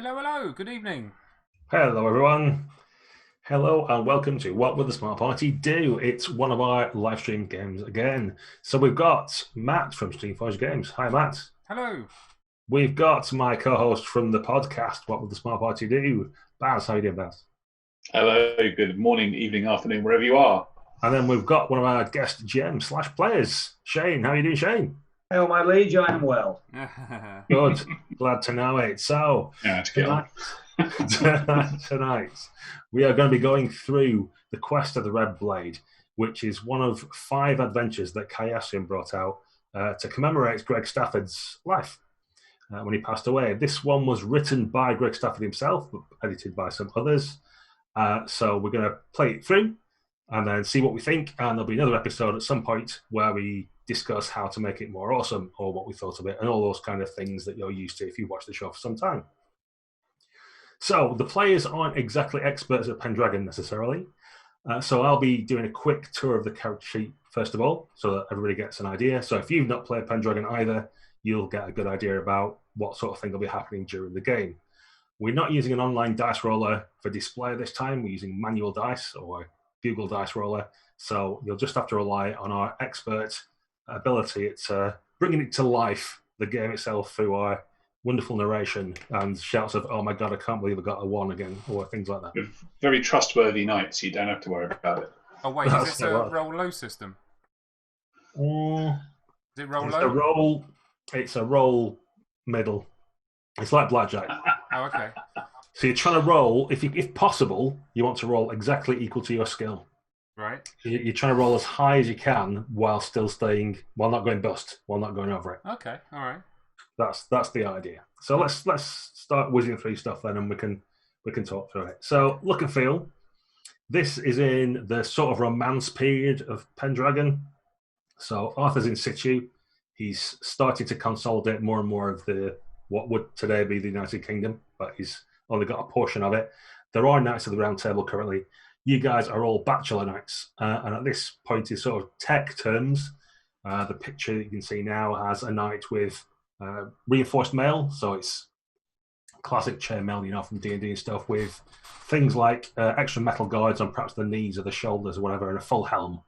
Hello, hello. Good evening. Hello, everyone. Hello, and welcome to What Would the Smart Party Do? It's one of our live stream games again. So we've got Matt from Steamforge Games. Hi, Matt. Hello. We've got my co-host from the podcast, What Would the Smart Party Do? Baz, how you doing, Baz? Hello, good morning, evening, afternoon, wherever you are. And then we've got one of our guest GM/players, Shane. How you doing, Shane? Hello, my liege. I am well. Good. Glad to know it. So Yeah, to get on. tonight, we are going to be going through the Quest of the Red Blade, which is one of 5 adventures that Chaoisum brought out to commemorate Greg Stafford's life when he passed away. This one was written by Greg Stafford himself, but edited by some others. So we're going to play it through and then see what we think. And there'll be another episode at some point where we discuss how to make it more awesome or what we thought of it and all those kind of things that you're used to if you watch the show for some time. So the players aren't exactly experts at Pendragon necessarily. So I'll be doing a quick tour of the character sheet first of all, so that everybody gets an idea. So if you've not played Pendragon either, you'll get a good idea about what sort of thing will be happening during the game. We're not using an online dice roller for display this time. We're using manual dice or Google Dice Roller. So you'll just have to rely on our expert ability at bringing it to life, the game itself, through our wonderful narration and shouts of, "Oh my God, I can't believe I got a 1 again," or things like that. You're very trustworthy knights, you don't have to worry about it. Oh, wait, That's is this a the one. roll low system? Mm, Is it roll it's low? it's a roll middle. It's like blackjack. Oh, okay. So you're trying to roll, if possible, you want to roll exactly equal to your skill. Right. So you're trying to roll as high as you can while not going bust, while not going over it. Okay. All right. That's the idea. So let's start whizzing through stuff then, and we can talk through it. So look and feel. This is in the sort of romance period of Pendragon. So Arthur's in situ. He's starting to consolidate more and more of what would today be the United Kingdom, but he's only got a portion of it. There are Knights of the Round Table currently. You guys are all bachelor knights, and at this point, in sort of tech terms, the picture that you can see now has a knight with reinforced mail, so it's classic chainmail, from D&D and stuff, with things like extra metal guards on perhaps the knees or the shoulders or whatever, and a full helm.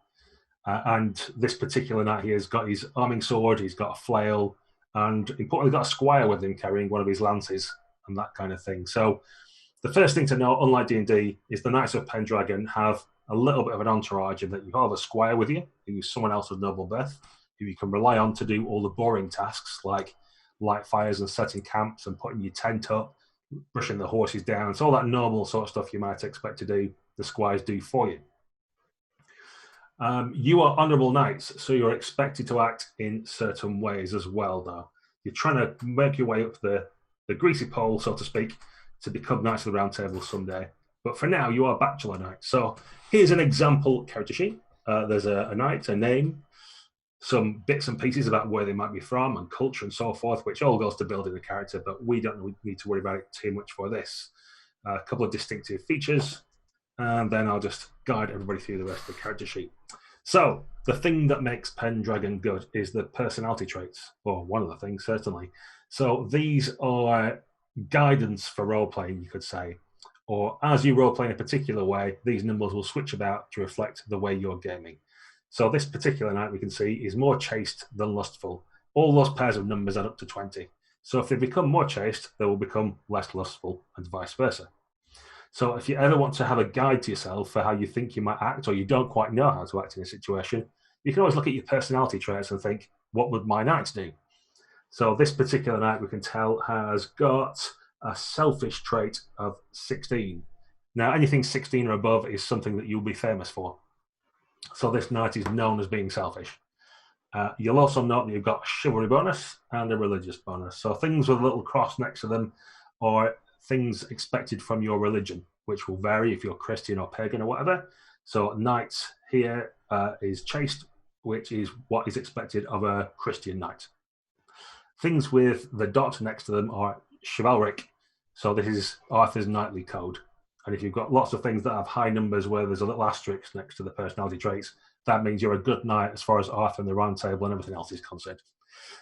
And this particular knight here has got his arming sword, he's got a flail, and importantly, got a squire with him carrying one of his lances and that kind of thing. So the first thing to know, unlike D&D, is the Knights of Pendragon have a little bit of an entourage in that you have a squire with you, who's someone else of noble birth, who you can rely on to do all the boring tasks like light fires and setting camps and putting your tent up, brushing the horses down. It's all that normal sort of stuff you might expect to do, the squires do for you. You are honourable knights, so you're expected to act in certain ways as well, though. You're trying to make your way up the greasy pole, so to speak, to become Knights of the Round Table someday. But for now, you are bachelor knights. So here's an example character sheet. There's a knight, a name, some bits and pieces about where they might be from and culture and so forth, which all goes to building the character, but we don't need to worry about it too much for this. A couple of distinctive features, and then I'll just guide everybody through the rest of the character sheet. So the thing that makes Pendragon good is the personality traits, or one of the things, certainly. So these are guidance for role-playing, you could say. Or as you role-play in a particular way, these numbers will switch about to reflect the way you're gaming. So this particular knight, we can see, is more chaste than lustful. All those pairs of numbers add up to 20. So if they become more chaste, they will become less lustful, and vice versa. So if you ever want to have a guide to yourself for how you think you might act, or you don't quite know how to act in a situation, you can always look at your personality traits and think, what would my knights do? So this particular knight, we can tell, has got a selfish trait of 16. Now, anything 16 or above is something that you'll be famous for. So this knight is known as being selfish. You'll also note that you've got a chivalry bonus and a religious bonus. So things with a little cross next to them are things expected from your religion, which will vary if you're Christian or pagan or whatever. So knight here is chaste, which is what is expected of a Christian knight. Things with the dot next to them are chivalric. So this is Arthur's knightly code. And if you've got lots of things that have high numbers where there's a little asterisk next to the personality traits, that means you're a good knight as far as Arthur and the Round Table and everything else is concerned.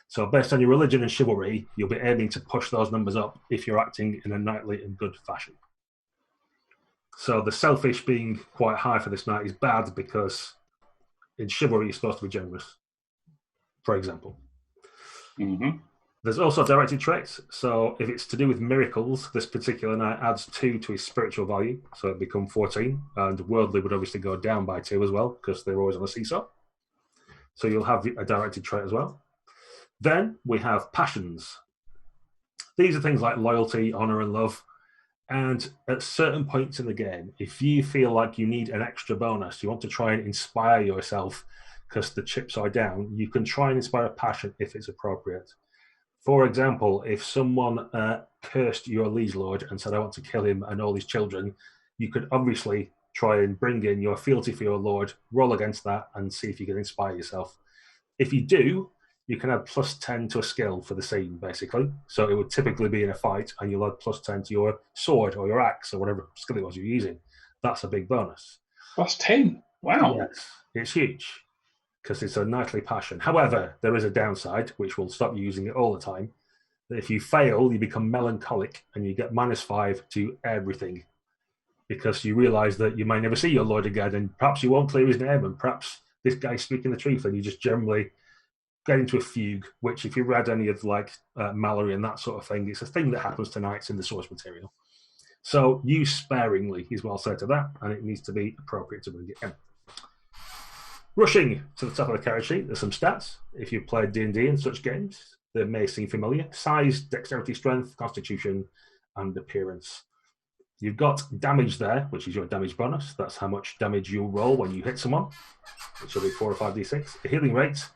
So based on your religion and chivalry, you'll be aiming to push those numbers up if you're acting in a knightly and good fashion. So the selfish being quite high for this knight is bad because in chivalry you're supposed to be generous, for example. Mm-hmm. There's also directed traits. So if it's to do with miracles, this particular knight adds 2 to his spiritual value, so it become 14. And worldly would obviously go down by 2 as well, because they're always on a seesaw. So you'll have a directed trait as well. Then we have passions. These are things like loyalty, honor, and love. And at certain points in the game, if you feel like you need an extra bonus, you want to try and inspire yourself because the chips are down, you can try and inspire a passion if it's appropriate. For example, if someone cursed your liege lord and said, I want to kill him and all his children, you could obviously try and bring in your fealty for your lord, roll against that, and see if you can inspire yourself. If you do, you can add +10 to a skill for the scene, basically. So it would typically be in a fight, and you'll add +10 to your sword or your axe or whatever skill it was you're using. That's a big bonus. +10. Wow. Yes, it's huge because it's a knightly passion. However, there is a downside, which will stop you using it all the time. That if you fail, you become melancholic and you get -5 to everything because you realise that you may never see your lord again, and perhaps you won't clear his name, and perhaps this guy's speaking the truth, and you just generally get into a fugue, which if you read any of Mallory and that sort of thing, it's a thing that happens to knights in the source material. So use sparingly is what I'll say to that, and it needs to be appropriate to bring it in. Rushing to the top of the character sheet, there's some stats. If you've played D&D and such games, they may seem familiar. Size, dexterity, strength, constitution, and appearance. You've got damage there, which is your damage bonus. That's how much damage you'll roll when you hit someone, which will be 4 or 5d6. The healing rates.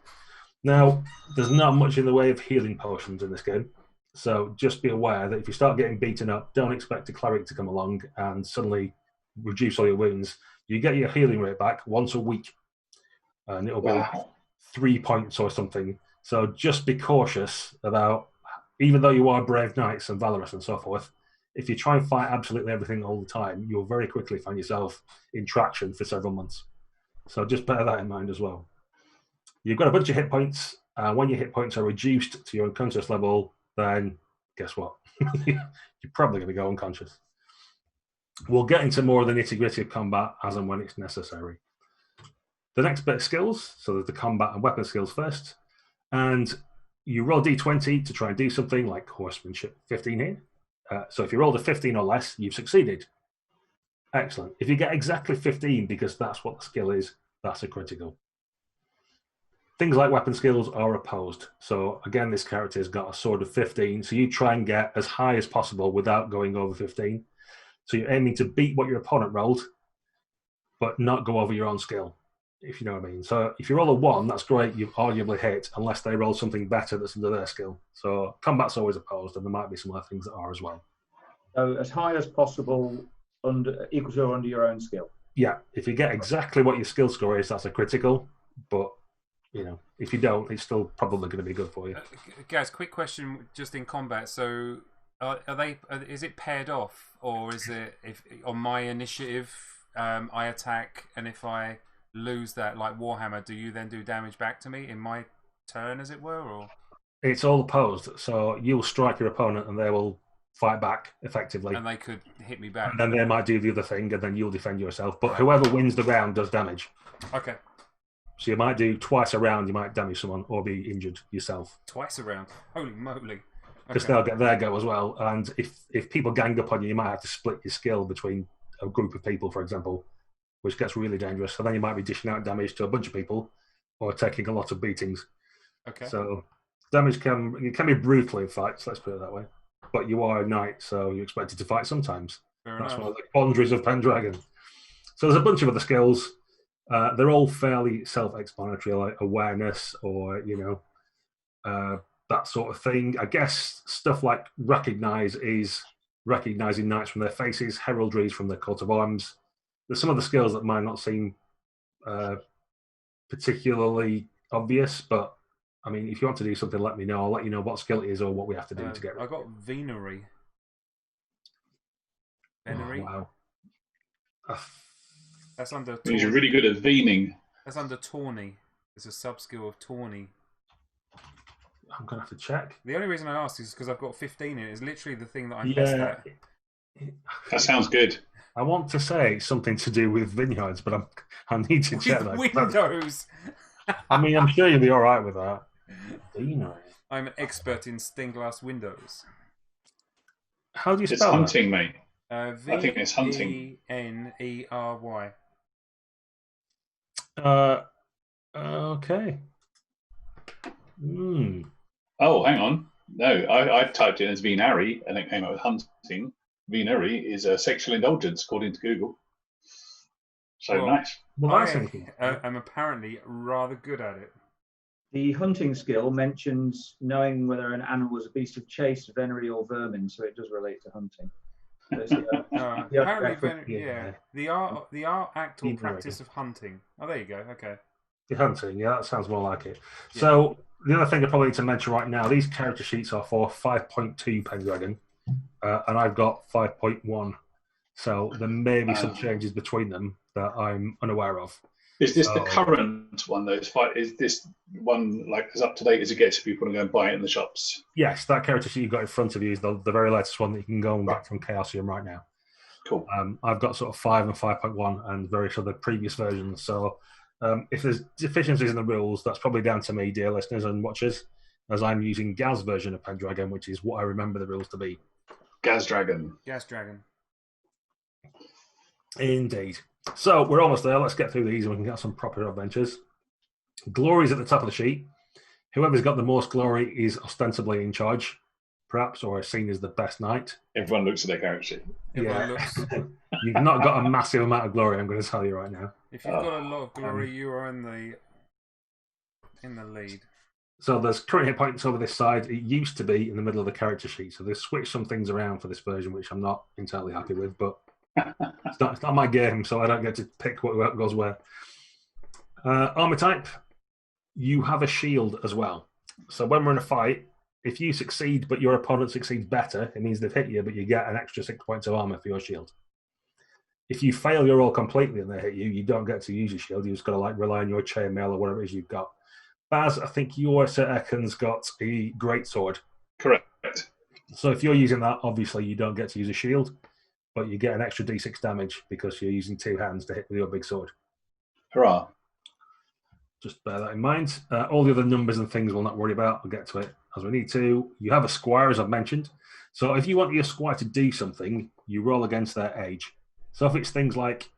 Now, there's not much in the way of healing potions in this game, so just be aware that if you start getting beaten up, don't expect a cleric to come along and suddenly reduce all your wounds. You get your healing rate back once a week, and it'll be like 3 points or something. So just be cautious about, even though you are brave knights and valorous and so forth, if you try and fight absolutely everything all the time, you'll very quickly find yourself in traction for several months. So just bear that in mind as well. You've got a bunch of hit points. When your hit points are reduced to your unconscious level, then guess what? You're probably going to go unconscious. We'll get into more of the nitty-gritty of combat as and when it's necessary. The next bit of skills, so there's the combat and weapon skills first. And you roll d20 to try and do something like horsemanship, 15 here. So if you rolled a 15 or less, you've succeeded. Excellent. If you get exactly 15 because that's what the skill is, that's a critical. Things like weapon skills are opposed. So again, this character has got a sword of 15. So you try and get as high as possible without going over 15. So you're aiming to beat what your opponent rolled, but not go over your own skill, if you know what I mean. So if you roll a 1, that's great. You've arguably hit, unless they roll something better that's under their skill. So combat's always opposed, and there might be some other things that are as well. So as high as possible, equal to or under your own skill. Yeah, if you get exactly what your skill score is, that's a critical. But you know, if you don't, it's still probably going to be good for you. Guys, quick question, just in combat. So, is it paired off, or is it if on my initiative I attack, and if I lose that, like Warhammer, do you then do damage back to me in my turn, as it were, or? It's all opposed, so you'll strike your opponent, and they will fight back effectively. And they could hit me back. And then they might do the other thing, and then you'll defend yourself. But whoever wins the round does damage. Okay. So you might do twice a round, you might damage someone or be injured yourself. Twice a round? Holy moly. Because they'll get their go as well. And if people gang up on you, you might have to split your skill between a group of people, for example, which gets really dangerous. So then you might be dishing out damage to a bunch of people or taking a lot of beatings. Okay. So damage can be brutal in fights, let's put it that way. But you are a knight, so you're expected to fight sometimes. That's one of the quandaries of Pendragon. So there's a bunch of other skills. They're all fairly self-explanatory, like awareness or, that sort of thing. I guess stuff like recognize is recognizing knights from their faces, heraldry is from their coat of arms. There's some of the skills that might not seem particularly obvious, but I mean, if you want to do something, let me know. I'll let you know what skill it is or what we have to do to get it. I got venery. Venery? Oh, wow. That's under. He's really good at vening. That's under tawny. It's a sub skill of tawny. I'm going to have to check. The only reason I asked is because I've got 15 in it. It's literally the thing that I'm best at. That sounds good. I want to say something to do with vineyards, but I need to check that. Windows. I mean, I'm sure you'll be all right with that. Vineyard. I'm an expert in stained glass windows. How do you spell It's hunting, mate. I think it's hunting. Venery. Okay. Oh, hang on. No, I typed in as venary, and it came up with hunting. Venary is a sexual indulgence, according to Google. So nice. Well, I'm apparently rather good at it. The hunting skill mentions knowing whether an animal is a beast of chase, venery, or vermin, so it does relate to hunting. Apparently, the art, act, or practice of hunting. Oh, there you go. Okay. The hunting, yeah, that sounds more like it. Yeah. So the other thing I probably need to mention right now, these character sheets are for 5.2 Pendragon, and I've got 5.1. So there may be some changes between them that I'm unaware of. Is this the current one, though? Is this one like as up to date as it gets if people want to go and buy it in the shops? Yes, that character sheet you've got in front of you is the very latest one that you can go and get from Chaoisum right now. Cool. I've got sort of 5 and 5.1 and various other previous versions. So if there's deficiencies in the rules, that's probably down to me, dear listeners and watchers, as I'm using Gaz's version of Pendragon, which is what I remember the rules to be. Gaz Dragon. Indeed. So we're almost there. Let's get through these and we can get some proper adventures. Glory's at the top of the sheet. Whoever's got the most glory is ostensibly in charge, perhaps, or is seen as the best knight. Everyone looks at their character sheet. You've not got a massive amount of glory, I'm going to tell you right now. If you've got a lot of glory, you are in the lead. So there's current hit points over this side. It used to be in the middle of the character sheet, so they've switched some things around for this version, which I'm not entirely happy with, but it's not my game, so I don't get to pick what goes where. Armor type, you have a shield as well. So when we're in a fight, if you succeed but your opponent succeeds better, it means they've hit you, but you get an extra 6 points of armor for your shield. If you fail your roll completely and they hit you, you don't get to use your shield. You just got to rely on your chainmail or whatever it is you've got. Baz, I think your Sir Echen's got a greatsword. Correct. So if you're using that, obviously you don't get to use a shield, but you get an extra d6 damage because you're using 2 hands to hit with your big sword. Hurrah. Just bear that in mind. All the other numbers and things we'll not worry about. We'll get to it as we need to. You have a squire, as I've mentioned. So if you want your squire to do something, you roll against their age. So if it's things like,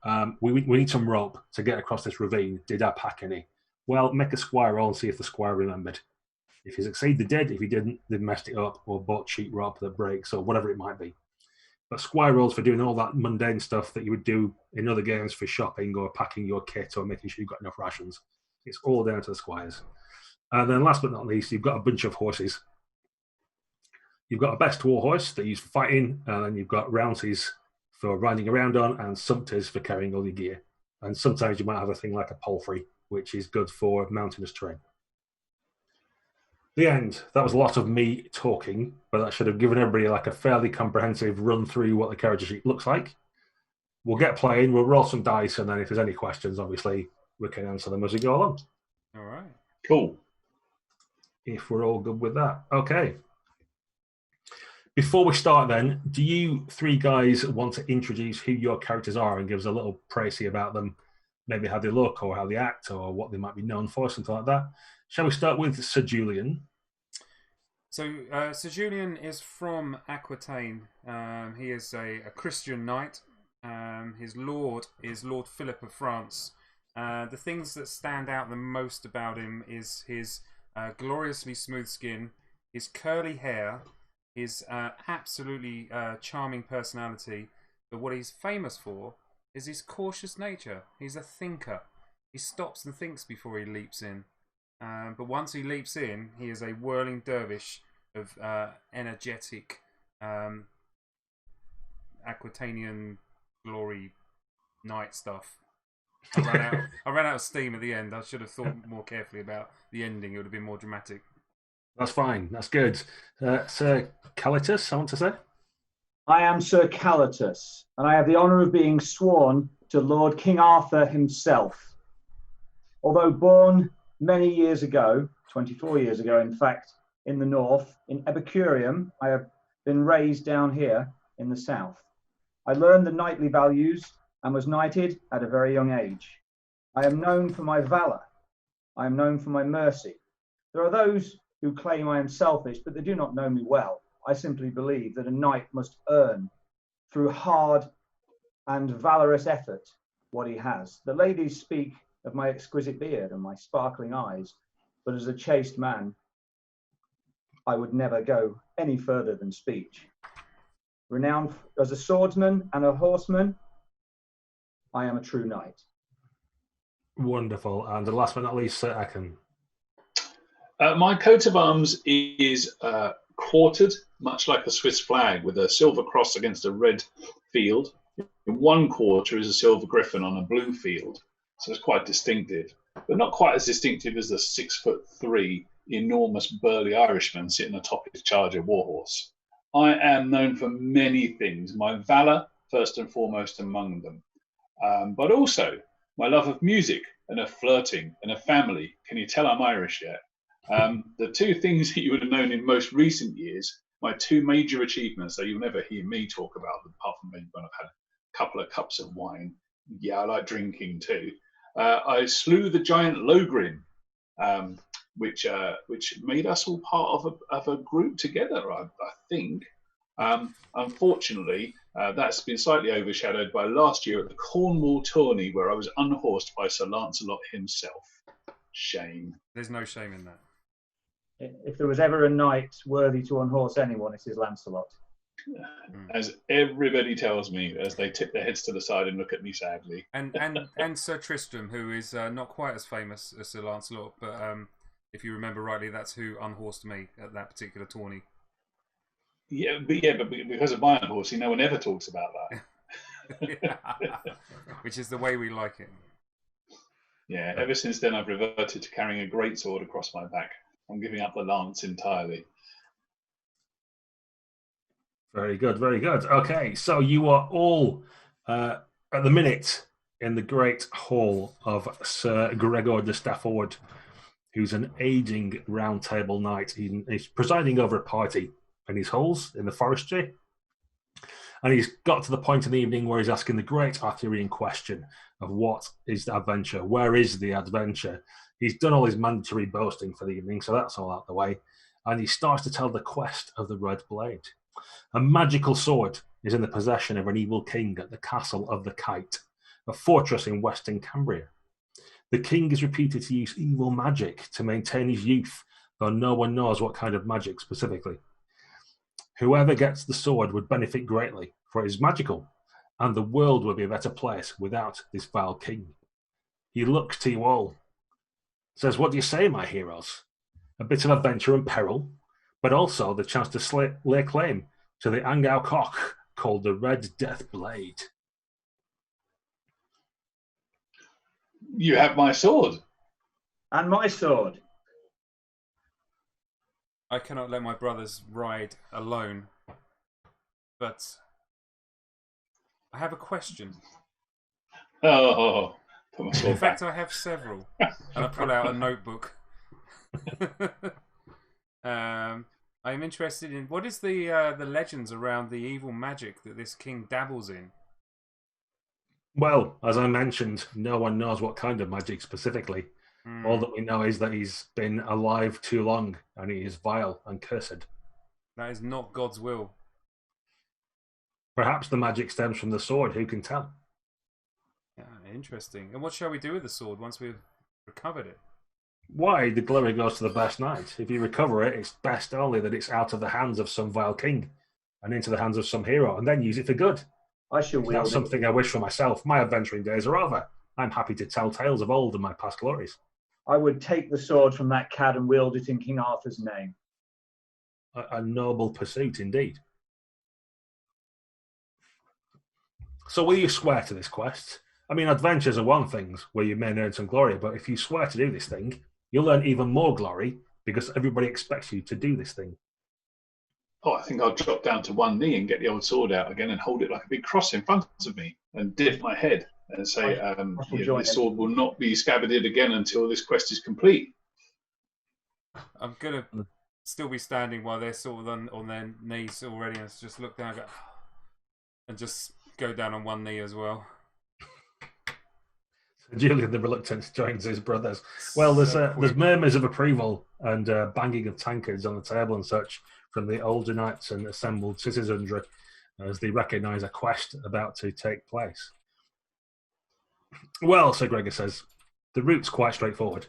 we need some rope to get across this ravine, did I pack any? Well, make a squire roll and see if the squire remembered. If you succeed, they did. If you didn't, they messed it up or bought cheap rope that breaks or whatever it might be. But squire rolls for doing all that mundane stuff that you would do in other games for shopping or packing your kit or making sure you've got enough rations. It's all down to the squires. And then last but not least, you've got a bunch of horses. You've got a best war horse that you use for fighting, and then you've got rounces for riding around on and sumpters for carrying all your gear. And sometimes you might have a thing like a palfrey, which is good for mountainous terrain. The end. That was a lot of me talking, but that should have given everybody like a fairly comprehensive run through what the character sheet looks like. We'll get playing, we'll roll some dice, and then if there's any questions, obviously, we can answer them as we go along. All right. Cool. If we're all good with that. Okay. Before we start then, do you 3 guys want to introduce who your characters are and give us a little précis about them? Maybe how they look or how they act or what they might be known for, something like that. Shall we start with Sir Julian? So Sir Julian is from Aquitanian. He is a Christian knight. His lord is Lord Philip of France. The things that stand out the most about him is his gloriously smooth skin, his curly hair, his absolutely charming personality. But what he's famous for is his cautious nature. He's a thinker. He stops and thinks before he leaps in. But once he leaps in, he is a whirling dervish of energetic Aquitanian glory knight stuff. I ran out of steam at the end. I should have thought more carefully about the ending. It would have been more dramatic. That's fine. That's good. Sir Caletus, I want to say. I am Sir Caletus, and I have the honour of being sworn to Lord King Arthur himself. Although born many years ago, 24 years ago in fact, in the north. In Epicureum, I have been raised down here in the south. I learned the knightly values and was knighted at a very young age. I am known for my valour. I am known for my mercy. There are those who claim I am selfish, but they do not know me well. I simply believe that a knight must earn through hard and valorous effort what he has. The ladies speak of my exquisite beard and my sparkling eyes, but as a chaste man, I would never go any further than speech. Renowned as a swordsman and a horseman, I am a true knight. Wonderful. And last but not least, Sir Echen. My coat of arms is quartered, much like a Swiss flag, with a silver cross against a red field. In one quarter is a silver griffin on a blue field, so it's quite distinctive, but not quite as distinctive as the 6'3" enormous burly Irishman sitting atop his charger warhorse. I am known for many things, my valour first and foremost among them, but also my love of music and of flirting and of family. Can you tell I'm Irish yet? The two things that you would have known in most recent years, my two major achievements that you'll never hear me talk about, apart from maybe when I've had a couple of cups of wine. Yeah, I like drinking too. I slew the giant Logrin, which made us all part of a group together, I think. Unfortunately, that's been slightly overshadowed by last year at the Cornwall tourney, where I was unhorsed by Sir Lancelot himself. Shame. There's no shame in that. If there was ever a knight worthy to unhorse anyone, it is Lancelot. As everybody tells me, as they tip their heads to the side and look at me sadly. And Sir Tristram, who is not quite as famous as Sir Lancelot, but if you remember rightly, that's who unhorsed me at that particular tourney. Yeah, but because of my unhorsing, no one ever talks about that. Which is the way we like it. Yeah, ever since then I've reverted to carrying a greatsword across my back. I'm giving up the lance entirely. Very good, very good. Okay, so you are all at the minute in the great hall of Sir Gregor de Stafford, who's an aging round table knight. He's presiding over a party in his halls in the forestry. And he's got to the point in the evening where he's asking the great Arthurian question of what is the adventure? Where is the adventure? He's done all his mandatory boasting for the evening, so that's all out the way. And he starts to tell the quest of the Red Blade. A magical sword is in the possession of an evil king at the castle of the Kite, a fortress in western Cambria. The king is reputed to use evil magic to maintain his youth, though no one knows what kind of magic specifically. Whoever gets the sword would benefit greatly, for it is magical, and the world would be a better place without this vile king. He looks to you all, says, "What do you say, my heroes? A bit of adventure and peril, but also the chance to lay claim to the Angau cock called the Red Death Blade." You have my sword. And my sword. I cannot let my brothers ride alone, but I have a question. Oh, put my sword In fact, back. I have several. And I pull out a notebook. I'm interested in what is the legends around the evil magic that this king dabbles in. Well, as I mentioned, no one knows what kind of magic specifically. All that we know is that he's been alive too long and he is vile and cursed. That is not God's will. Perhaps the magic stems from the sword, who can tell? Yeah, interesting. And what shall we do with the sword once we've recovered it? Why, the glory goes to the best knight. If you recover it, it's best only that it's out of the hands of some vile king and into the hands of some hero, and then use it for good. I shall It's wield not it. something I wish for myself. My adventuring days are over. I'm happy to tell tales of old and my past glories. I would take the sword from that cad and wield it in King Arthur's name. A noble pursuit indeed. So will you swear to this quest? I mean, adventures are one thing where you may earn some glory, but if you swear to do this thing, you'll earn even more glory because everybody expects you to do this thing. Oh, I think I'll drop down to one knee and get the old sword out again and hold it like a big cross in front of me and dip my head and say, this sword will not be scabbarded again until this quest is complete. I'm gonna still be standing while they're sort of on their knees already, and just look down and go, and just go down on one knee as well. So Julian, the reluctant, joins his brothers. Well, there's murmurs of approval and banging of tankards on the table and such from the older knights and assembled citizenry as they recognise a quest about to take place. Well, Sir Gregor says, the route's quite straightforward,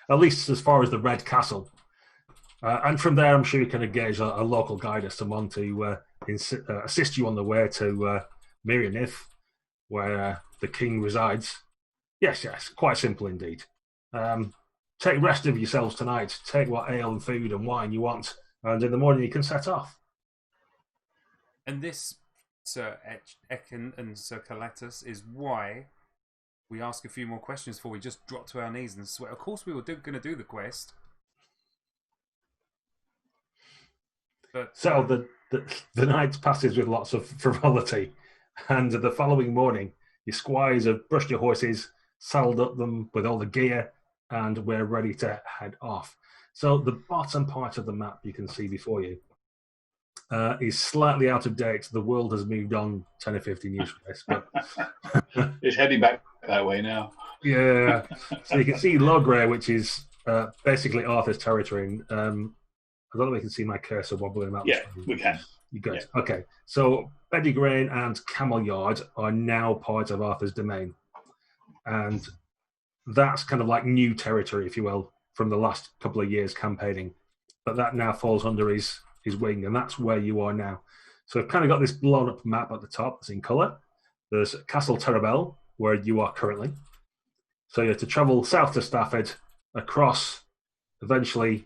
at least as far as the Red Castle. And from there, I'm sure you can engage a local guide or someone to assist you on the way to Mirianith, where the king resides. Yes, quite simple indeed. Take rest of yourselves tonight. Take what ale and food and wine you want, and in the morning you can set off. And this, Sir Echen and Sir Caletus, is why we ask a few more questions before we just drop to our knees and swear. Of course, we were going to do the quest. But, so the night passes with lots of frivolity, and the following morning, your squires have brushed your horses, saddled up them with all the gear, and we're ready to head off. So the bottom part of the map you can see before you is slightly out of date. The world has moved on 10 or 15 years from this, but it's heading back that way now. Yeah. So you can see Logray, which is basically Arthur's territory. I don't know if you can see my cursor wobbling about. Yeah, we can. You good? Yeah. Okay. So Beddigrain and Camel Yard are now part of Arthur's domain, and that's kind of like new territory, if you will, from the last couple of years campaigning. But that now falls under his wing, and that's where you are now. So I've kind of got this blown up map at the top that's in colour. There's Castle Terabel, where you are currently. So you have to travel south to Stafford, across, eventually,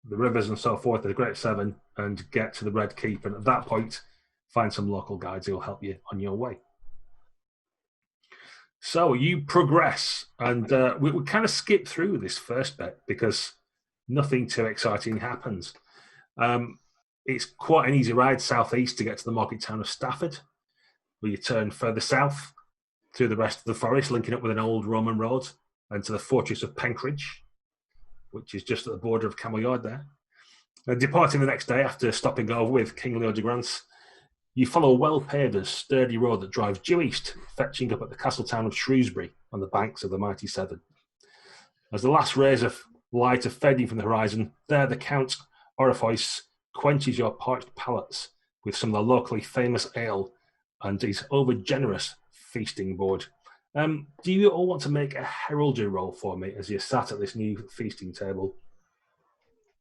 the rivers and so forth, the Great Seven, and get to the Red Keep. And at that point, find some local guides who will help you on your way. So you progress, and we kind of skip through this first bit because nothing too exciting happens. It's quite an easy ride southeast to get to the market town of Stafford, where you turn further south through the rest of the forest, linking up with an old Roman road, and to the fortress of Penkridge, which is just at the border of Camel Yard there. Departing the next day after stopping over with King Leo de Grance, you follow a well-paved and sturdy road that drives due east, fetching up at the castle town of Shrewsbury on the banks of the mighty Severn. As the last rays of light are fading from the horizon, there the Count's orifice quenches your parched palates with some of the locally famous ale and his over-generous feasting board. Do you all want to make a heraldry roll for me as you sat at this new feasting table?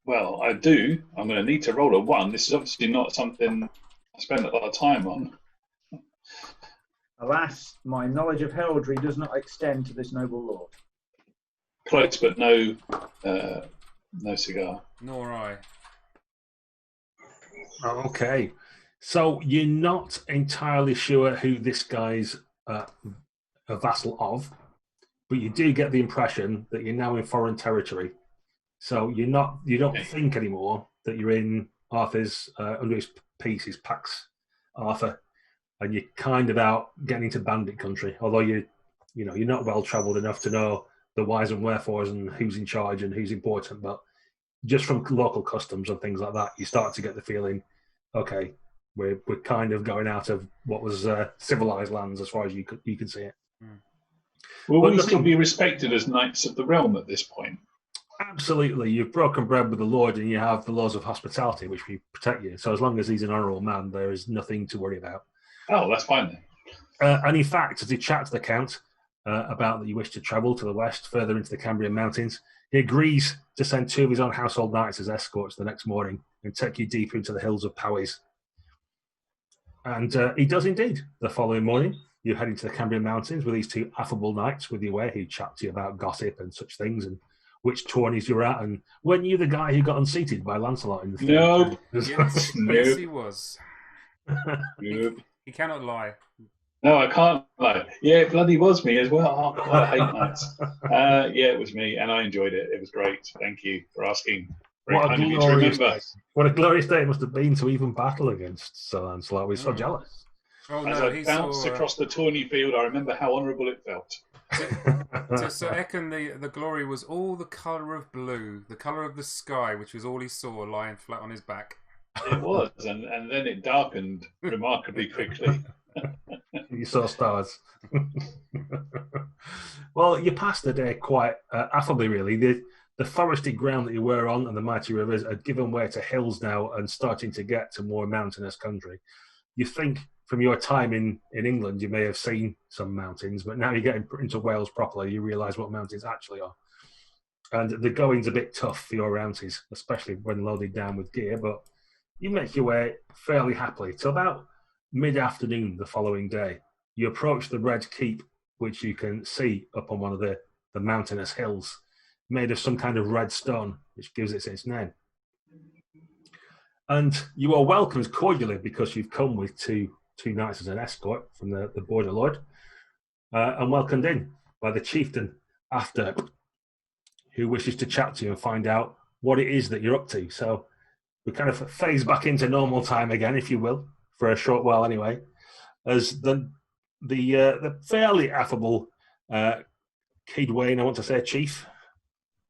Well, I do. I'm going to need to roll a 1. This is obviously not something I spend a lot of time on. Alas, my knowledge of heraldry does not extend to this noble lord. Close, but no cigar. Nor I. Okay. So you're not entirely sure who this guy's a vassal of, but you do get the impression that you're now in foreign territory. So you don't think anymore that you're in Arthur's under his peace, his Pax Arthur, and you're kind of out getting into bandit country. Although you're not well travelled enough to know the whys and wherefores and who's in charge and who's important, but just from local customs and things like that, you start to get the feeling, okay, we're kind of going out of what was civilized lands as far as you can see it. Will we still be respected as knights of the realm at this point? Absolutely. You've broken bread with the Lord and you have the laws of hospitality which will protect you. So as long as he's an honourable man, there is nothing to worry about. Oh, that's fine then. And in fact, as he chats to the Count about that you wish to travel to the west, further into the Cambrian mountains, he agrees to send 2 of his own household knights as escorts the next morning and take you deeper into the hills of Powys. And he does indeed. The following morning, you head into the Cambrian mountains with these 2 affable knights with you way who chat to you about gossip and such things and which tourneys you're at, and weren't you the guy who got unseated by Lancelot in the film? No. Yes, yes, he was. Nope. He cannot lie. No, I can't lie. Yeah, it bloody was me as well. Oh, God, I hate nights. Yeah, it was me, and I enjoyed it. It was great. Thank you for asking. What a glorious day it must have been to even battle against Sir Lancelot. We're so jealous. Oh, As no, I bounced across the tawny field, I remember how honourable it felt. So Echen, the glory was all the colour of blue, the colour of the sky, which was all he saw lying flat on his back. It was, and then it darkened remarkably quickly. You saw stars. Well, you passed the day quite affably, really. The forested ground that you were on and the mighty rivers had given way to hills now and starting to get to more mountainous country. You think from your time in England, you may have seen some mountains, but now you get into Wales properly, you realise what mountains actually are. And the going's a bit tough for your rounties, especially when loaded down with gear, but you make your way fairly happily till about mid-afternoon the following day. You approach the Red Keep, which you can see up on one of the mountainous hills, made of some kind of red stone, which gives it its name. And you are welcomed cordially because you've come with two knights as an escort from the border lord, and welcomed in by the chieftain after, who wishes to chat to you and find out what it is that you're up to. So we kind of phase back into normal time again, if you will, for a short while anyway, as the fairly affable Keidwain, I want to say chief.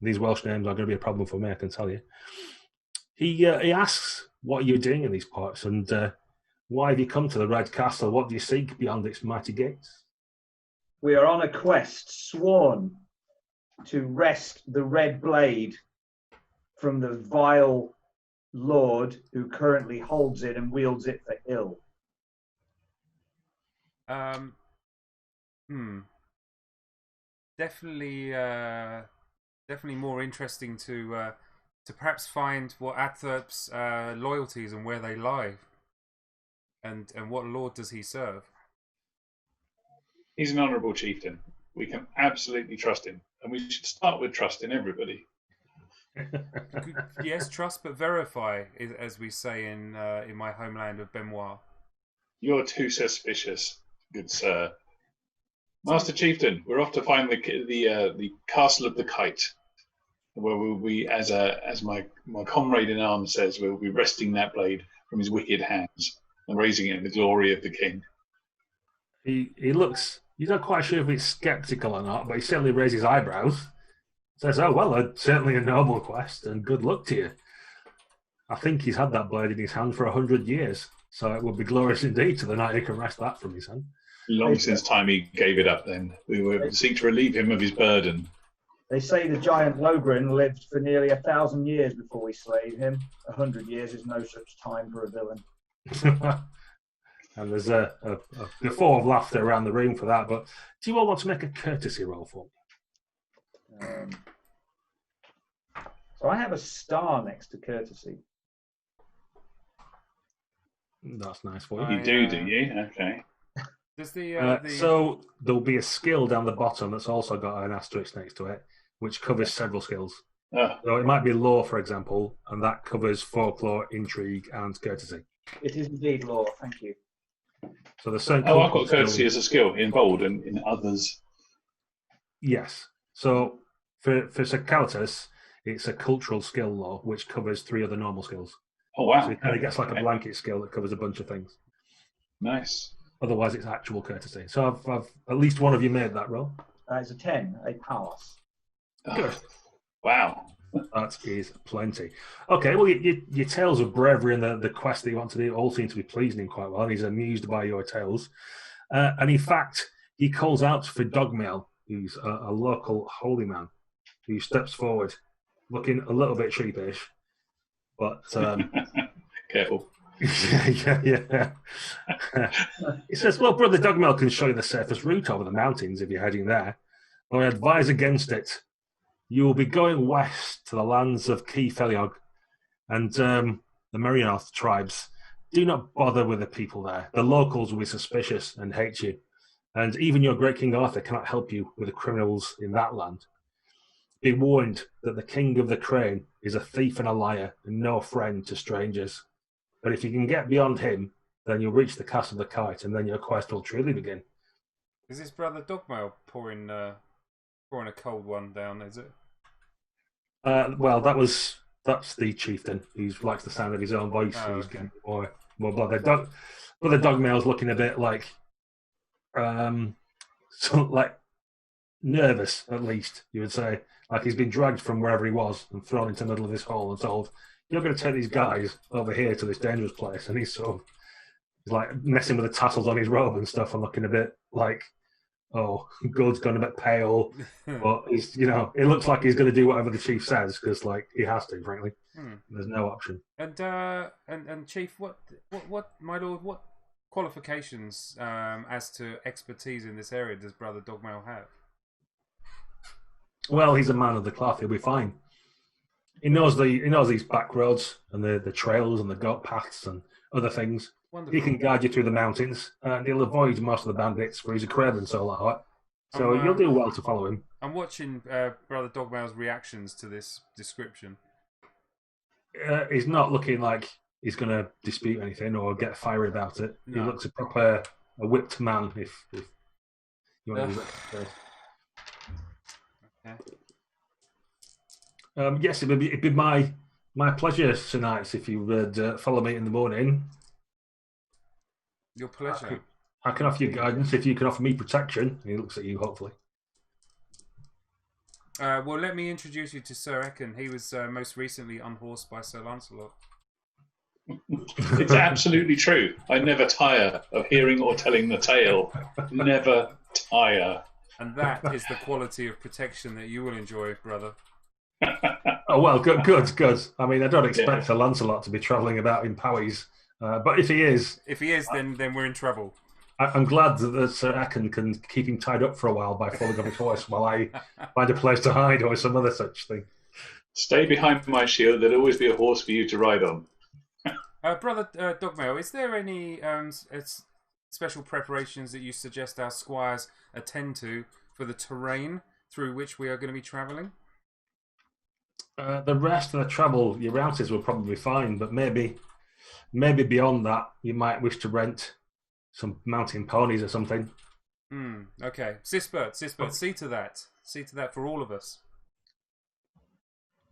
These Welsh names are going to be a problem for me, I can tell you. He asks what you're doing in these parts and why have you come to the Red Castle? What do you seek beyond its mighty gates? We are on a quest sworn to wrest the Red Blade from the vile lord who currently holds it and wields it for ill. Definitely more interesting to perhaps find what Atherp's loyalties and where they lie, and what lord does he serve? He's an honourable chieftain. We can absolutely trust him, and we should start with trusting everybody. Yes, trust but verify, as we say in my homeland of Benoit. You're too suspicious, good sir. Master Chieftain, we're off to find the Castle of the Kite, where we'll be, as my comrade in arms says, we'll be wresting that blade from his wicked hands and raising it in the glory of the king. He looks, you're not quite sure if he's sceptical or not, but he certainly raises eyebrows. Says, oh, well, certainly a noble quest, and good luck to you. I think he's had that blade in his hand for 100 years, so it would be glorious indeed to the night he can wrest that from his hand. Long since time he gave it up then. We will seek to relieve him of his burden. They say the giant Logrin lived for nearly 1,000 years before we slayed him. 100 years is no such time for a villain. And there's a guffaw of laughter around the room for that, but do you all want to make a courtesy roll for me? So I have a star next to courtesy. That's nice for you. You do you? Okay. Does the So there'll be a skill down the bottom that's also got an asterisk next to it, which covers several skills. Oh. So it might be law, for example, and that covers folklore, intrigue, and courtesy. It is indeed law, thank you. So the certain. I've got courtesy as a skill in bold and in others. Yes. So for Sir Caletus, it's a cultural skill law which covers 3 other normal skills. Oh wow! So it kind of gets like a blanket skill that covers a bunch of things. Nice. Otherwise, it's actual courtesy. So I've at least one of you made that roll. It's a 10, a pass. Good. Wow. That is plenty. Okay, well, your tales of bravery and the quest that you want to do all seem to be pleasing him quite well, and he's amused by your tales. And in fact, he calls out for Dogmail, who's a local holy man, who steps forward, looking a little bit sheepish, but... Careful. yeah. He says, well, Brother Dogmail can show you the safest route over the mountains if you're heading there, but I advise against it. You will be going west to the lands of Keifeliog and the Merionarth tribes. Do not bother with the people there. The locals will be suspicious and hate you. And even your great King Arthur cannot help you with the criminals in that land. Be warned that the King of the Crane is a thief and a liar and no friend to strangers. But if you can get beyond him, then you'll reach the Castle of the Kite and then your quest will truly begin. Is this Brother Dogmail pouring a cold one down, is it? Well, that's the chieftain who likes the sound of his own voice. Oh, Who's okay. getting more Brother Dogmail's looking a bit like, nervous, at least, you would say. Like he's been dragged from wherever he was and thrown into the middle of this hole and told, you're going to take these guys over here to this dangerous place. And he's like messing with the tassels on his robe and stuff and looking a bit like, oh, Gold's gone a bit pale. But he's, it looks like he's going to do whatever the chief says because, like, he has to, frankly. There's no option. And Chief, what, my lord, what qualifications as to expertise in this area does Brother Dogmail have? Well, he's a man of the cloth. He'll be fine. He knows these back roads and the trails and the goat paths and other things. Wonderful. He can guide you through the mountains, and he'll avoid most of the bandits where he's a craven, so like that. So you'll do well to follow him. I'm watching Brother Dogmail's reactions to this description. He's not looking like he's going to dispute anything or get fiery about it. No. He looks a whipped man, if you want to use that phrase. Okay. Yes, it'd be my pleasure, Sir Knights, if you would follow me in the morning. Your pleasure. I can offer you guidance if you can offer me protection. He looks at you, hopefully. Well, let me introduce you to Sir Echen. He was most recently unhorsed by Sir Lancelot. It's absolutely true. I never tire of hearing or telling the tale. Never tire. And that is the quality of protection that you will enjoy, brother. Oh, well, good. I mean, I don't expect Sir Lancelot to be travelling about in powies. But if he is... then we're in trouble. I'm glad that Sir Echen can keep him tied up for a while by falling off his horse while I find a place to hide or some other such thing. Stay behind my shield. There'll always be a horse for you to ride on. Brother Dogmail, is there any special preparations that you suggest our squires attend to for the terrain through which we are going to be travelling? The rest of the travel, your routes will probably be fine, but maybe beyond that, you might wish to rent some mountain ponies or something. Okay. Sispert, see to that. See to that for all of us.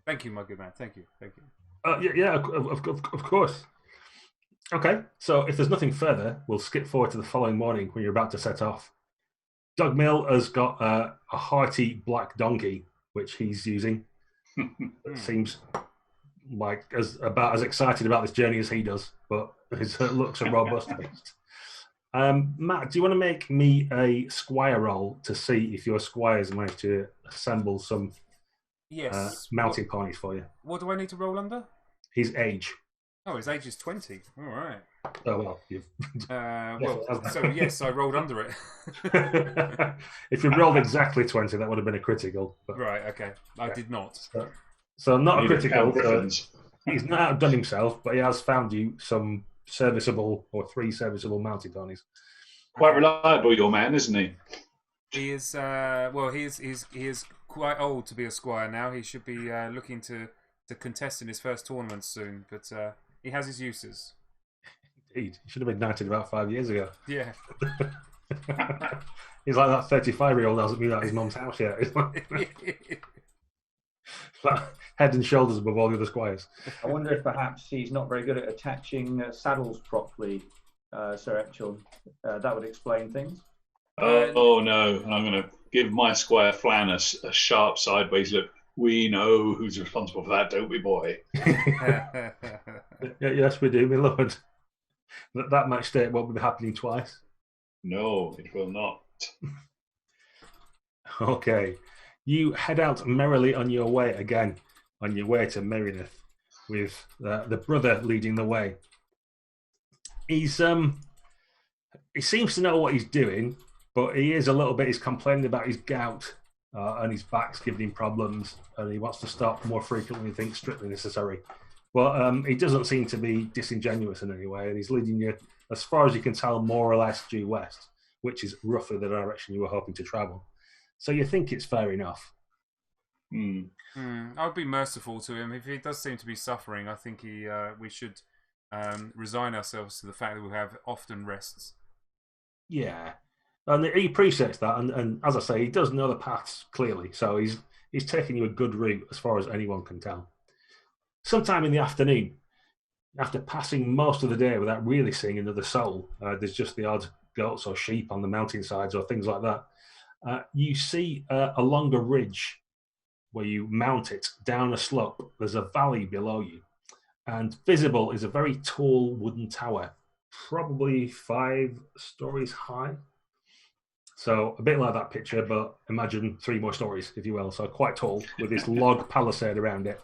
Thank you, my good man. Thank you. Of course. Okay, so if there's nothing further, we'll skip forward to the following morning when you're about to set off. Dogmail has got a hearty black donkey, which he's using. It seems like about as excited about this journey as he does, but his looks are robust beast. Matt, do you want to make me a squire roll to see if your squires managed to assemble some mountain ponies for you? What do I need to roll under? His age. Oh, his age is 20. All right. Oh, well. So yes, I rolled under it. If you rolled exactly 20, that would have been a critical. But, right, okay. I did not. So not a critical. He's not outdone himself, but he has found you some serviceable or 3 serviceable mountain ponies. Quite reliable, your man, isn't he? He is. He is quite old to be a squire now. He should be looking to contest in his first tournament soon, but he has his uses. Indeed, he should have been knighted about 5 years ago. Yeah. He's like that 35-year-old hasn't been at his mum's house yet. Head and shoulders above all the other squires. I wonder if perhaps he's not very good at attaching saddles properly, Sir Echen. That would explain things. Oh no, I'm going to give my squire Flan a sharp sideways look. We know who's responsible for that, don't we, boy? Yes, we do, my lord. That match state won't be happening twice. No, it will not. Okay. You head out merrily on your way again, on your way to Merryneath, with the brother leading the way. He seems to know what he's doing, but he's complaining about his gout and his back's giving him problems, and he wants to stop more frequently than he thinks strictly necessary. Well, he doesn't seem to be disingenuous in any way, and he's leading you, as far as you can tell, more or less due west, which is roughly the direction you were hoping to travel. So you think it's fair enough. I would be merciful to him. If he does seem to be suffering, I think we should resign ourselves to the fact that we have often rests. Yeah. And he appreciates that, and as I say, he does know the paths clearly, so he's taking you a good route as far as anyone can tell. Sometime in the afternoon, after passing most of the day without really seeing another soul, there's just the odd goats or sheep on the mountainsides or things like that. You see along a ridge where you mount it down a slope, there's a valley below you. And visible is a very tall wooden tower, probably 5 stories high. So a bit like that picture, but imagine 3 more stories, if you will. So quite tall with this log palisade around it.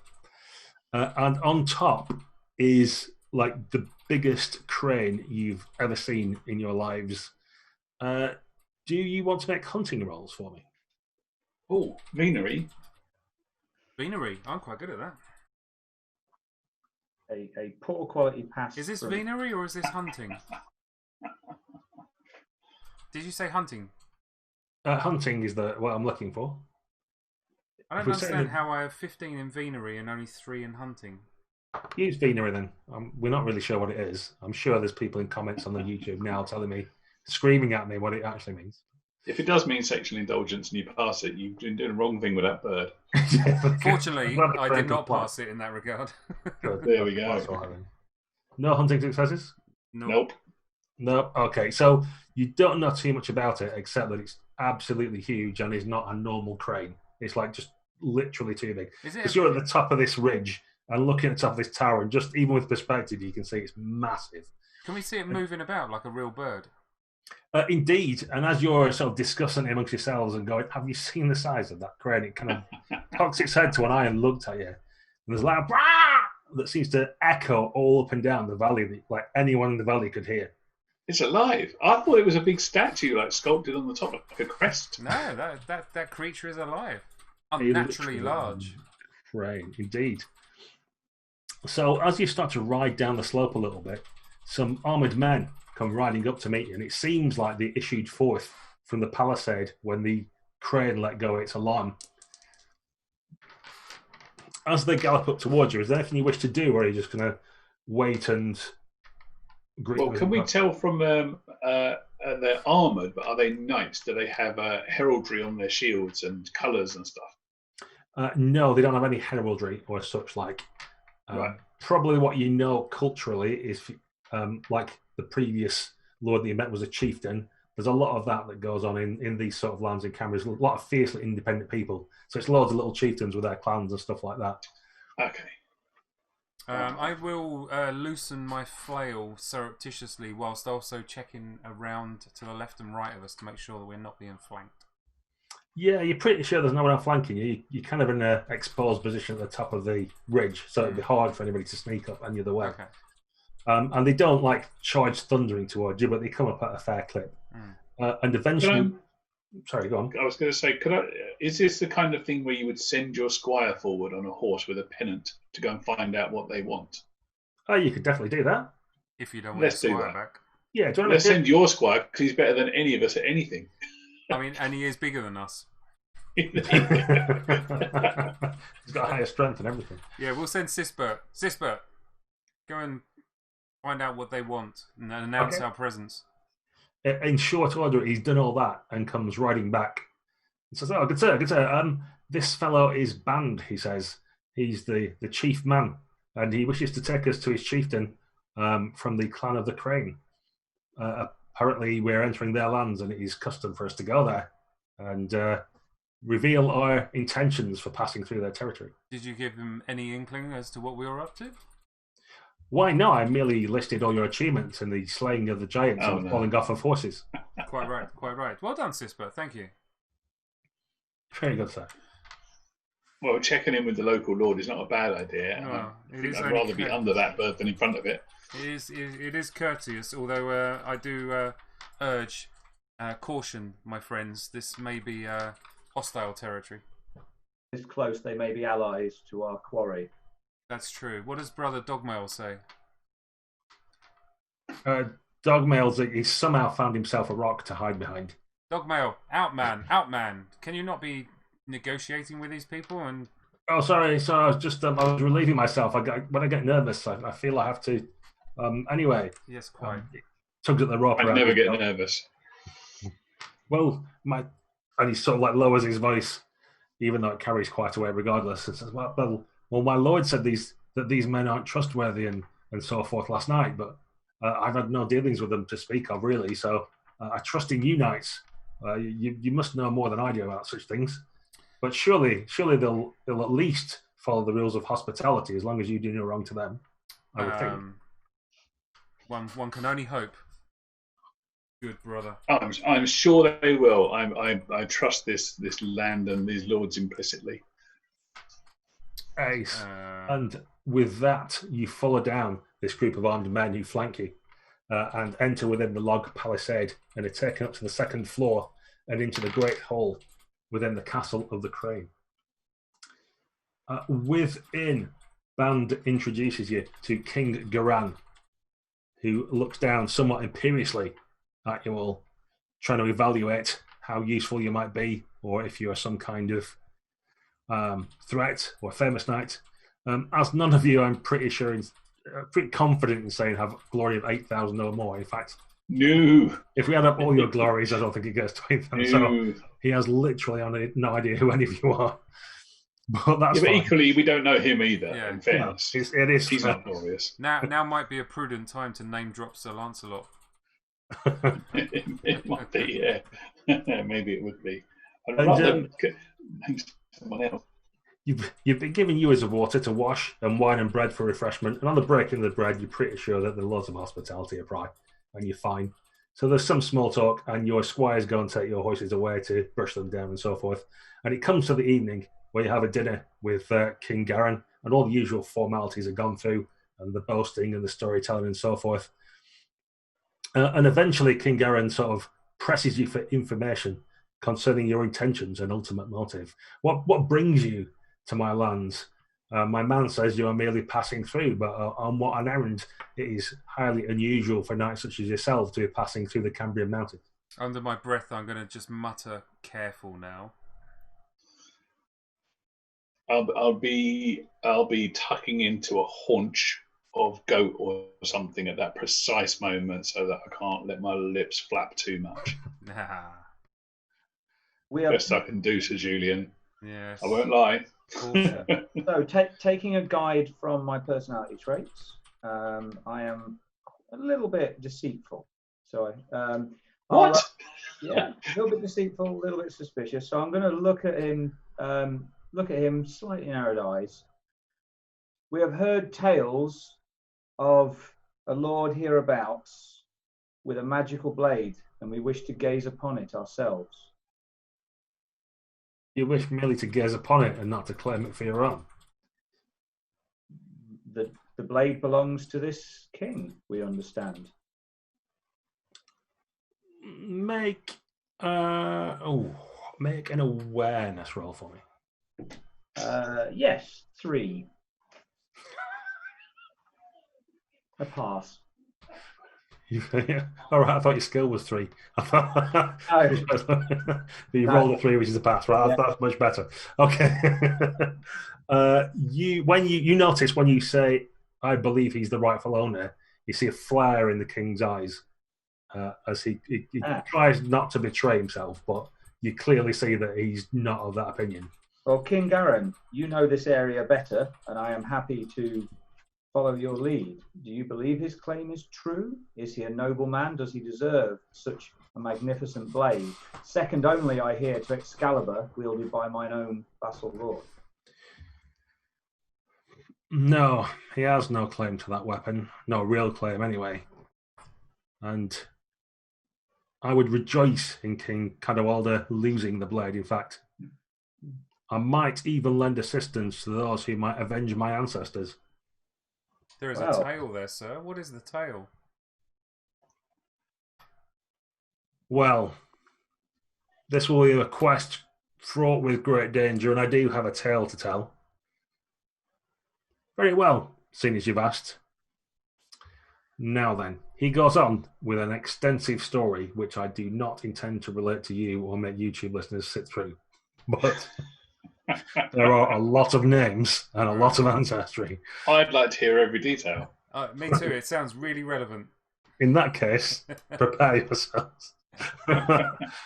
And on top is like the biggest crane you've ever seen in your lives. Do you want to make hunting rolls for me? Oh, venery. Venery. I'm quite good at that. A poor quality pass. Is this through. venery or is this hunting? Did you say hunting? Hunting is what I'm looking for. I don't understand how I have 15 in venery and only 3 in hunting. Use venery then. We're not really sure what it is. I'm sure there's people in comments on the YouTube now telling me, screaming at me what it actually means. If it does mean sexual indulgence and you pass it, you've been doing the wrong thing with that bird. Fortunately, I did not pass it in that regard. There we go. No hunting successes? Nope. No. Okay, so you don't know too much about it except that it's absolutely huge and is not a normal crane. It's like just literally too big. Because you're at the top of this ridge and looking at the top of this tower, and just even with perspective, you can see it's massive. Can we see it moving about like a real bird? Indeed, and as you're sort of discussing it amongst yourselves and going, have you seen the size of that crane? It kind of cocks its head to an eye and looked at you. And there's a loud "Brah!" that seems to echo all up and down the valley, that, like anyone in the valley could hear. It's alive. I thought it was a big statue, like sculpted on the top, like a crest. No, that creature is alive. Unnaturally large. Crane, indeed. So as you start to ride down the slope a little bit, some armoured men come riding up to meet you, and it seems like they issued forth from the palisade when the crane let go its alarm. As they gallop up towards you, is there anything you wish to do, or are you just going to wait and greet them? Well, can we tell from they're armoured, but are they knights? Do they have heraldry on their shields and colours and stuff? No, they don't have any heraldry or such like. Right. Probably what you know culturally is like the previous lord that you met was a chieftain. There's a lot of that goes on in these sort of lands in Canberra. There's a lot of fiercely independent people. So it's loads of little chieftains with their clans and stuff like that. Okay. I will loosen my flail surreptitiously whilst also checking around to the left and right of us to make sure that we're not being flanked. Yeah, you're pretty sure there's no one else flanking you. You're kind of in an exposed position at the top of the ridge, so it'd be hard for anybody to sneak up any other way. Okay. And they don't like charge thundering towards you, but they come up at a fair clip. And eventually, sorry, go on. I was going to say, is this the kind of thing where you would send your squire forward on a horse with a pennant to go and find out what they want? Oh, you could definitely do that. If you don't want your squire back. Yeah, do you want let's send your squire because he's better than any of us at anything. I mean, and he is bigger than us. He's got higher strength and everything. Yeah, we'll send Sisbert. Sisbert, go and find out what they want and then announce our presence. In short order, he's done all that and comes riding back. He says, "Oh, good sir, good sir. This fellow is banned," he says. "He's the chief man, and he wishes to take us to his chieftain from the clan of the Crane. Apparently, we're entering their lands, and it is custom for us to go there and reveal our intentions for passing through their territory." Did you give him any inkling as to what we were up to? Why not? I merely listed all your achievements in the slaying of the giants and falling off of horses. Quite right, quite right. Well done, Sisbert. Thank you. Very good, sir. Well, checking in with the local lord is not a bad idea. No, I'd rather be under that bird than in front of it. It is courteous, although I do urge caution, my friends. This may be hostile territory. This close, they may be allies to our quarry. That's true. What does Brother Dogmail say? Dogmail's he's somehow found himself a rock to hide behind. Dogmail, out man. Can you not be negotiating with these people? And oh, sorry. So I was just I was relieving myself. When I get nervous, I feel I have to. Anyway. Yes, quite. Tugs at the rope. I never get nervous. Well, and he sort of like lowers his voice, even though it carries quite a weight regardless, and says, "Well, my lord said that these men aren't trustworthy and so forth last night, but I've had no dealings with them to speak of, really, so I trust in you knights You must know more than I do about such things. But surely they'll at least follow the rules of hospitality as long as you do no wrong to them. I would think. One can only hope. Good brother. I'm sure they will. I trust this land and these lords implicitly. Ace. And with that, you follow down this group of armed men who flank you and enter within the log palisade and are taken up to the second floor and into the great hall within the castle of the Crane. Within, Band introduces you to King Garan, who looks down somewhat imperiously at you all, trying to evaluate how useful you might be, or if you are some kind of threat or famous knight. As none of you, I'm pretty sure, pretty confident in saying, have glory of 8,000 or more. In fact, no. If we add up all your glories, I don't think it gets to 8,000. No. So he has literally no idea who any of you are. But that's but equally, we don't know him either. Yeah. In fairness, it is. He's not glorious. Now might be a prudent time to name drop Sir Lancelot. It might be, yeah. Maybe it would be. I'd And, rather name someone else. You've been given ewers of water to wash and wine and bread for refreshment. And on the breaking of the bread, you're pretty sure that the laws of hospitality apply, and you're fine. So there's some small talk, and your squires go and take your horses away to brush them down and so forth. And it comes to the evening where you have a dinner with King Garan, and all the usual formalities are gone through, and the boasting and the storytelling and so forth. And eventually King Garan sort of presses you for information concerning your intentions and ultimate motive. What brings you to my lands? My man says you are merely passing through, but on what an errand? It is highly unusual for knights such as yourself to be passing through the Cambrian mountains. Under my breath, I'm going to just mutter, "Careful now." I'll be tucking into a haunch of goat or something at that precise moment, so that I can't let my lips flap too much. Best I can do, Sir Julian. Yes. I won't lie. So, taking a guide from my personality traits, I am a little bit deceitful. So, What? Yeah, a little bit deceitful, a little bit suspicious. So I'm going to look at him slightly narrowed eyes. We have heard tales of a lord hereabouts with a magical blade, and we wish to gaze upon it ourselves. You wish merely to gaze upon it and not to claim it for your own. The blade belongs to this king, we understand. Make an awareness roll for me. Yes, 3. A pass. All right, I thought your skill was 3. I thought but you rolled a 3, which is a pass, right? Yeah. That's much better. Okay. You notice when you say, "I believe he's the rightful owner," you see a flare in the king's eyes as he tries not to betray himself, but you clearly see that he's not of that opinion. Well, King Garan, you know this area better, and I am happy to follow your lead. Do you believe his claim is true? Is he a noble man? Does he deserve such a magnificent blade? Second only, I hear, to Excalibur, wielded by mine own vassal lord. No, he has no claim to that weapon. No real claim, anyway. And I would rejoice in King Cadwallader losing the blade. In fact, I might even lend assistance to those who might avenge my ancestors. There is a tale there, sir. What is the tale? Well, this will be a quest fraught with great danger, and I do have a tale to tell. Very well, seeing as you've asked. Now then, he goes on with an extensive story, which I do not intend to relate to you or make YouTube listeners sit through. But there are a lot of names and a lot of ancestry. I'd like to hear every detail. Me too. It sounds really relevant. In that case, prepare yourselves.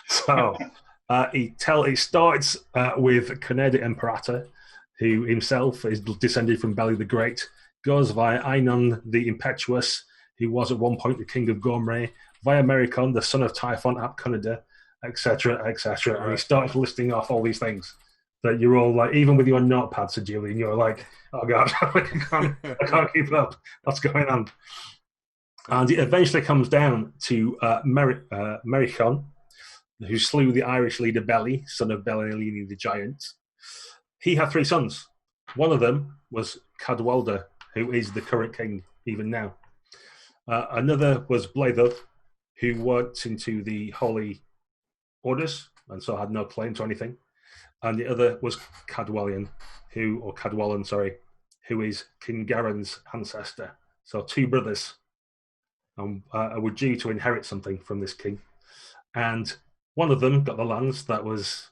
So, it starts with Caneda Imperator, who himself is descended from Beli the Great, goes via Ainon the Impetuous, who was at one point the king of Gormrey, via Mericon, the son of Typhon ap Cuneda, etc., etc. And he Right. starts listing off all these things that you're all like, even with your notepad, Sir Julian, you're like, oh God, I can't keep up. What's going on? And it eventually comes down to Merichon, who slew the Irish leader Beli, son of Belilini the giant. He had 3 sons. One of them was Cadwalder, who is the current king even now. Another was Bladud, who worked into the Holy Orders and so had no claim to anything. And the other was Cadwallon, who is King Garen's ancestor. So 2 brothers were due to inherit something from this king. And one of them got the lands, that was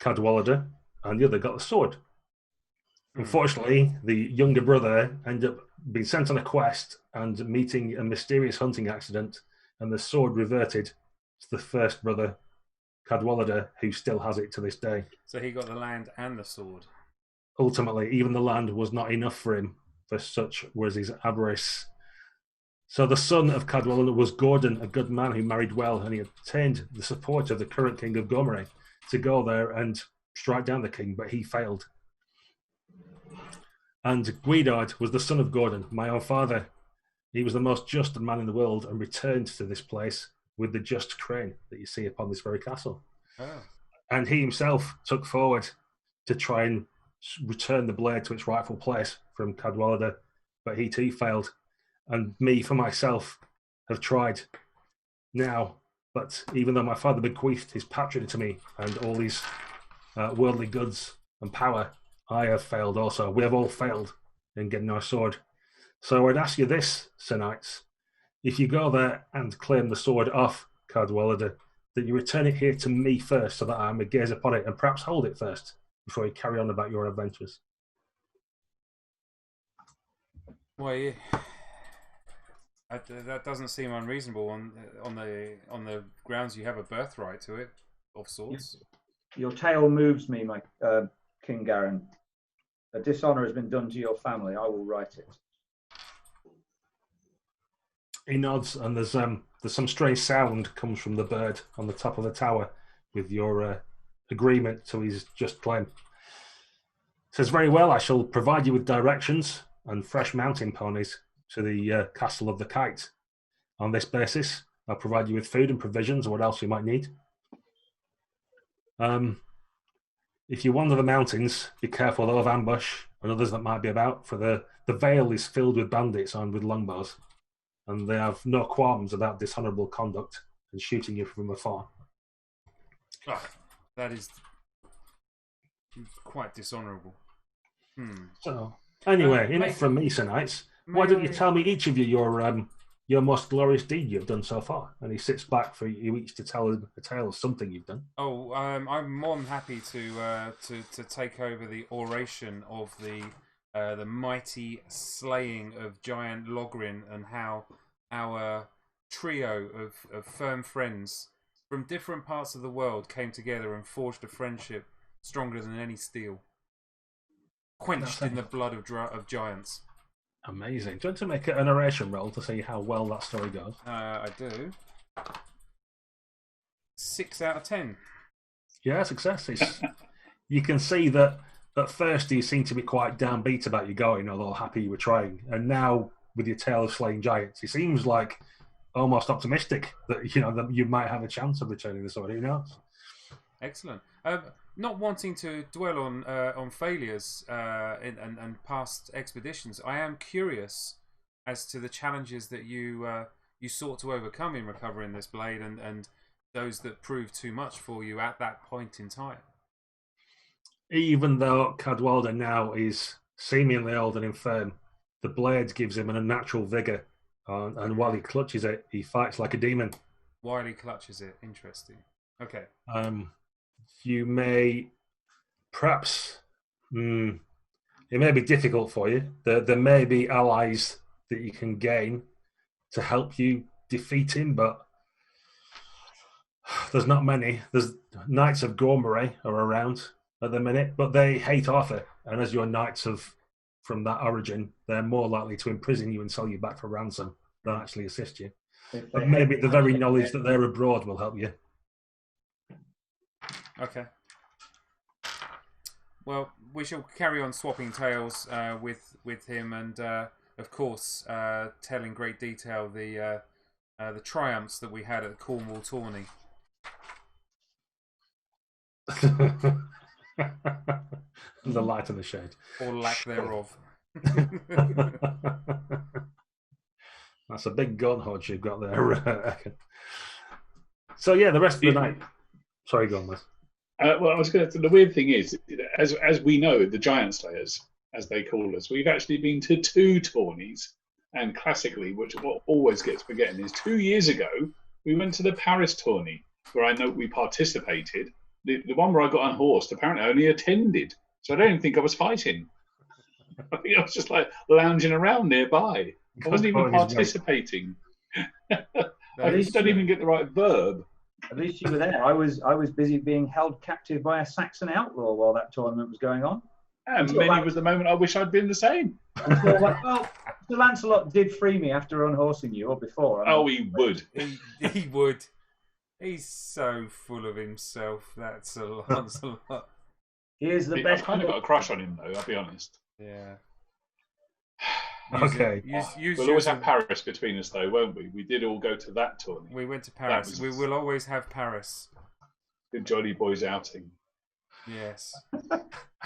Cadwallader, and the other got the sword. Unfortunately, the younger brother ended up being sent on a quest and meeting a mysterious hunting accident, and the sword reverted to the first brother, Cadwallader, who still has it to this day. So he got the land and the sword. Ultimately, even the land was not enough for him, for such was his avarice. So the son of Cadwallader was Gordon, a good man who married well, and he obtained the support of the current king of Gomerê to go there and strike down the king, but he failed. And Guidard was the son of Gordon, my own father. He was the most just man in the world and returned to this place with the just crane that you see upon this very castle. Oh. And he himself took forward to try and return the blade to its rightful place from Cadwallader, but he too failed. And me, for myself, have tried now. But even though my father bequeathed his patrimony to me and all these worldly goods and power, I have failed also. We have all failed in getting our sword. So I'd ask you this, Sir Knights. If you go there and claim the sword off Cadwallader, that you return it here to me first so that I may gaze upon it and perhaps hold it first before you carry on about your adventures. Well, yeah. That doesn't seem unreasonable on the grounds you have a birthright to it, of sorts. Your tale moves me, my King Garen. A dishonour has been done to your family. I will right it. He nods, and there's some strange sound comes from the bird on the top of the tower with your agreement to his just claim. Says, very well, I shall provide you with directions and fresh mountain ponies to the Castle of the Kite. On this basis, I'll provide you with food and provisions or what else you might need. If you wander the mountains, be careful of ambush and others that might be about, for the vale is filled with bandits armed with longbows, and they have no qualms about dishonourable conduct and shooting you from afar. Oh, that is quite dishonourable. So, anyway, enough from me, Sir Knights. Why don't you tell me, each of you, your most glorious deed you've done so far? And he sits back for you each to tell a tale of something you've done. Oh, I'm more than happy to take over the oration of the mighty slaying of giant Logrin, and how our trio of firm friends from different parts of the world came together and forged a friendship stronger than any steel, quenched in the blood of giants. Amazing. Do you want to make an oration roll to see how well that story goes? I do. 6 out of 10. Yeah, success. You can see that at first you seem to be quite downbeat about you going, although happy you were trying. And now, with your tale of slaying giants, it seems like almost optimistic that that you might have a chance of returning the sword. Who knows? Excellent. Not wanting to dwell on failures and past expeditions, I am curious as to the challenges that you sought to overcome in recovering this blade, and those that proved too much for you at that point in time. Even though Cadwallader now is seemingly old and infirm, the blade gives him an unnatural vigour, and while he clutches it, he fights like a demon. While he clutches it, interesting. Okay. You may, perhaps, it may be difficult for you. There may be allies that you can gain to help you defeat him, but there's not many. There's Knights of Gomerê are around at the minute, but they hate Arthur, and as your knights from that origin, they're more likely to imprison you and sell you back for ransom than actually assist you. But maybe the very knowledge that they're abroad will help you. Okay. Well, we shall carry on swapping tales with him, and of course, tell in great detail the triumphs that we had at the Cornwall tourney. The light and the shade. Or lack thereof. That's a big gun hodge you've got there. So yeah, the rest of the night. Sorry, go on, Liz. Well, I was going to. The weird thing is, as we know, the Giant Slayers, as they call us, we've actually been to 2 tourneys, and classically, which what always gets forgotten is 2 years ago we went to the Paris tourney, where I know we participated. The one where I got unhorsed, apparently I only attended, so I don't even think I was fighting. I think I was just like lounging around nearby. I wasn't even participating. I just don't even get the right verb. At least you were there. I was busy being held captive by a Saxon outlaw while that tournament was going on. And many was the moment I wish I'd been the same. Until, well, Sir Lancelot did free me after unhorsing you, or before. Oh, he would. He would. He's so full of himself. That's a lot. He is the best. I've kind of got a crush on him, though, I'll be honest. Yeah. Okay. We'll always have Paris between us, though, won't we? We did all go to that tourney. We went to Paris. We will always have Paris. Good Jolly Boys outing. Yes.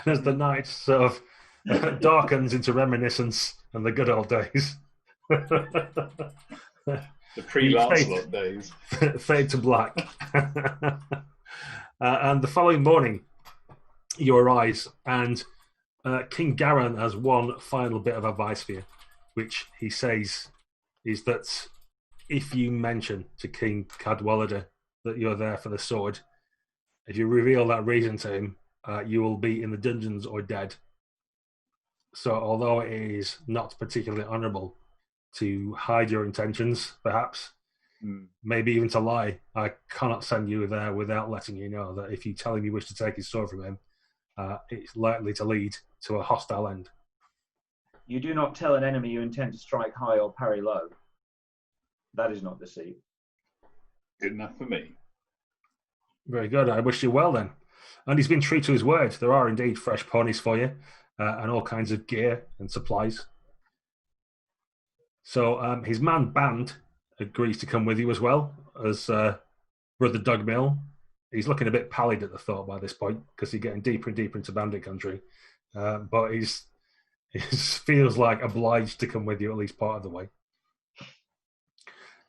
As the night sort of darkens into reminiscence and the good old days. The pre-Lancelot days. Fade to black. And the following morning, you arise, and King Garan has one final bit of advice for you, which he says is that if you mention to King Cadwallader that you're there for the sword, if you reveal that reason to him, you will be in the dungeons or dead. So although it is not particularly honourable to hide your intentions, perhaps, maybe even to lie, I cannot send you there without letting you know that if you tell him you wish to take his sword from him, it's likely to lead to a hostile end. You do not tell an enemy you intend to strike high or parry low. That is not deceit. Good enough for me. Very good. I wish you well then. And he's been true to his word. There are indeed fresh ponies for you, and all kinds of gear and supplies. So his man Band agrees to come with you as well as Brother Dugmill. He's looking a bit pallid at the thought by this point because he's getting deeper and deeper into bandit country. But he feels like obliged to come with you at least part of the way.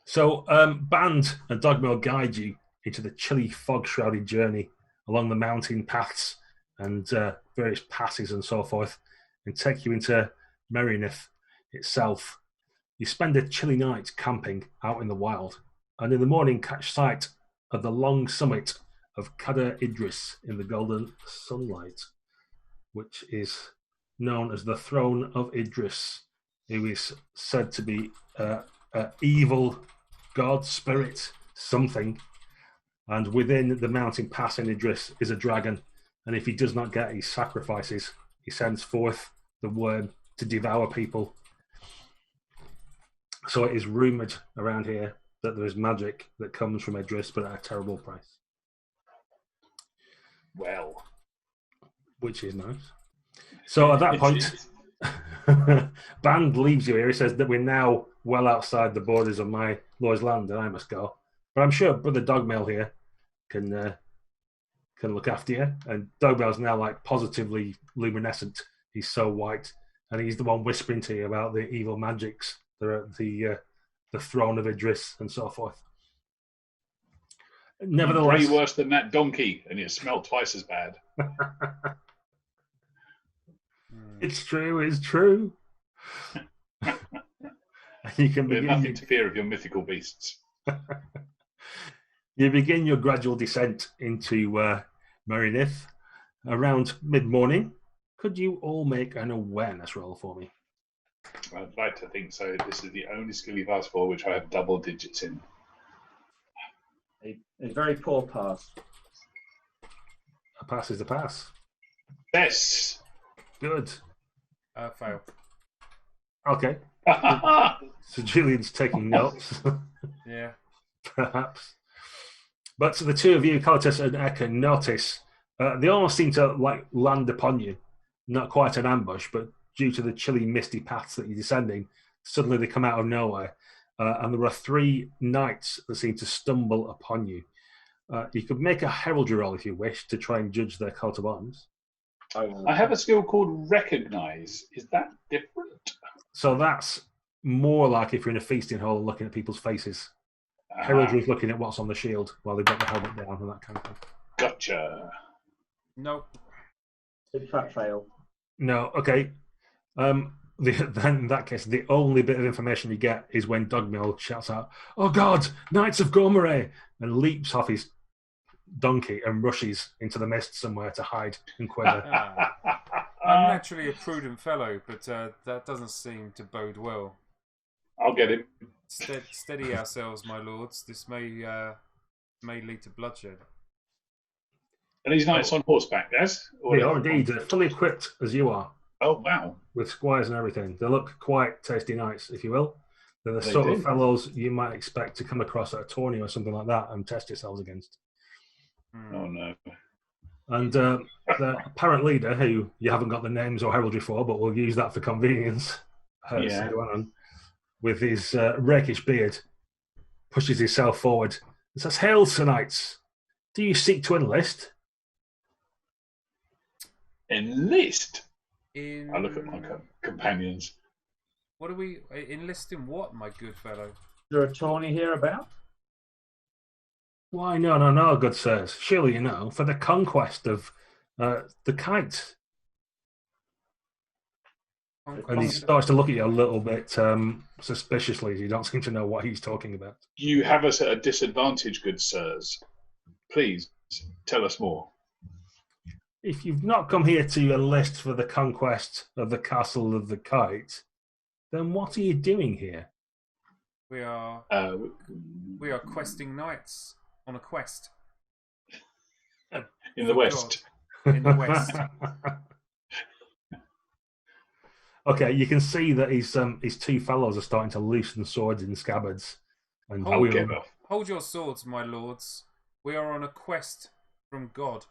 So Band and Dugmill guide you into the chilly, fog-shrouded journey along the mountain paths and various passes and so forth, and take you into Merioneth itself. You spend a chilly night camping out in the wild, and in the morning catch sight of the long summit of Cadair Idris in the golden sunlight, which is known as the Throne of Idris, who is said to be an evil god, spirit, something. And within the mountain pass in Idris is a dragon, and if he does not get his sacrifices, he sends forth the worm to devour people. So it is rumoured around here that there is magic that comes from Idris, but at a terrible price. Well. Which is nice. So at that point, Band leaves you here. He says that we're now well outside the borders of my lord's land and I must go. But I'm sure Brother Dogmail here can look after you. And Dogmail's now like positively luminescent. He's so white. And he's the one whispering to you about the evil magics that are at the throne of Idris and so forth. Nevertheless, way worse than that donkey, and it smelled twice as bad. It's true. It's true. You can There's begin. nothing to fear of your mythical beasts. You begin your gradual descent into Merioneth around mid-morning. Could you all make an awareness roll for me? I'd like to think so. This is the only skill you've asked for which I have double digits in. A very poor pass. A pass is a pass. Yes. Good. Fail. Okay. So Julian's taking notes. Yeah. Perhaps. But the two of you, Caletus and Echen, notice they almost seem to like land upon you. Not quite an ambush, but due to the chilly, misty paths that you're descending, suddenly they come out of nowhere. And there are 3 knights that seem to stumble upon you. You could make a heraldry roll if you wish to try and judge their coat of arms. I have a skill called Recognize. Is that different? So that's more like if you're in a feasting hall and looking at people's faces. Heraldry is looking at what's on the shield while they've got the helmet down and that kind of thing. Gotcha. Nope. Big fat fail. No, okay. Then in that case, the only bit of information you get is when Dogmill shouts out, "Oh God, Knights of Gormare!" and leaps off his donkey and rushes into the mist somewhere to hide and quiver. I'm naturally a prudent fellow, but that doesn't seem to bode well. I'll get him. Steady ourselves, my lords. This may lead to bloodshed. And these knights on horseback, yes? They are indeed fully equipped as you are. Oh, wow. With squires and everything. They look quite tasty knights, if you will. They're the They sort do. of fellows you might expect to come across at a tourney or something like that and test yourselves against. Oh, no. And the apparent leader, who you haven't got the names or heraldry for, but we'll use that for convenience, Yeah. with his rakish beard, pushes himself forward and says, "Hail, Sir Knights! Do you seek to enlist?" Enlist? In... I look at my companions. What are we enlisting? What, my good fellow? Is there a tourney here about? Why, no, good sirs. Surely you know, for the conquest of the kite. And he starts to look at you a little bit suspiciously. You don't seem to know what he's talking about. You have us at a disadvantage, good sirs. Please, tell us more. If you've not come here to enlist for the conquest of the castle of the kite, then what are you doing here? We are questing knights on a quest in the west. God, in the west. Okay, you can see that his 2 fellows are starting to loosen swords in scabbards. And Hold your swords, my lords. We are on a quest from God.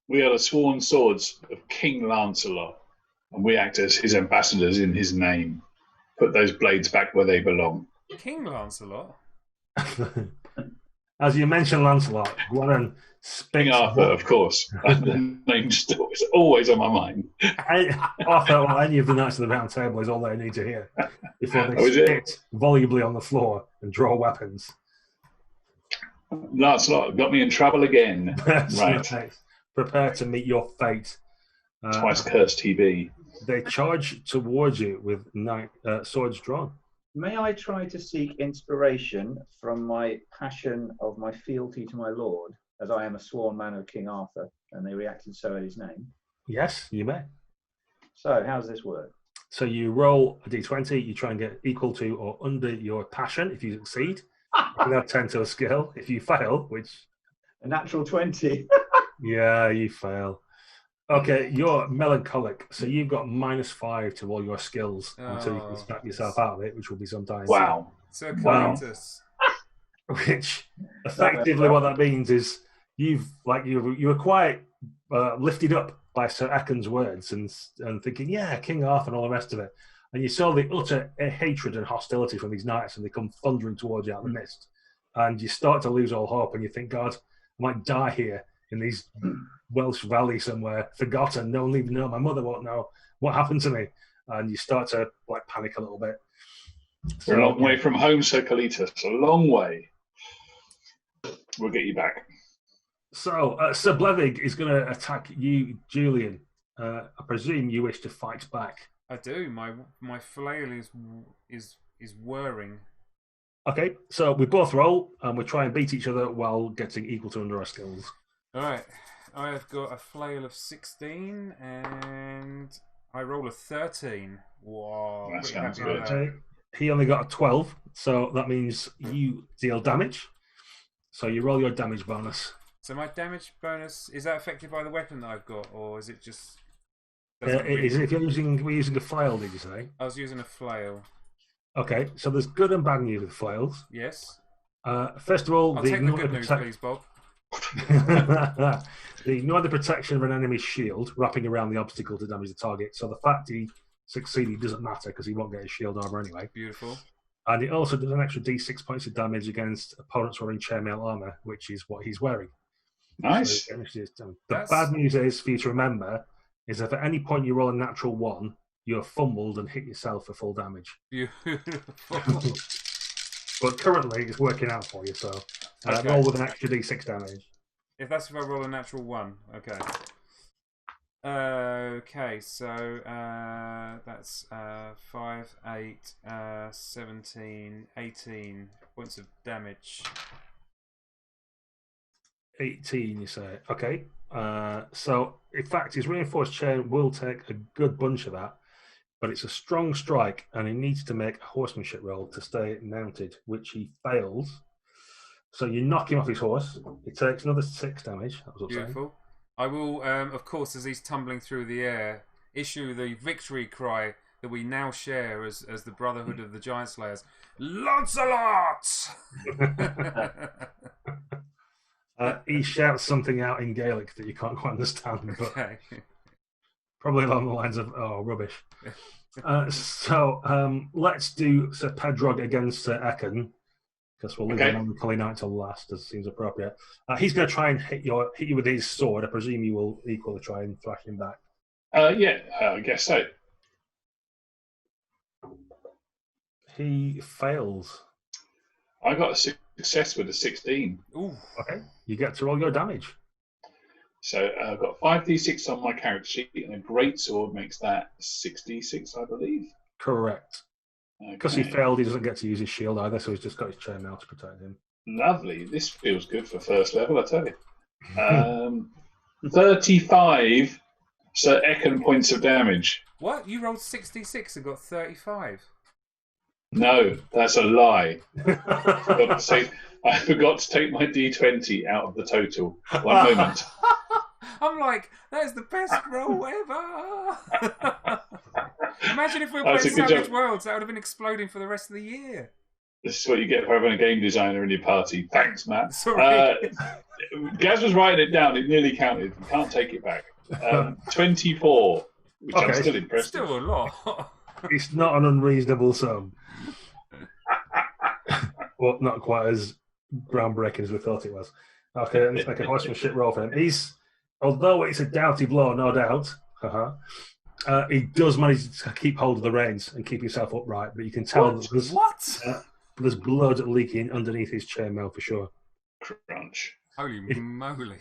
We are the sworn swords of King Lancelot, and we act as his ambassadors in his name. Put those blades back where they belong. King Lancelot? As you mentioned, Lancelot, Gwaran spits. King Arthur, of course. The name still is always on my mind. Arthur or any of the Knights of the Round Table is all they need to hear before they is it? spit volubly on the floor and draw weapons. Lancelot got me in trouble again. Right. Prepare to meet your fate. Twice cursed he be. They charge towards you with swords drawn. May I try to seek inspiration from my passion of my fealty to my lord, as I am a sworn man of King Arthur, and they reacted so at his name? Yes, you may. So, how does this work? So you roll a d20, you try and get equal to or under your passion. If you succeed, you can add 10 to a skill. If you fail, which... A natural 20. Yeah, you fail. Okay, you're melancholic, so you've got -5 to all your skills until you can snap yourself out of it, which will be sometime. Wow. Sir Caletus. Which effectively what that means is you were quite lifted up by Sir Echen's words and thinking, yeah, King Arthur and all the rest of it. And you saw the utter hatred and hostility from these knights, and they come thundering towards you out of the mist. And you start to lose all hope, and you think, God, I might die here in these Welsh valley somewhere, forgotten. No one will even know. My mother won't know what happened to me. And you start to panic a little bit. We're a long way from home, Sir Caletus. A long way. We'll get you back. So, Sir Blevig is going to attack you, Julian. I presume you wish to fight back. I do. My flail is whirring. Okay, so we both roll, and we try and beat each other while getting equal to under our skills. All right. I have got a flail of 16, and I roll a 13. Wow. That sounds happy with good. that. Okay. He only got a 12, so that means you deal damage. So you roll your damage bonus. So my damage bonus, is that affected by the weapon that I've got, or is it just... Is it if we're using a flail, did you say? I was using a flail. Okay, so there's good and bad news with flails. Yes. First of all, I'll the take the good news, please, Bob. the ignore the protection of an enemy's shield wrapping around the obstacle to damage the target. So the fact he succeeded doesn't matter because he won't get his shield armor anyway. Beautiful. And it also does an extra D6 points of damage against opponents wearing chainmail armor, which is what he's wearing. Nice. So the bad news is for you to remember is if at any point you roll a natural 1, you're fumbled and hit yourself for full damage. Beautiful. But currently it's working out for you, so Okay. roll with an extra D6 damage. If that's if I roll a natural 1, okay. Okay, so that's 5, 8, 17, 18 points of damage. 18, you say. Okay. So, in fact, his reinforced chain will take a good bunch of that, but it's a strong strike, and he needs to make a horsemanship roll to stay mounted, which he fails. So you knock him off his horse. He takes another 6 damage. That was what I'm saying. Beautiful. I will, of course, as he's tumbling through the air, issue the victory cry that we now share as the Brotherhood of the Giant Slayers. Lancelot! He shouts something out in Gaelic that you can't quite understand, but Okay. probably along the lines of, oh, rubbish. So let's do Sir Pedrog against Sir Echen, because we'll leave the melancholy knight till last, as seems appropriate. He's going to try and hit you with his sword. I presume you will equally try and thrash him back. Yeah, I guess so. He fails. I got a success with a 16. Ooh. Okay, you get to roll your damage. So I've got 5d6 on my character sheet, and a great sword makes that 6d6, I believe. Correct. Because he failed, he doesn't get to use his shield either, so he's just got his chain now to protect him. Lovely. This feels good for first level, I tell you. 35 Sir Echen points of damage. What? You rolled 66 and got 35? No, that's a lie. I forgot to take my d20 out of the total. One moment. I'm like, that is the best roll ever. Imagine if we were That's playing a good Savage job. Worlds, that would have been exploding for the rest of the year. This is what you get for having a game designer in your party. Thanks, Matt. Sorry. Gaz was writing it down. It nearly counted. You can't take it back. 24, which I'm still impressed with. Still a lot. It's not an unreasonable sum. Well, not quite as groundbreaking as we thought it was. Okay, let's make a horsemanship roll for him. Although it's a doughty blow, no doubt, he does manage to keep hold of the reins and keep himself upright, but you can tell that there's blood leaking underneath his chainmail for sure. Crunch. Holy moly.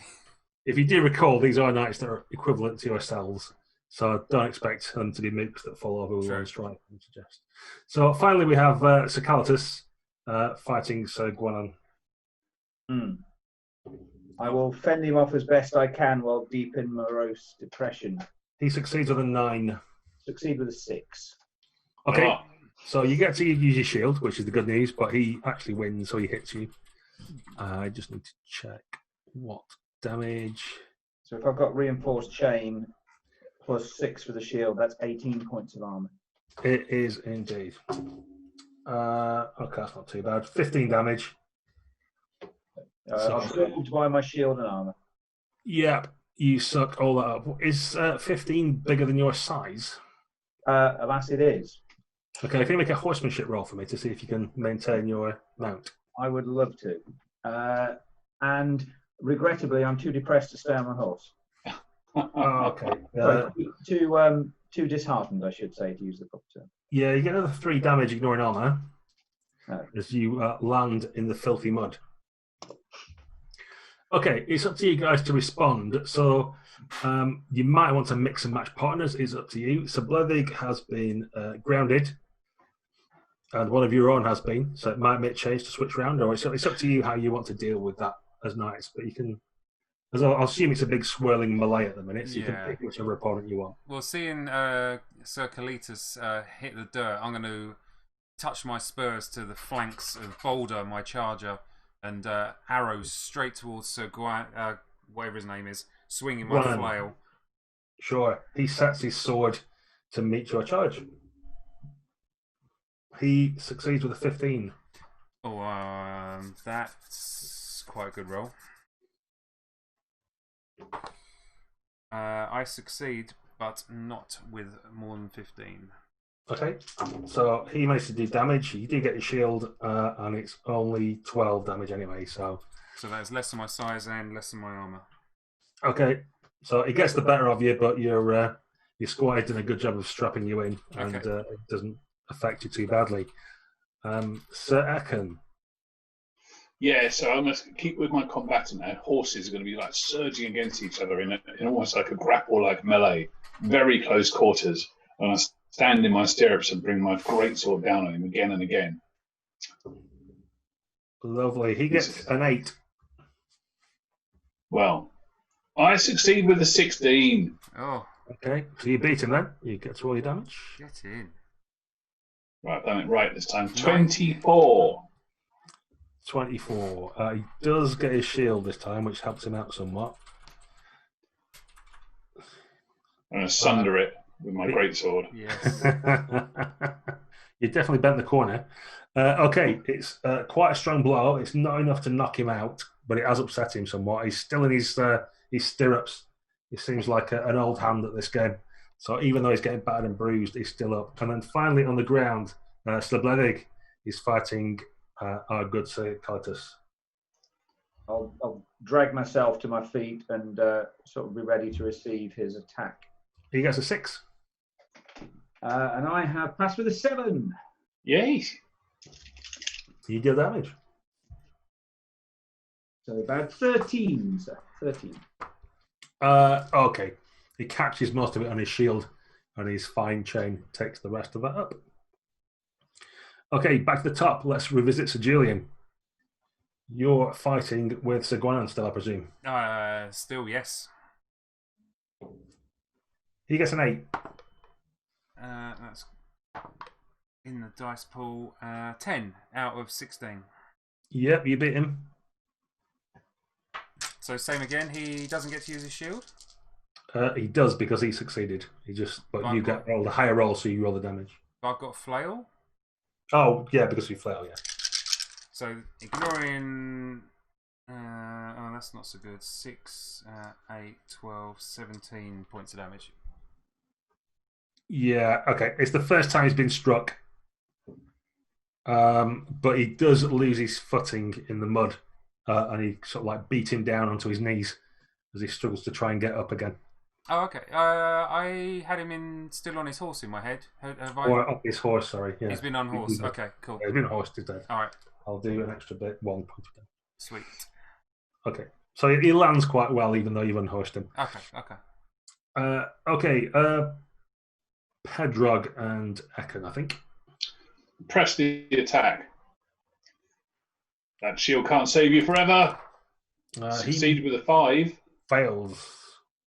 If you do recall, these are knights that are equivalent to yourselves, so don't expect them to be mooks that fall over with one strike, I would suggest. So finally we have Sir Caletus fighting Sir Gwanan. I will fend him off as best I can while deep in morose depression. He succeeds with a 9. Succeed with a 6. Okay, Oh. so you get to use your shield, which is the good news, but he actually wins, so he hits you. I just need to check what damage. So if I've got reinforced chain plus 6 for the shield, that's 18 points of armor. It is indeed. Okay, that's not too bad. 15 damage. I'll still buy my shield and armor. Yep, you suck all that up. Is 15 bigger than your size? Alas, it is. Okay, can you make a horsemanship roll for me to see if you can maintain your mount? I would love to. And regrettably, I'm too depressed to stay on my horse. Okay. Too disheartened, I should say, to use the proper term. Yeah, you get another 3 damage ignoring armor as you land in the filthy mud. Okay, it's up to you guys to respond. So you might want to mix and match partners. It's up to you. So Bloodwig has been grounded, and one of your own has been. So it might make change to switch round, or it's up to you how you want to deal with that as knights. But you can, as I'll assume it's a big swirling melee at the minute, so you can pick whichever opponent you want. Well, seeing Sir Caletus hit the dirt, I'm going to touch my spurs to the flanks of Boulder, my charger, and arrows straight towards Sir whatever his name is, swinging my flail. Sure. He sets his sword to meet your charge. He succeeds with a 15. Oh, that's quite a good roll. I succeed, but not with more than 15. Okay, so he makes to do damage. You do get your shield, and it's only 12 damage anyway. So that's less than my size and less than my armor. okay, so it gets the better of you, but your squire did a good job of strapping you in, and Okay. it doesn't affect you too badly. Sir Echen. Yeah, so I must keep with my combatant now. Horses are going to be like surging against each other in almost like a grapple, like melee, very close quarters. And I stand in my stirrups and bring my greatsword down on him again and again. Lovely. He gets an 8. Well, I succeed with a 16. Oh, Okay, so you beat him then. You get to all your damage. get in. Right, I've done it right this time. 24. 24. He does get his shield this time, which helps him out somewhat. I'm going to sunder it with my greatsword. Yes. You definitely bent the corner. Okay, it's quite a strong blow. It's not enough to knock him out, but it has upset him somewhat. He's still in his stirrups. He seems like an old hand at this game. So even though he's getting battered and bruised, he's still up. And then finally on the ground, Slabledig is fighting our good Sir Caletus. I'll drag myself to my feet and sort of be ready to receive his attack. He gets a 6. And I have passed with a 7. Yay. You deal damage. So about 13, sir. 13. Okay. He catches most of it on his shield, and his fine chain takes the rest of that up. Okay, back to the top. Let's revisit Sir Julian. You're fighting with Sir Gwanan still, I presume. Still, yes. He gets an 8. That's in the dice pool. 10 out of 16. Yep, you beat him. So same again. He doesn't get to use his shield. He does because he succeeded. But you get rolled a higher roll, so you roll the damage. I've got flail. Oh, yeah, because you flail, yeah. So ignoring. Oh, that's not so good. 6, 8, 12, 17 points of damage. Yeah, okay. It's the first time he's been struck. But he does lose his footing in the mud, and he sort of like beat him down onto his knees as he struggles to try and get up again. Oh, okay. I had him still on his horse in my head. Have I? Or up his horse, sorry. Yeah. He's been on horse. Okay, cool. Yeah, he's been on horse, he's dead. All right. I'll do an extra bit, 1 point of damage. Sweet. Okay. So he lands quite well, even though you've unhorsed him. Okay. Okay. Pedrog and Echen, I think. Press the attack. That shield can't save you forever. Succeed with a 5. Fails.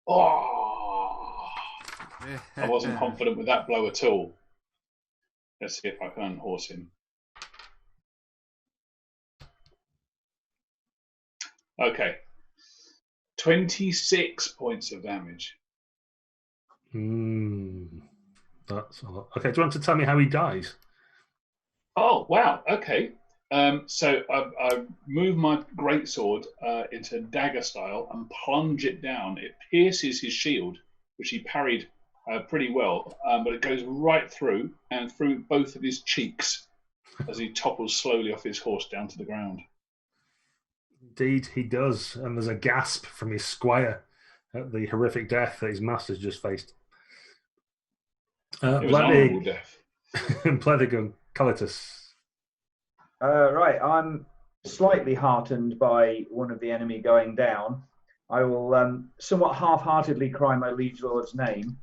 Oh, I wasn't confident with that blow at all. Let's see if I can unhorse him. Okay. 26 points of damage. That's a lot. Okay, do you want to tell me how he dies? Oh, wow. Okay. So I move my greatsword into dagger style and plunge it down. It pierces his shield, which he parried pretty well, but it goes right through and through both of his cheeks as he topples slowly off his horse down to the ground. Indeed, he does. And there's a gasp from his squire at the horrific death that his master's just faced. It was an honourable death. Pledigan, Caletus. Right, I'm slightly heartened by one of the enemy going down. I will somewhat half-heartedly cry my liege lord's name,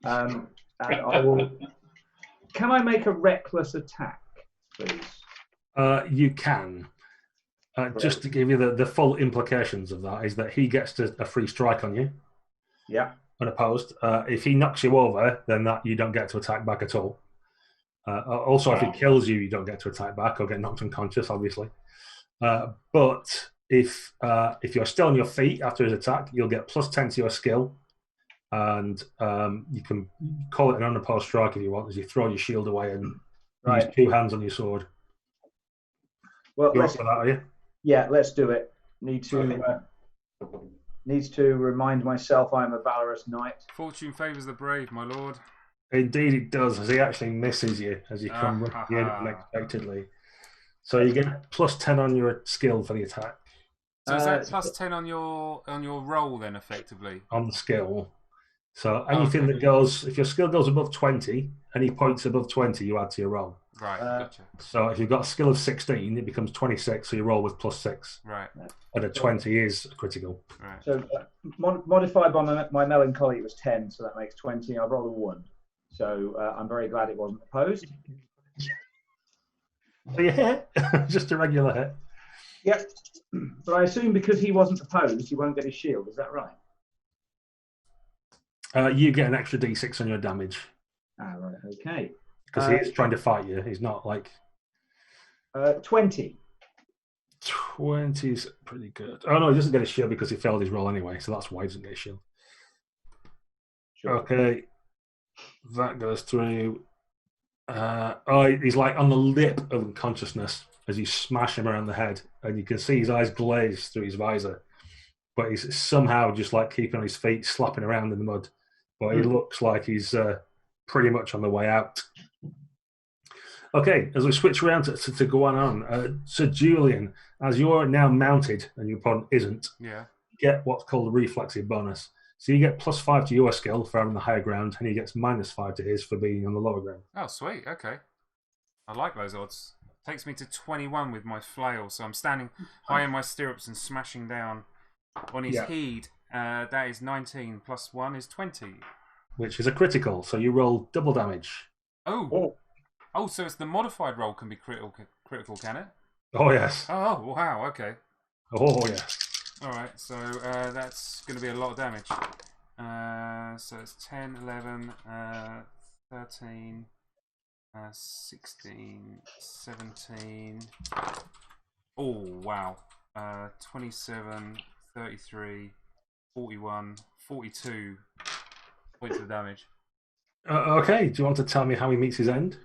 and I will. Can I make a reckless attack, please? You can. Just to give you the full implications of that is that he gets a free strike on you. Yeah. Unopposed. If he knocks you over, then you don't get to attack back at all. Also, if he kills you, you don't get to attack back or get knocked unconscious, obviously. But if you're still on your feet after his attack, you'll get +10 to your skill, and you can call it an unopposed strike if you want, as you throw your shield away and use 2 hands on your sword. Well, You're up for that, are you? yeah, let's do it. Needs to remind myself I am a valorous knight. Fortune favours the brave, my lord. Indeed, it does, as he actually misses you as you come running in unexpectedly. So you get plus 10 on your skill for the attack. So is that plus 10 on your roll then, effectively? On the skill. So anything that goes, if your skill goes above 20, any points above 20, you add to your roll. Right, gotcha. So if you've got a skill of 16, it becomes 26, so you roll with plus 6. Right. And a 20 is critical. Right. So modified by my melancholy, it was 10, so that makes 20. I rolled a 1. So I'm very glad it wasn't opposed. So you hit, just a regular hit. Yep. But I assume because he wasn't opposed, he won't get his shield. Is that right? You get an extra d6 on your damage. Ah, right. Okay. Because he is trying to fight you. He's not like... 20. 20's pretty good. Oh, no, he doesn't get a shield because he failed his roll anyway, so that's why he doesn't get a shield. Sure. Okay. That goes through. He's like on the lip of unconsciousness as you smash him around the head, and you can see his eyes glaze through his visor. But he's somehow just like keeping on his feet, slapping around in the mud. But he looks like he's pretty much on the way out. Okay, as we switch around to go on, Sir Julian, as you're now mounted and your opponent isn't, you get what's called a reflexive bonus. So you get plus 5 to your skill for having the higher ground, and he gets minus 5 to his for being on the lower ground. Oh, sweet. Okay. I like those odds. Takes me to 21 with my flail, so I'm standing high in my stirrups and smashing down on his heed. That is 19 plus 1 is 20. Which is a critical, so you roll double damage. Oh, so it's the modified roll can be critical, can it? Oh, yes. Oh, wow, okay. Oh, yes. Alright, so that's going to be a lot of damage. So it's 10, 11, 13, 16, 17. Oh, wow. 27, 33, 41, 42 points of damage. Okay, do you want to tell me how he meets his end?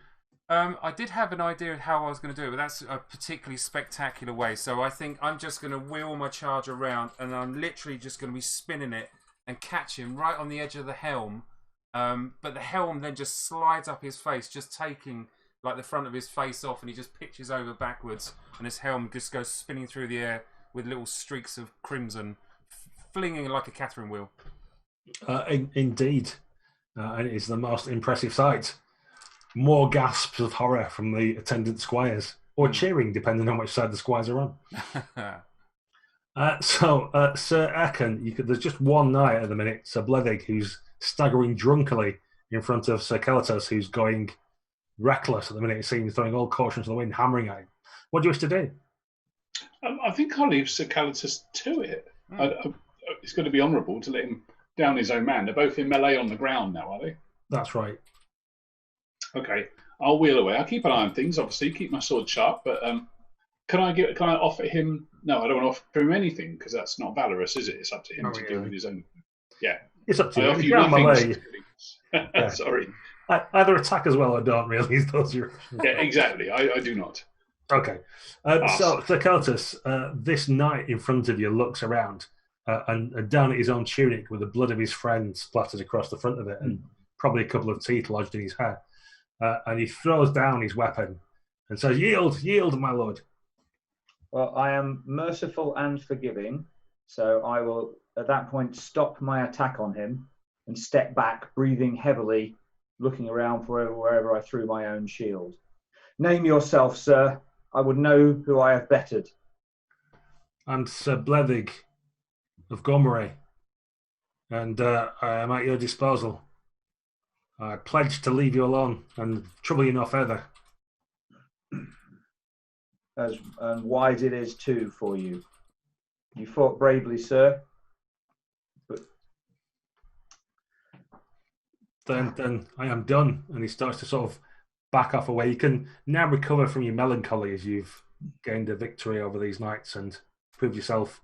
I did have an idea of how I was going to do it, but that's a particularly spectacular way. So I think I'm just going to wheel my charge around, and I'm literally just going to be spinning it and catch him right on the edge of the helm. But the helm then just slides up his face, just taking like the front of his face off, and he just pitches over backwards, and his helm just goes spinning through the air with little streaks of crimson, flinging like a Catherine wheel. Indeed. And it is the most impressive sight. More gasps of horror from the attendant squires, or cheering, depending on which side the squires are on. Sir Echen, there's just one knight at the minute, Sir Blethig, who's staggering drunkenly in front of Sir Caletus, who's going reckless at the minute, it seems, throwing all caution to the wind, hammering at him. What do you wish to do? I think I'll leave Sir Caletus to it. It's going to be honourable to let him down his own man. They're both in melee on the ground now, are they? That's right. Okay, I'll wheel away. I'll keep an eye on things, obviously, keep my sword sharp, but can I offer him... No, I don't want to offer him anything, because that's not valorous, is it? It's up to him to do with his own... Yeah. It's up to you. I offer you nothing. Yeah. Sorry. Either attack as well or don't, really. Those are... Yeah, exactly. I do not. Okay. So, Caletus, this knight in front of you looks around and down at his own tunic with the blood of his friend splattered across the front of it and probably a couple of teeth lodged in his hair. And he throws down his weapon and says, Yield, my lord. Well, I am merciful and forgiving, so I will, at that point, stop my attack on him and step back, breathing heavily, looking around for wherever I threw my own shield. Name yourself, sir. I would know who I have bettered. I'm Sir Blethig of Gomeray, and I am at your disposal. I pledge to leave you alone and trouble you no further. And wise it is too for you. You fought bravely, sir. But then I am done. And he starts to sort of back off away. You can now recover from your melancholy as you've gained a victory over these knights and proved yourself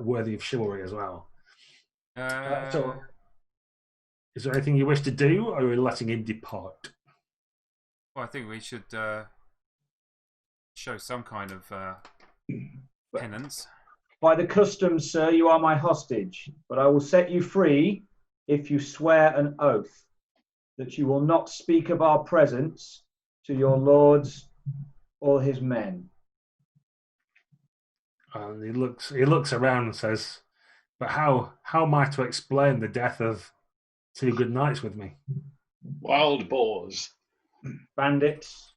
worthy of chivalry as well. So, is there anything you wish to do, or are we letting him depart? Well, I think we should show some kind of penance. By the customs, sir, you are my hostage, but I will set you free if you swear an oath that you will not speak of our presence to your lords or his men. And he looks around and says, "But how am I to explain the death of 2 good knights with me?" Wild boars. Bandits.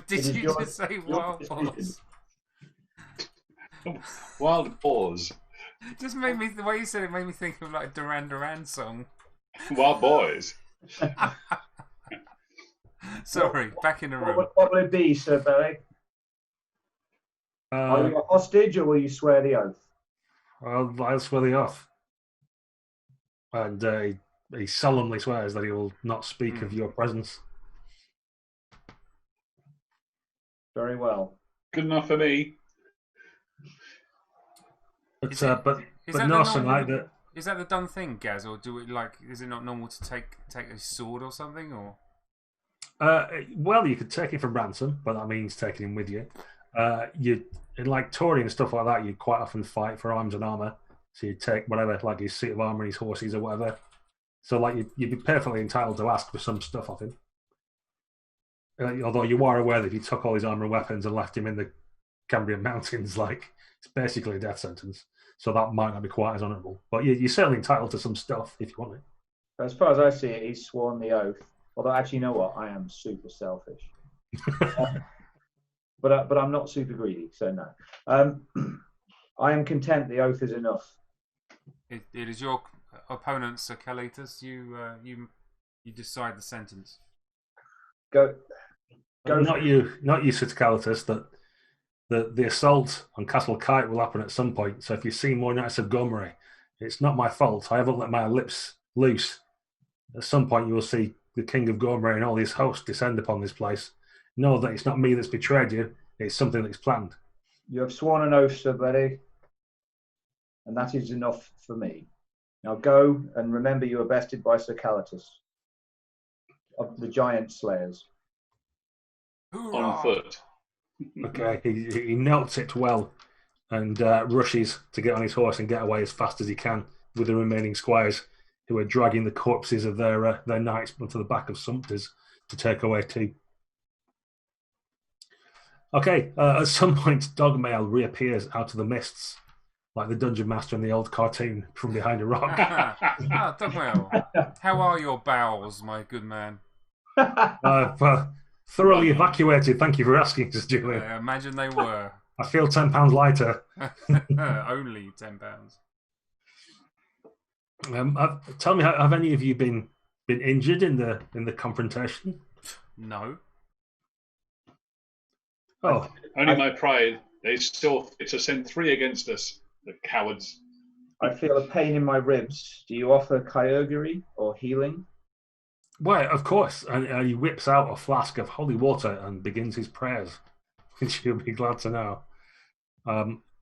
Did you just say wild boars? Wild boars. Just made me, the way you said it made me think of like a Duran Duran song. Wild boys. Sorry, back in the room. What will it be, Sir Berry? Are you a hostage or will you swear the oath? I'll swear the oath. And he solemnly swears that he will not speak of your presence. Very well. Good enough for me. But Is that no, so like that. Is that the done thing, Gaz, or do it like? Is it not normal to take a sword or something, or? Well, you could take it for ransom, but that means taking him with you. You in like touring and stuff like that. You'd quite often fight for arms and armor, so you'd take whatever, like his suit of armor, his horses, or whatever. So, like, you'd be perfectly entitled to ask for some stuff of him. Although you are aware that if you took all his armor and weapons and left him in the Cambrian Mountains, like, it's basically a death sentence. So that might not be quite as honourable. But you're certainly entitled to some stuff if you want it. As far as I see it, he's sworn the oath. Although, actually, you know what? I am super selfish. But I'm not super greedy, so no. I am content the oath is enough. It is your opponent, Sir Caletus. You decide the sentence. Go. Not you, Sir Caletus. That the assault on Castle Kite will happen at some point. So if you see more Knights of Gomery, it's not my fault. I haven't let my lips loose. At some point, you will see the King of Gomery and all his hosts descend upon this place. Know that it's not me that's betrayed you. It's something that's planned. You have sworn an oath, Sir Berry, and that is enough for me. Now go and remember you are bested by Sir Caletus of the Giant Slayers. Hoorah! On foot. Okay, he notes it well and rushes to get on his horse and get away as fast as he can with the remaining squires who are dragging the corpses of their knights onto the back of sumpters to take away too. Okay, at some point, Dogmail reappears out of the mists, like the dungeon master in the old cartoon from behind a rock. Dogmail, how are your bowels, my good man? Thoroughly evacuated. Thank you for asking, Julian. I imagine they were. I feel £10 lighter. Only £10. Tell me, have any of you been injured in the confrontation? No. Oh, Only my pride. They still fit to send 3 against us, the cowards. I feel a pain in my ribs. Do you offer Kyogre or healing? well, of course. And he whips out a flask of holy water and begins his prayers, which you'll be glad to know.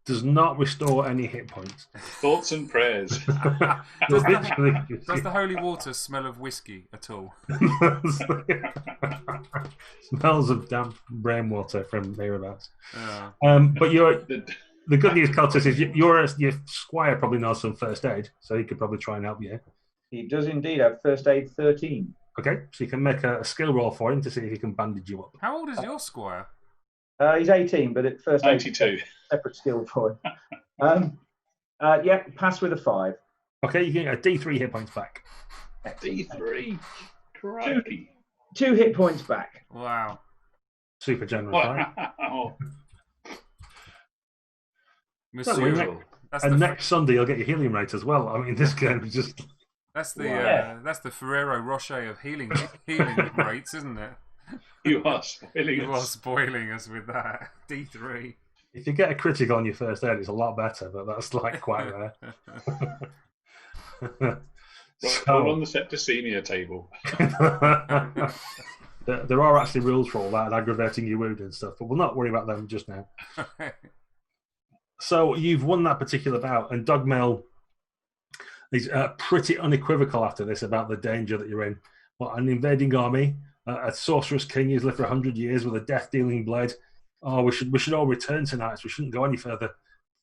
Does not restore any hit points. Thoughts and prayers. Does the holy water smell of whiskey at all? Smells of damp rainwater from thereabouts. Yeah. But the good news, Caletus, is your squire probably knows some first aid, so he could probably try and help you. He does indeed have first aid 13. Okay, so you can make a skill roll for him to see if he can bandage you up. How old is your squire? He's 18, but at first aid 92. Separate skill for him. Yeah, pass with a 5. Okay, you can get a D3 hit points back. D3. Crikey. 2 hit points back. Wow. Super generous, right? Wow. Monsieur, And next Sunday you'll get your healing rate as well. I mean, this game is just... That's the Yeah. that's the Ferrero Rocher of healing rates, isn't it? You are spoiling You are us. spoiling us with that. D3. If you get a critical on your first aid, it's a lot better, but that's like quite rare. Roll on the septicemia table. There are actually rules for all that and aggravating your wound and stuff, but we'll not worry about them just now. So you've won that particular bout, and Dogmail is pretty unequivocal after this about the danger that you're in. Well, an invading army, a sorceress king who's lived for 100 years with a death-dealing blade, Oh, we should all return tonight. So we shouldn't go any further.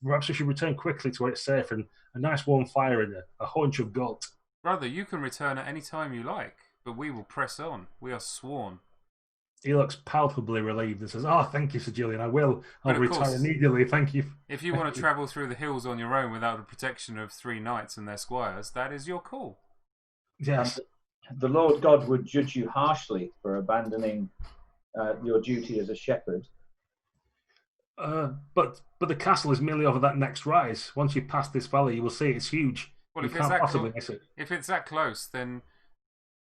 Perhaps we should return quickly to where it's safe and a nice warm fire and a haunch of goat. Brother, you can return at any time you like, but we will press on. We are sworn. He looks palpably relieved and says, "Oh, thank you, Sir Julian. I'll return immediately. Thank you." If you want to travel through the hills on your own without the protection of 3 knights and their squires, that is your call. Yes. The Lord God would judge you harshly for abandoning your duty as a shepherd. But the castle is merely over that next rise. Once you pass this valley, you will see it's huge. Well, you can't possibly miss it. If it's that close, then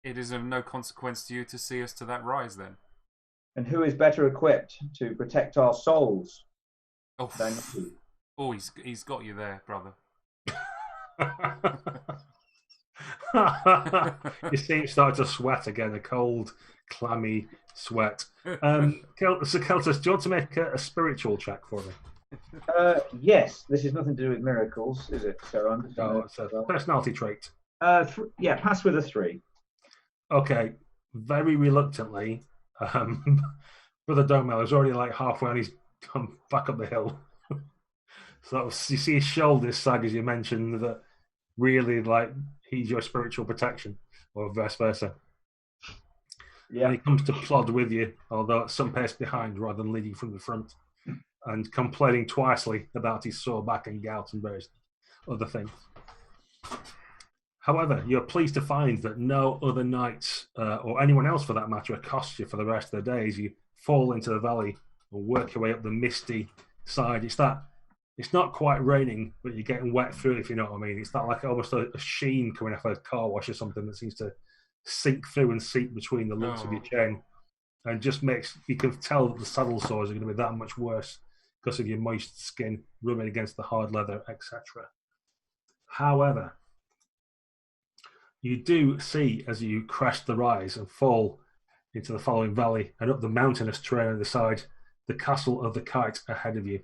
it is of no consequence to you to see us to that rise then. And who is better equipped to protect our souls than you? Oh, he's got you there, brother. You see him start to sweat again, a cold, clammy sweat. So Caletus, do you want to make a spiritual check for me? Yes, this is nothing to do with miracles, is it? So I'm just it's a personality trait. Yeah, pass with a 3. Okay, very reluctantly, Brother Domel is already like halfway and he's come back up the hill. So you see his shoulders sag as you mentioned that really like he's your spiritual protection, or vice versa. Yeah. And he comes to plod with you, although at some pace behind rather than leading from the front, and complaining twicely about his sore back and gout and various other things. However, you're pleased to find that no other knights, or anyone else for that matter, accosts you for the rest of the day as you fall into the valley and work your way up the misty side. It's not quite raining, but you're getting wet through, if you know what I mean. It's not like almost a sheen coming off a car wash or something that seems to sink through and seep between the links of your chain. And just you can tell that the saddle sores are going to be that much worse because of your moist skin rubbing against the hard leather, etc. However, you do see, as you crest the rise and fall into the following valley and up the mountainous terrain on the side, the castle of the Kite ahead of you.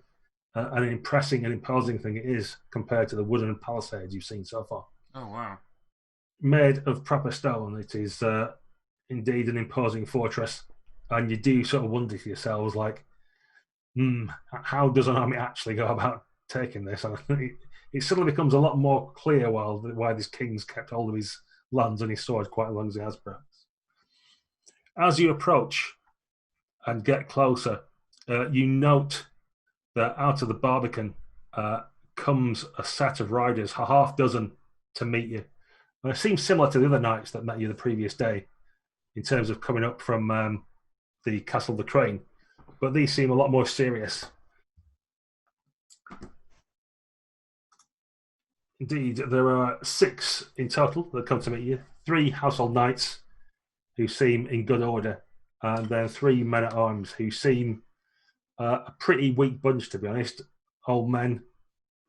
An impressing and imposing thing it is compared to the wooden palisades you've seen so far. Oh, wow. Made of proper stone, it is indeed an imposing fortress. And you do sort of wonder to yourselves, like, how does an army actually go about taking this? And it suddenly becomes a lot more clear why this king's kept hold of his lands and his sword quite as long as he has, perhaps. As you approach and get closer, you note that out of the Barbican comes a set of riders, a half dozen, to meet you. And it seems similar to the other knights that met you the previous day in terms of coming up from the Castle of the Crane, but these seem a lot more serious. Indeed, there are 6 in total that come to meet you. 3 household knights who seem in good order, and then 3 men-at-arms who seem a pretty weak bunch, to be honest. Old men,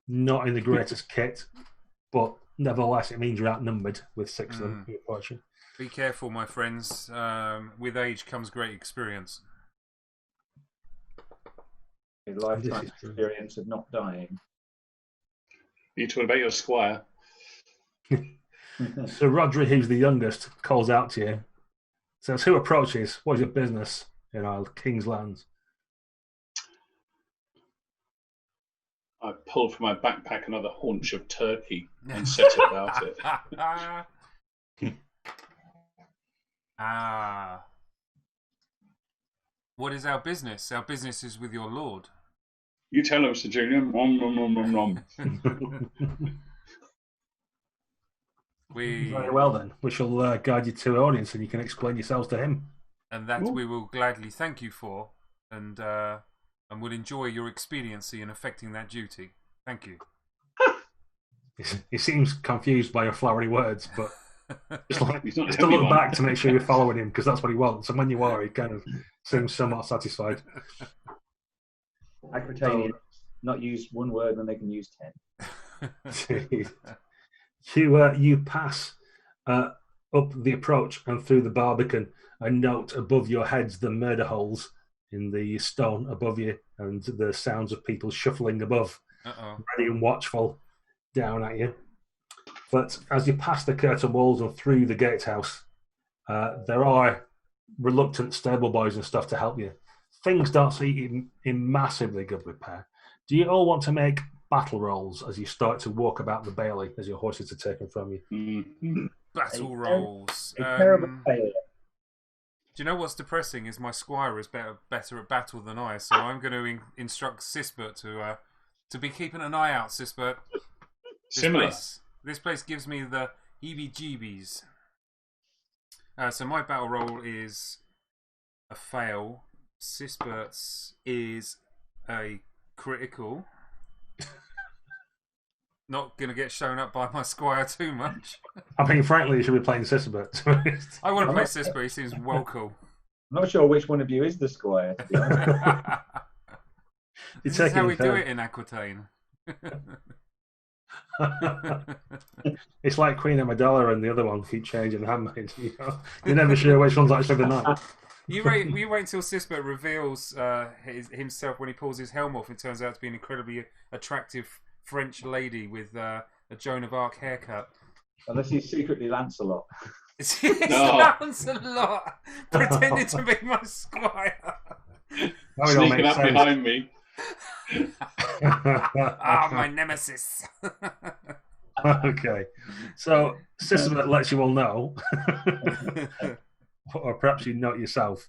not in the greatest kit, but nevertheless, it means you're outnumbered with 6 of them. Be careful, my friends. With age comes great experience. A lifetime experience of not dying. You talking about your squire? So Rodri, who's the youngest, calls out to you. Says, "Who approaches? What is your business in our king's lands?" I pulled from my backpack another haunch of turkey and set about it. What is our business? Our business is with your lord. You tell him, Sir Julian. Very well then. We shall guide you to an audience and you can explain yourselves to him. And that we will gladly thank you for, and will enjoy your expediency in effecting that duty. Thank you. He seems confused by your flowery words, but just to look back to make sure you're following him, because that's what he wants. And when you are, he kind of seems somewhat satisfied. Aquitanian not use one word when they can use 10. You pass up the approach and through the Barbican, and note above your heads the murder holes in the stone above you, and the sounds of people shuffling above, ready and watchful down at you. But as you pass the curtain walls and through the gatehouse, there are reluctant stable boys and stuff to help you. things don't seem in massively good repair. Do you all want to make battle rolls as you start to walk about the bailey as your horses are taken from you? Mhm. Battle rolls. A terrible failure. Do you know what's depressing? Is my squire is better at battle than I, so I'm going to instruct Sisbert to be keeping an eye out. Sisbert. Similar. This place gives me the heebie-jeebies. So my battle roll is a fail. Sisbert's is a critical. Not going to get shown up by my squire too much. I mean, frankly, you should be playing Sisbert. I want to play Sisbert. He seems well cool. I'm not sure which one of you is the squire, to be honest. This is how we do it in Aquitaine. It's like Queen Amidala and the other one keep changing handmaids. You're never sure which one's actually the knight. You wait until Sisbert reveals himself when he pulls his helm off. It turns out to be an incredibly attractive French lady with a Joan of Arc haircut. Unless he's secretly Lancelot. It's Lancelot pretending to be my squire. Sneaking up behind me. My nemesis. Okay, so Sisbert lets you all know, or perhaps you know it yourself,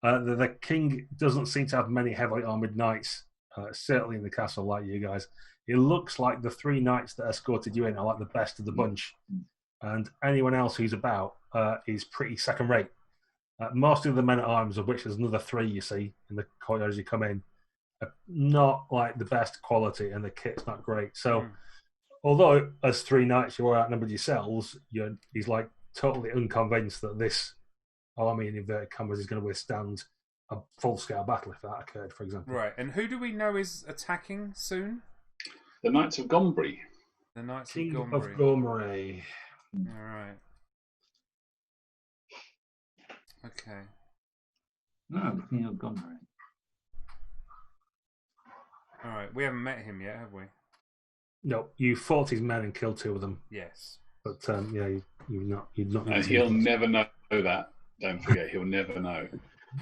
that the king doesn't seem to have many heavily armoured knights, certainly in the castle like you guys. It looks like the 3 knights that escorted you in are like the best of the bunch, and anyone else who's about is pretty second rate. Most of the men at arms, of which there's another 3 you see in the courtyard as you come in, are not like the best quality, and the kit's not great. So, although as 3 knights you are outnumbered yourselves, he's like totally unconvinced that this army in inverted commas is going to withstand a full-scale battle if that occurred, for example. Right, and who do we know is attacking soon? The Knights of Gombry. The Knights King of of Gombry. All right. Okay. No, the King of Gombry. All right. We haven't met him yet, have we? No, you fought his men and killed 2 of them. Yes. But yeah, you'd not. He'll never know that. Don't forget, he'll never know.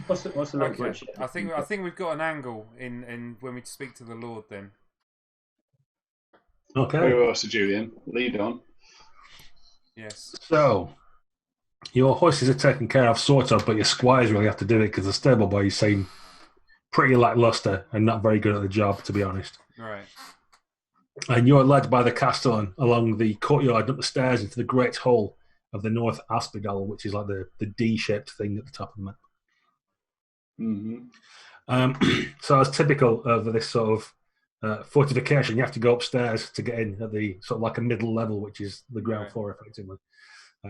What's the Okay. I think we've got an angle in when we speak to the Lord. Then. Okay. Very well, Sir Julian. Lead on. Yes. So, your horses are taken care of, sort of, but your squires really have to do it because the stable boys seem pretty lackluster and not very good at the job, to be honest. Right. And you're led by the castellan along the courtyard, up the stairs into the great hall of the North Aspidal, which is like the D-shaped thing at the top of the map. Mm-hmm. So, as typical of this sort of fortification, you have to go upstairs to get in at the sort of like a middle level, which is the ground floor, effectively.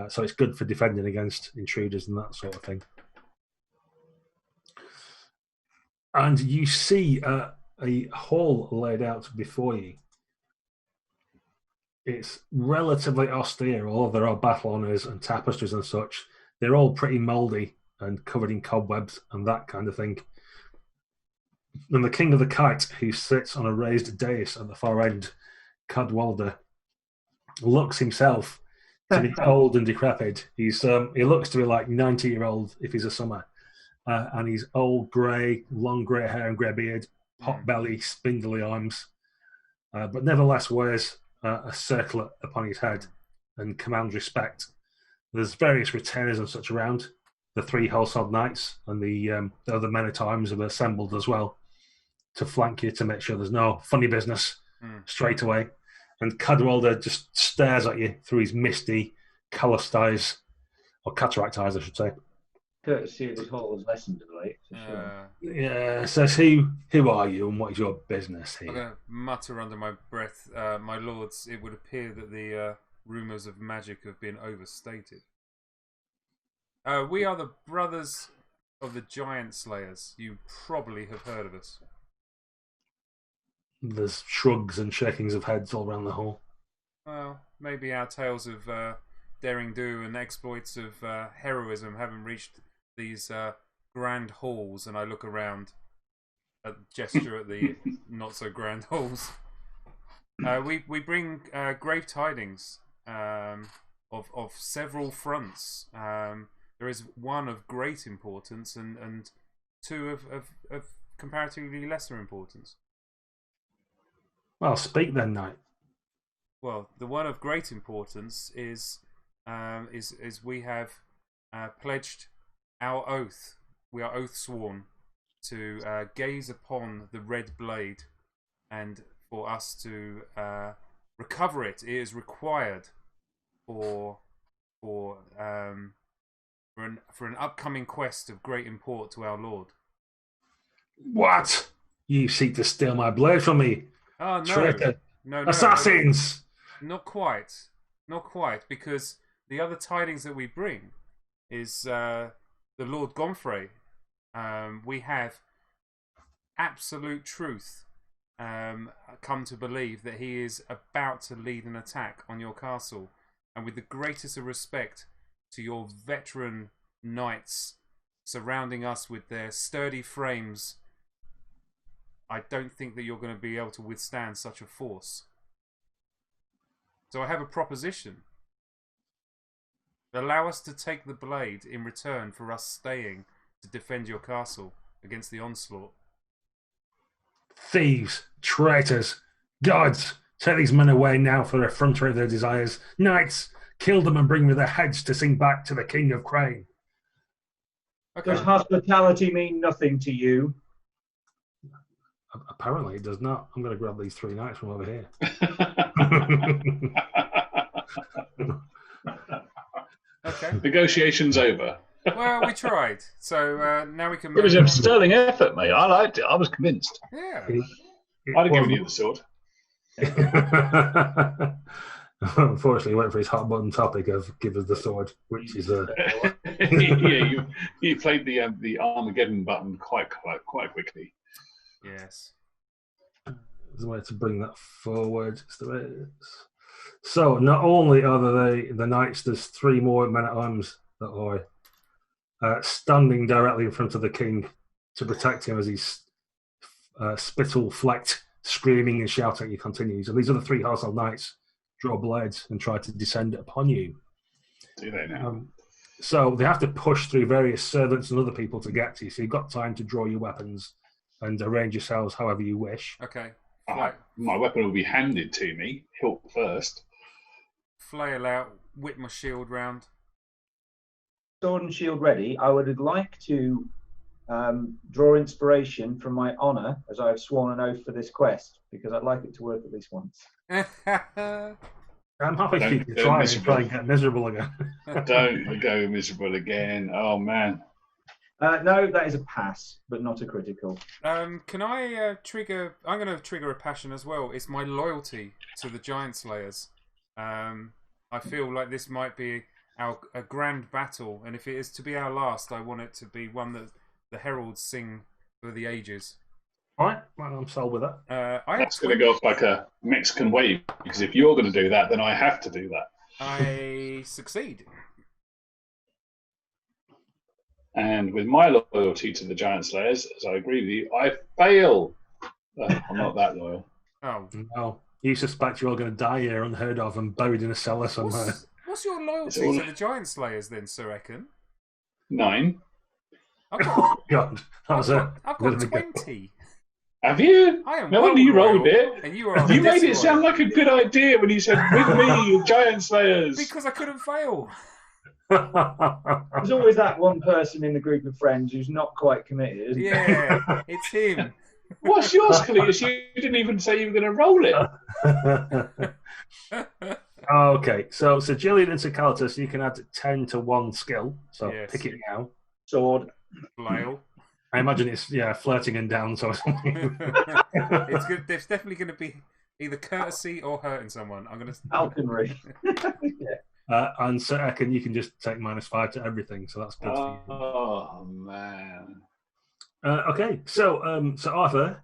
So it's good for defending against intruders and that sort of thing. And you see a hall laid out before you. It's relatively austere, although there are battle honours and tapestries and such. They're all pretty mouldy and covered in cobwebs and that kind of thing. And the King of the Kite, who sits on a raised dais at the far end, Cadwallader, looks himself to be old and decrepit. He looks to be like 90-year-old if he's a summer. And he's old, grey, long grey hair and grey beard, pot belly, spindly arms. But nevertheless wears a circlet upon his head and commands respect. There's various retainers and such around. The 3 household knights and the other men-at-arms have assembled as well to flank you to make sure there's no funny business straight away. And Cadwallader just stares at you through his misty, calloused eyes, or cataract eyes, I should say. Courtesy of his hall has lessened of late, for sure. Yeah, says, who are you and what is your business here? I'm going to mutter under my breath, my lords, it would appear that the rumours of magic have been overstated. We are the brothers of the Giant Slayers. You probably have heard of us. There's shrugs and shakings of heads all around the hall. Well, maybe our tales of daring do and exploits of heroism haven't reached these grand halls, and I look around, gesture at the not so grand halls. We bring grave tidings of several fronts. There is one of great importance, and two of comparatively lesser importance? Well, speak then, knight. Well, the one of great importance is we have pledged our oath. We are oath sworn to gaze upon the red blade, and for us to recover it. It is required for an upcoming quest of great import to our lord. What? You seek to steal my blade from me? Oh no! Traitor! No, Assassins! Not quite, because the other tidings that we bring is the Lord Gonfrey. We have absolute truth come to believe that he is about to lead an attack on your castle, and with the greatest of respect to your veteran knights surrounding us with their sturdy frames, I don't think that you're going to be able to withstand such a force. So I have a proposition. Allow us to take the blade in return for us staying to defend your castle against the onslaught. Thieves, traitors, gods, take these men away now for the effrontery of their desires. Knights, kill them and bring me their heads to sing back to the King of Crane. Okay. Does hospitality mean nothing to you? Apparently it does not. I'm going to grab these 3 knights from over here. Okay. Negotiations over. Well, we tried. So now we can... It was a sterling effort, mate. I liked it. I was convinced. Yeah. I'd have given you the sword. Unfortunately, he went for his hot button topic of give us the sword, which is Yeah, you played the Armageddon button quite quickly. Yes. There's a way to bring that forward. So not only are the knights, there's 3 more men at arms that are standing directly in front of the king to protect him as he's spittle-flecked, screaming and shouting. He continues, and these other 3 household knights draw blades and try to descend upon you. Do they now? So they have to push through various servants and other people to get to you. So you've got time to draw your weapons and arrange yourselves however you wish. Okay. My weapon will be handed to me, hilt first. Flail out, whip my shield round. Sword and shield ready. I would like to draw inspiration from my honour as I have sworn an oath for this quest, because I'd like it to work at least once. I'm happy for you to try and get miserable again. Don't go miserable again. Oh, man. No, that is a pass, but not a critical. Can I trigger... I'm going to trigger a passion as well. It's my loyalty to the Giant Slayers. I feel like this might be a grand battle, and if it is to be our last, I want it to be one that the heralds sing for the ages. All right, well, I'm sold with that. That's going to go off like a Mexican wave, because if you're going to do that, then I have to do that. I succeed. And with my loyalty to the Giant Slayers, as I agree with you, I fail. I'm not that loyal. Oh. No. You suspect you're all going to die here unheard of and buried in a cellar somewhere. What's your loyalty to the Giant Slayers then, Sir Echen? 9. I've got, God, I've got 20. Have you? I am no wonder you royal, rolled it. And you are you made it sound like a good idea when you said, with me, Giant Slayers. Because I couldn't fail. There's always that one person in the group of friends who's not quite committed. Yeah, it's him. What's yours, Caletus? You didn't even say you were going to roll it. Okay, so Julian and Caletus, you can add 10 to 1 skill. So Yes. pick it now. Sword. Flail. I imagine it's flirting and downs or something. It's good. There's definitely going to be either courtesy or hurting someone. I'm going to Falconry. And Sir Echen, you can just take -5 to everything, so that's good for you. Oh, man. Okay, so Arthur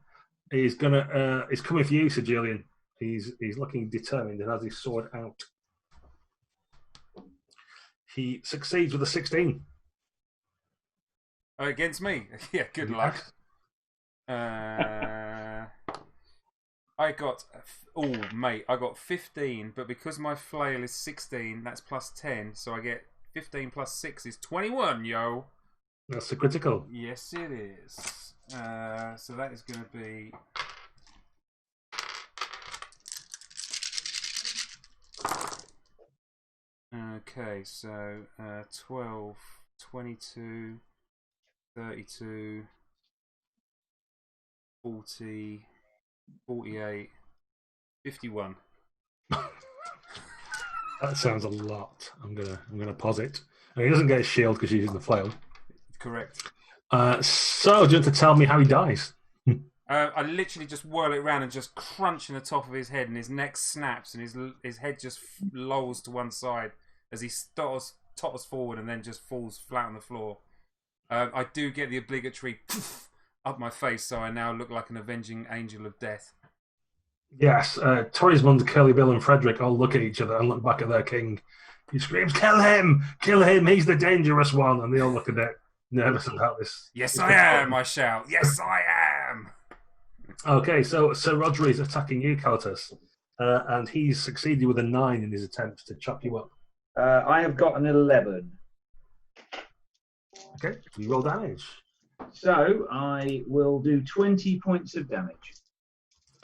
is coming for you, Sir Julian. He's looking determined and has his sword out. He succeeds with a 16. against me. Yeah, good luck. I got... Oh, mate, I got 15, but because my flail is 16, that's plus 10, so I get 15 plus 6 is 21, yo. That's the critical. Yes, it is. So that is going to be... Okay, so 12, 22, 32, 40, 48, 51. That sounds a lot. I'm gonna pause it. And he doesn't get a shield because he's using the flail. Correct. So, do you want to tell me how he dies? I literally just whirl it around and just crunch in the top of his head, and his neck snaps, and his head just lolls to one side as he totters forward and then just falls flat on the floor. I do get the obligatory poof up my face, so I now look like an avenging angel of death. Yes, Torrismund, Curly Bill, and Frederick all look at each other and look back at their king. He screams, "Kill him! Kill him! He's the dangerous one!" And they all look a bit nervous about this. Yes, I am! I shout. Yes, I am! Okay, so Sir Roger is attacking you, Caletus, and he's succeeded with a 9 in his attempts to chop you up. I have got an 11. Okay, you roll damage. So I will do 20 points of damage.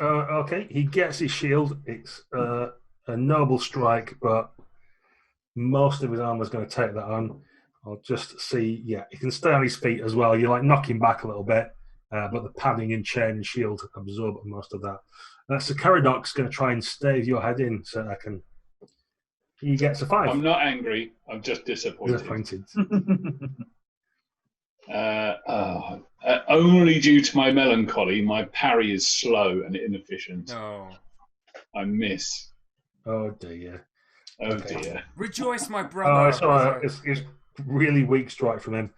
Okay, he gets his shield. It's a noble strike, but most of his armor is going to take that on. I'll just see. Yeah, he can stay on his feet as well. You like knock him back a little bit, but the padding and chain and shield absorb most of that. So Caradoc's going to try and stave your head in, so I can. He gets a 5. I'm not angry. I'm just disappointed. Only due to my melancholy, my parry is slow and inefficient. Oh. I miss. Oh dear. Oh dear. Rejoice, my brother. It's all right. It's really weak strike from him.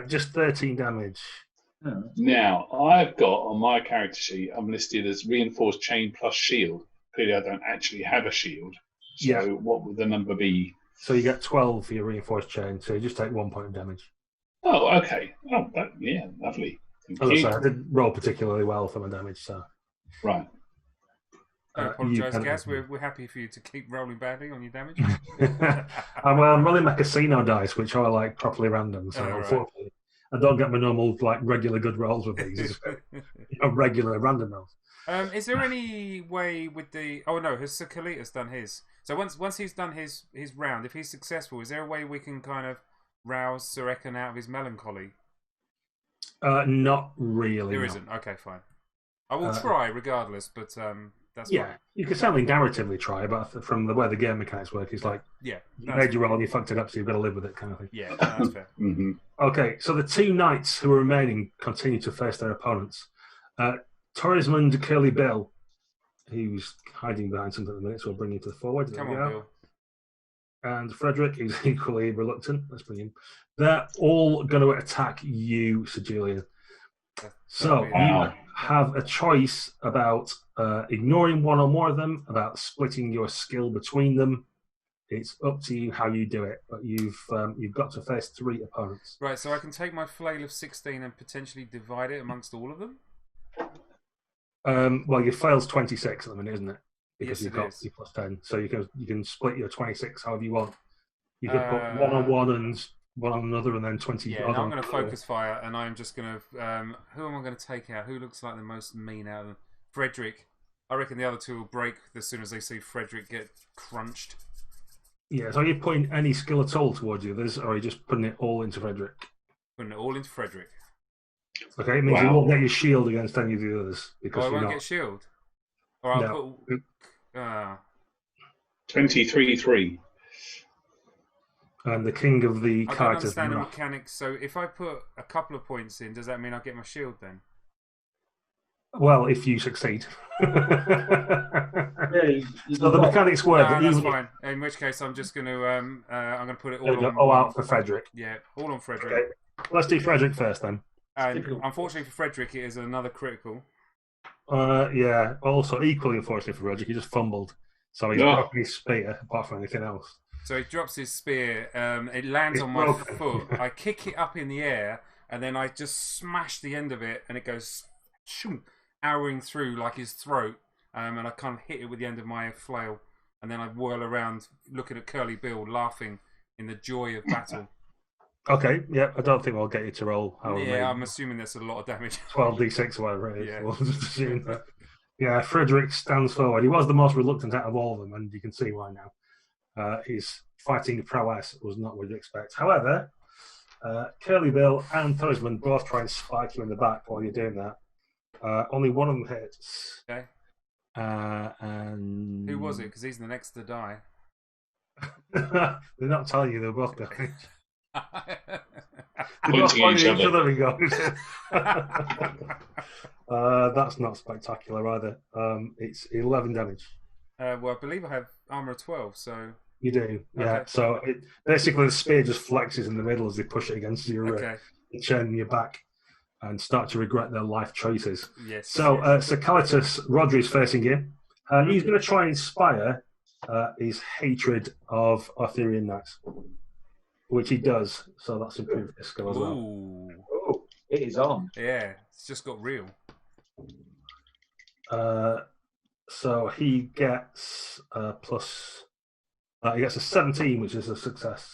Just 13 damage. Now, I've got on my character sheet, I'm listed as reinforced chain plus shield. Clearly, I don't actually have a shield. So what would the number be? So you get 12 for your reinforced chain, so you just take 1 point of damage. Oh, okay. Oh, yeah, lovely. I didn't roll particularly well for my damage, so... Right. I apologise, Gaz. We're happy for you to keep rolling badly on your damage. I'm rolling my casino dice, which are like properly random, so unfortunately I don't get my normal like regular good rolls with these. Regular random rolls. Is there any way with the... Oh no, has Sir Caletus done his? So once he's done his round, if he's successful, is there a way we can kind of rouse Sir Echen out of his melancholy? Not really. There isn't. Okay, fine. I will try regardless, but that's fine. You can certainly narratively try, but from the way the game mechanics work, it's like you made your roll and you fucked it up, so you've got to live with it, kind of thing. Yeah, that's fair. Mm-hmm. Okay, so the 2 knights who are remaining continue to face their opponents. Torrismund, Curly Bill, who's hiding behind something at the minute, so we'll bring him to the forward. Come on, Bill. And Frederick is equally reluctant. Let's bring him. They're all going to attack you, Sir Julian. So you have a choice about ignoring one or more of them, about splitting your skill between them. It's up to you how you do it, but you've got to face 3 opponents. Right, so I can take my flail of 16 and potentially divide it amongst all of them? Well, your flail's 26 at the minute, isn't it? Because yes, you've got C plus 10, so you can split your 26 however you want. You can put 1 on one and 1 on another, and then 20. Yeah, I'm going to focus fire, and I'm just going to. Who am I going to take out? Who looks like the most mean out of them? Frederick. I reckon the other 2 will break as soon as they see Frederick get crunched. Yeah, so are you putting any skill at all towards the others, or are you just putting it all into Frederick? Putting it all into Frederick. Okay, it means you won't get your shield against any of the others because I won't get shield. Or I'll put 23-3. And the king of the I don't understand the mechanics. So if I put a couple of points in, does that mean I get my shield then? Well, if you succeed. Yeah, so the mechanics work. No, that's fine. In which case, I'm just going to I'm going to put it all on. Out for Frederick. Yeah, all on Frederick. Okay. Let's do Frederick first then. And unfortunately for Frederick, it is another critical. Yeah. Also, equally unfortunately for Frederick, he just fumbled, so he's broken his spear. Apart from anything else. So he drops his spear. It lands on my foot. I kick it up in the air, and then I just smash the end of it, and it goes arrowing through like his throat. And I kind of hit it with the end of my flail, and then I whirl around, looking at Curly Bill, laughing in the joy of battle. Okay, yeah, I don't think we'll get you to roll however Yeah, many. I'm assuming that's a lot of damage. 12d6 or whatever it is. Yeah. We'll just assume that. Yeah, Frederick stands forward. He was the most reluctant out of all of them, and you can see why now. His fighting prowess was not what you'd expect. However, Curly Bill and Thorisman both try and spike you in the back while you're doing that. Only one of them hits. Okay. And Who was it? Because he's the next to die. They're not telling you, they're both behind. They're Pointing at each other. We go. That's not spectacular either. It's 11 damage. Well, I believe I have armor of 12, so... You do, yeah. Okay. So basically the spear just flexes in the middle as they push it against your chin and your back and start to regret their life choices. Yes. So Caletus, Rodri's facing you. He's going to try and inspire his hatred of Arthurian knights, which he does. So that's improved his skill as well. Ooh. Oh, it is on. Yeah, it's just got real. So he gets plus. He gets a 17, which is a success.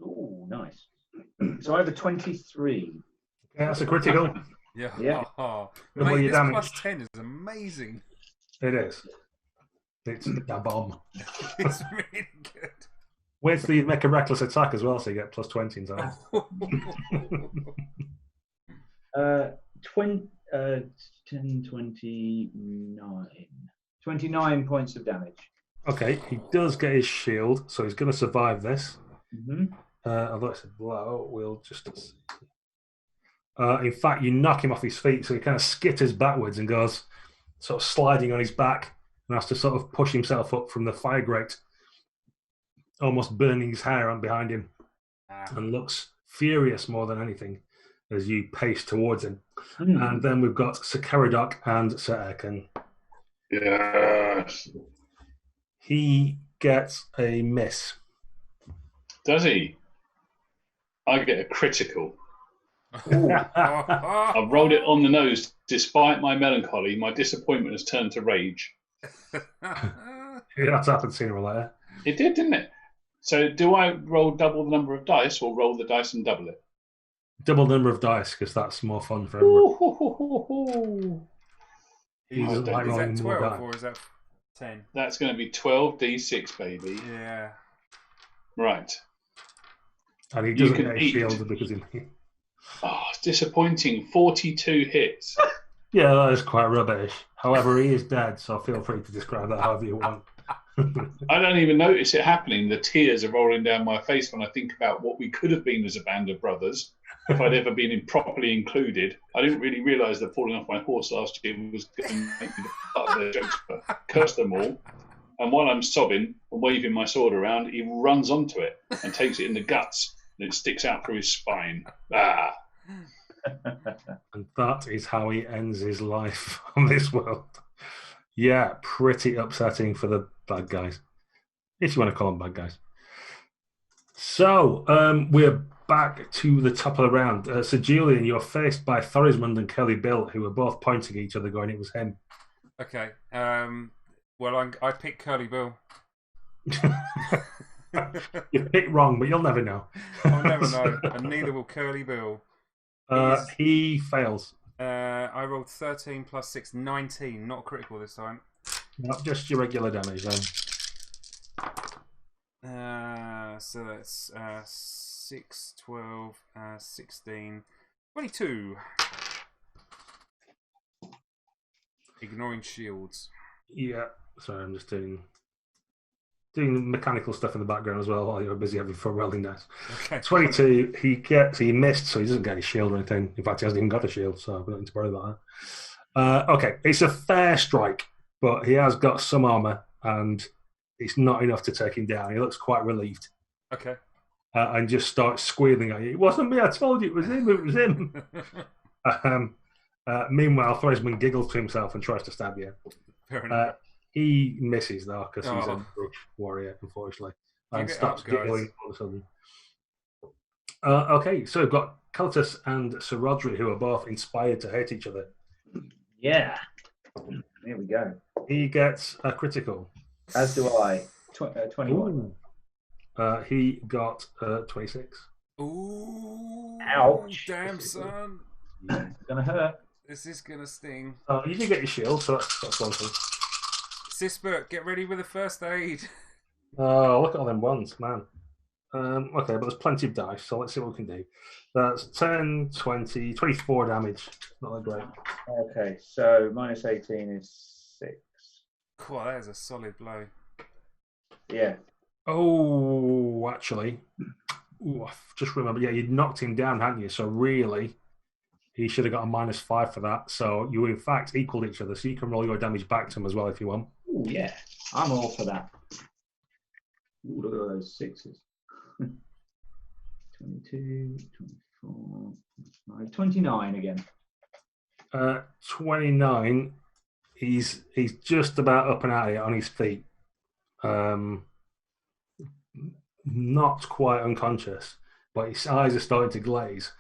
Oh, nice. So I have a 23. Yeah, that's a critical. Yeah. Yeah. Oh, Double mate, your this damage. plus 10 is amazing. It is. It's a bomb. It's really good. Wait till you make a reckless attack as well, so you get plus 20 in time. 10, 29. 29 points of damage. Okay, he does get his shield, so he's going to survive this. Mm-hmm. Although it's a blow, we'll just... in fact, you knock him off his feet, so he kind of skitters backwards and goes sort of sliding on his back and has to sort of push himself up from the fire grate, almost burning his hair on behind him, and looks furious more than anything as you pace towards him. And then we've got Sir Caradoc and Sir Echen. Yes. He gets a miss. Does he? I get a critical. Oh. I've rolled it on the nose. Despite my melancholy, my disappointment has turned to rage. That's happened sooner or later. It did, didn't it? So do I roll double the number of dice or roll the dice and double it? Double the number of dice, because that's more fun for everyone. He doesn't like Is rolling that more 12 dice. or is that 10? That's going to be 12d6, baby. Yeah. Right. And he You doesn't can get a eat. shield because he... Oh, it's disappointing. 42 hits. Yeah, that is quite rubbish. However, he is dead, so feel free to describe that however you want. I don't even notice it happening. The tears are rolling down my face when I think about what we could have been as a band of brothers if I'd ever been properly included. I didn't really realise that falling off my horse last year was going to make me the part of their jokes, but curse them all. And while I'm sobbing and waving my sword around, he runs onto it and takes it in the guts, and it sticks out through his spine. Ah! And that is how he ends his life on this world. Yeah, pretty upsetting for the bad guys, if you want to call them bad guys. So, we're back to the top of the round. So, Julian, you're faced by Thorismund and Curly Bill, who are both pointing at each other, going, "It was him." Okay. Well, I picked Curly Bill. You picked wrong, but you'll never know. I'll never know, and neither will Curly Bill. He fails. I rolled 13 plus 6, 19. Not critical this time. Not just your regular damage, then. So that's 6, 12, 16, 22. Ignoring shields. Yeah. Sorry, I'm just doing mechanical stuff in the background as well while you're busy having fun rolling dice. Okay. 22, he missed, so he doesn't get any shield or anything. In fact, he hasn't even got a shield, so I've nothing to worry about that. Okay, it's a fair strike, but he has got some armour, and it's not enough to take him down. He looks quite relieved. Okay. And just starts squealing at you. "It wasn't me, I told you, it was him, it was him." Meanwhile, Thorisman giggles to himself and tries to stab you. Fair enough. He misses, though, because he's a Oh. brush warrior, unfortunately. Give And it stops up, guys. giggling all of a sudden. Okay, so we've got Caletus and Sir Rodri, who are both inspired to hate each other. Yeah. Here we go. He gets a critical. As do I. 21. He got 26. Ooh. Ouch. Damn, son. It's going to hurt. This is going to sting. You do get your shield, so that's one thing. Sisbert, get ready with the first aid. Oh, look at all them ones, man. Okay, but there's plenty of dice, so let's see what we can do. That's 10, 20, 24 damage. Not that great. Okay, so minus 18 is 6. Cool, that is a solid blow. Yeah. Oh, actually. I just remember, yeah, you knocked him down, hadn't you? So really, he should have got a -5 for that. So you, in fact, equaled each other. So you can roll your damage back to him as well if you want. Ooh, yeah. I'm all for that. Ooh, look at all those 6s. 22, 24, 25, 29 again. 29. He's just about up and out of it on his feet. Not quite unconscious, but his eyes are starting to glaze.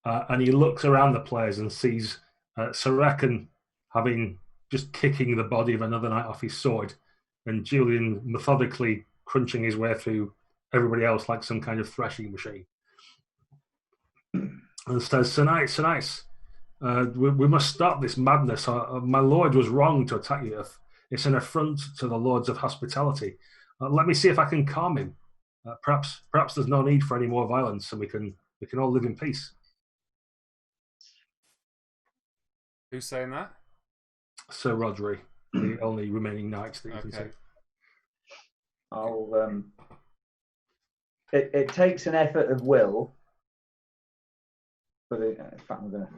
And he looks around the players and sees Sir Echen having just kicking the body of another knight off his sword, and Julian methodically crunching his way through everybody else like some kind of threshing machine. And says, Sir Knight, we must stop this madness. My lord was wrong to attack you. It's an affront to the lords of hospitality. Let me see if I can calm him. Perhaps there's no need for any more violence, and we can all live in peace. Who's saying that? Sir Rodri, the only remaining knight that you can see. I'll. It takes an effort of will, but in fact, I'm gonna.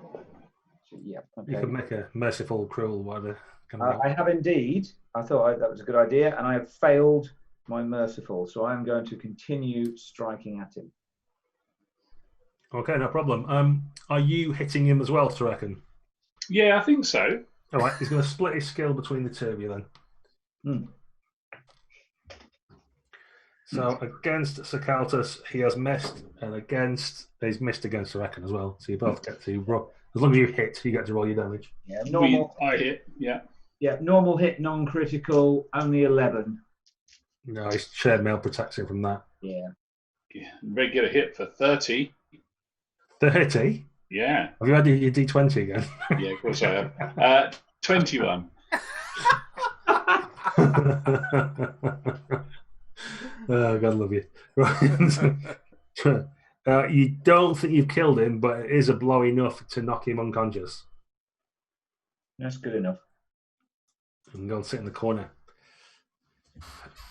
Yeah. Okay. You can make a merciful, cruel, whatever. I have indeed. I thought that was a good idea, and I have failed my merciful, so I am going to continue striking at him. Okay, no problem. Are you hitting him as well, Sir Echen? Yeah, I think so. All right, he's going to split his skill between the two of you then. So against Sir Caletus, he has missed, and he's missed against Sir Echen as well. So you both get to roll. As long as you hit, you get to roll your damage. Yeah, normal. I hit. Yeah. Yeah, normal hit, non-critical, only 11. No, his shared mail protects him from that. Yeah. Regular hit for 30. 30? Yeah. Have you had your D20 again? Yeah, of course I have. 21. Oh, God love you. Right. You don't think you've killed him, but it is a blow enough to knock him unconscious. That's good enough. You can go and sit in the corner.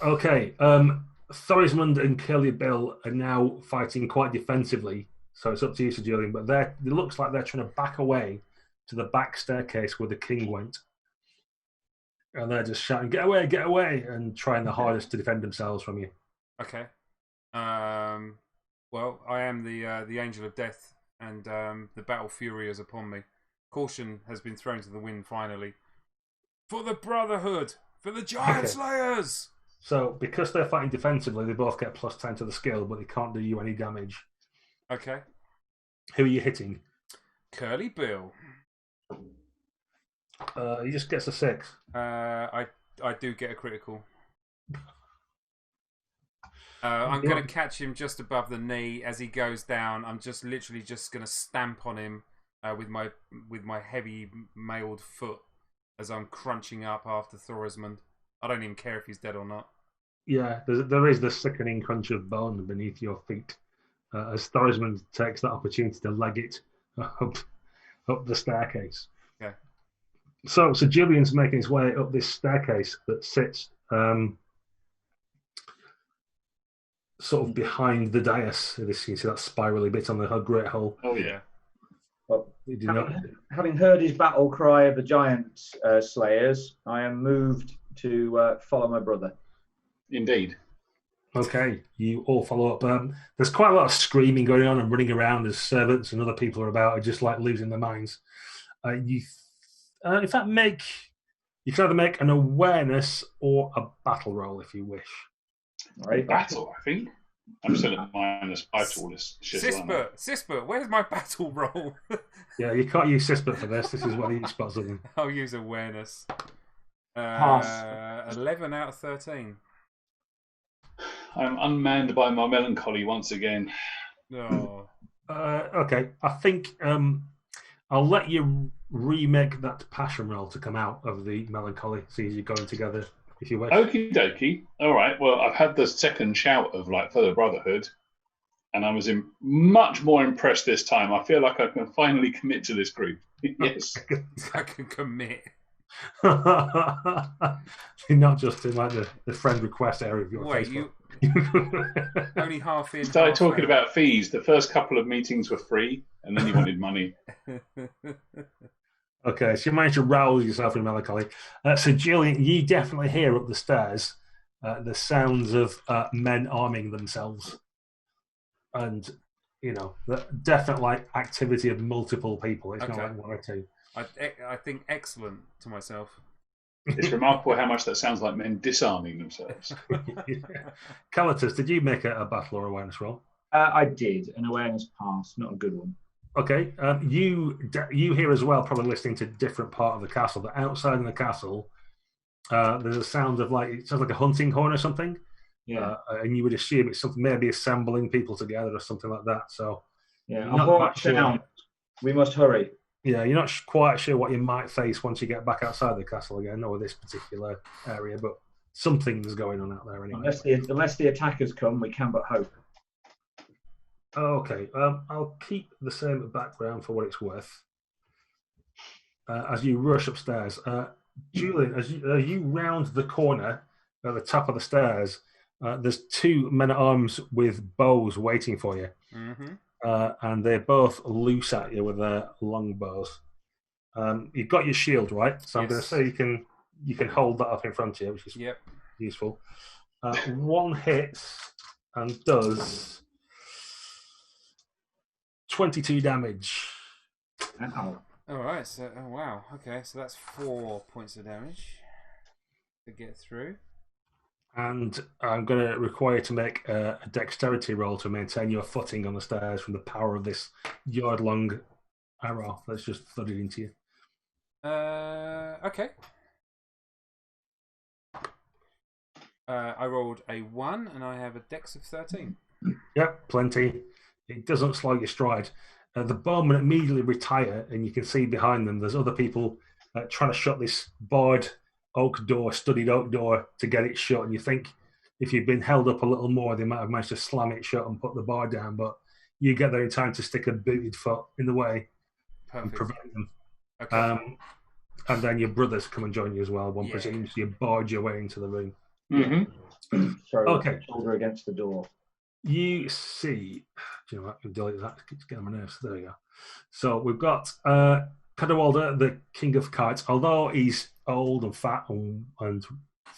Okay. Thorismund and Curly Bill are now fighting quite defensively, so it's up to you, Sir Julian, but it looks like they're trying to back away to the back staircase where the king went. And they're just shouting, get away, and trying the hardest to defend themselves from you. Okay. Well, I am the angel of death, and the battle fury is upon me. Caution has been thrown to the wind finally. For the Brotherhood! For the Giant Slayers! So, because they're fighting defensively, they both get +10 to the skill, but they can't do you any damage. Okay. Who are you hitting? Curly Bill. He just gets a 6. I do get a critical. I'm going to catch him just above the knee as he goes down. I'm just literally just going to stamp on him with my heavy mailed foot as I'm crunching up after Thorismund. I don't even care if he's dead or not. Yeah, there is the sickening crunch of bone beneath your feet as Thorismund takes that opportunity to leg it up the staircase. Okay. So Julian's making his way up this staircase that sits sort of behind the dais. You can see that spirally bit on the great hole. Oh, yeah. Well, having heard his battle cry of the giant slayers, I am moved to follow my brother. Indeed. Okay, you all follow up. There's quite a lot of screaming going on and running around as servants and other people are about, are just like losing their minds. In fact, you can either make an awareness or a battle roll if you wish. All right, battle, I think. I'm still at -5 to all this shit. Sisbert, where's my battle roll? Yeah, you can't use Sisbert for this. This is what he spots of them. I'll use awareness. Pass. 11 out of 13. I'm unmanned by my melancholy once again. Oh. Okay, I think I'll let you remake that passion roll to come out of the melancholy. See as you're going together, if you wish. Okie dokie. All right. Well, I've had the second shout of like for the Brotherhood, and I was much more impressed this time. I feel like I can finally commit to this group. Yes, I can commit. Not just in like the friend request area of your Wait, Facebook. Only half in. We started half talking out. about fees. The first couple of meetings were free, and then you wanted money. Okay, so you managed to rouse yourself in melancholy. So, Julian, you definitely hear up the stairs the sounds of men arming themselves. And, you know, the definite like activity of multiple people. It's not Okay. like one or two. I think excellent to myself. It's remarkable how much that sounds like men disarming themselves. Caletus, did you make a battle or awareness roll? I did an awareness pass, not a good one. Okay, you hear as well, probably listening to different part of the castle, that outside of the castle, there's a sound of like, it sounds like a hunting horn or something. Yeah, And you would assume it's something, maybe assembling people together or something like that. So, yeah. not I'll quite sure. down. We must hurry. Yeah, you're not quite sure what you might face once you get back outside the castle again, or this particular area, but something's going on out there anyway. Unless the attackers come, we can but hope. Okay, I'll keep the same background for what it's worth. As you rush upstairs, Julian, as you round the corner at the top of the stairs, there's two men-at-arms with bows waiting for you. Mm-hmm. And they're both loose at you with their long bows. You've got your shield, right? So I'm going to say you can hold that up in front of you, which is useful. One hits and does 22 damage. Ow. All right. So, oh wow. Okay. So that's 4 points of damage to get through. And I'm going to require you to make a dexterity roll to maintain your footing on the stairs from the power of this yard-long arrow that's just thudded into you. Okay. I rolled a 1 and I have a dex of 13. Yep, plenty. It doesn't slow your stride. The bowmen immediately retire, and you can see behind them there's other people trying to shut this barred studded oak door to get it shut. And you think if you'd been held up a little more, they might have managed to slam it shut and put the bar down. But you get there in time to stick a booted foot in the way and prevent them. Okay. And then your brothers come and join you as well. One presumes you barge your way into the room. Mm-hmm. Throw Okay. the shoulder against the door. You see, do you know what? I can delete that. It's getting on my nerves. There we go. So we've got Cadwalder, the King of Kites. Although he's old and fat and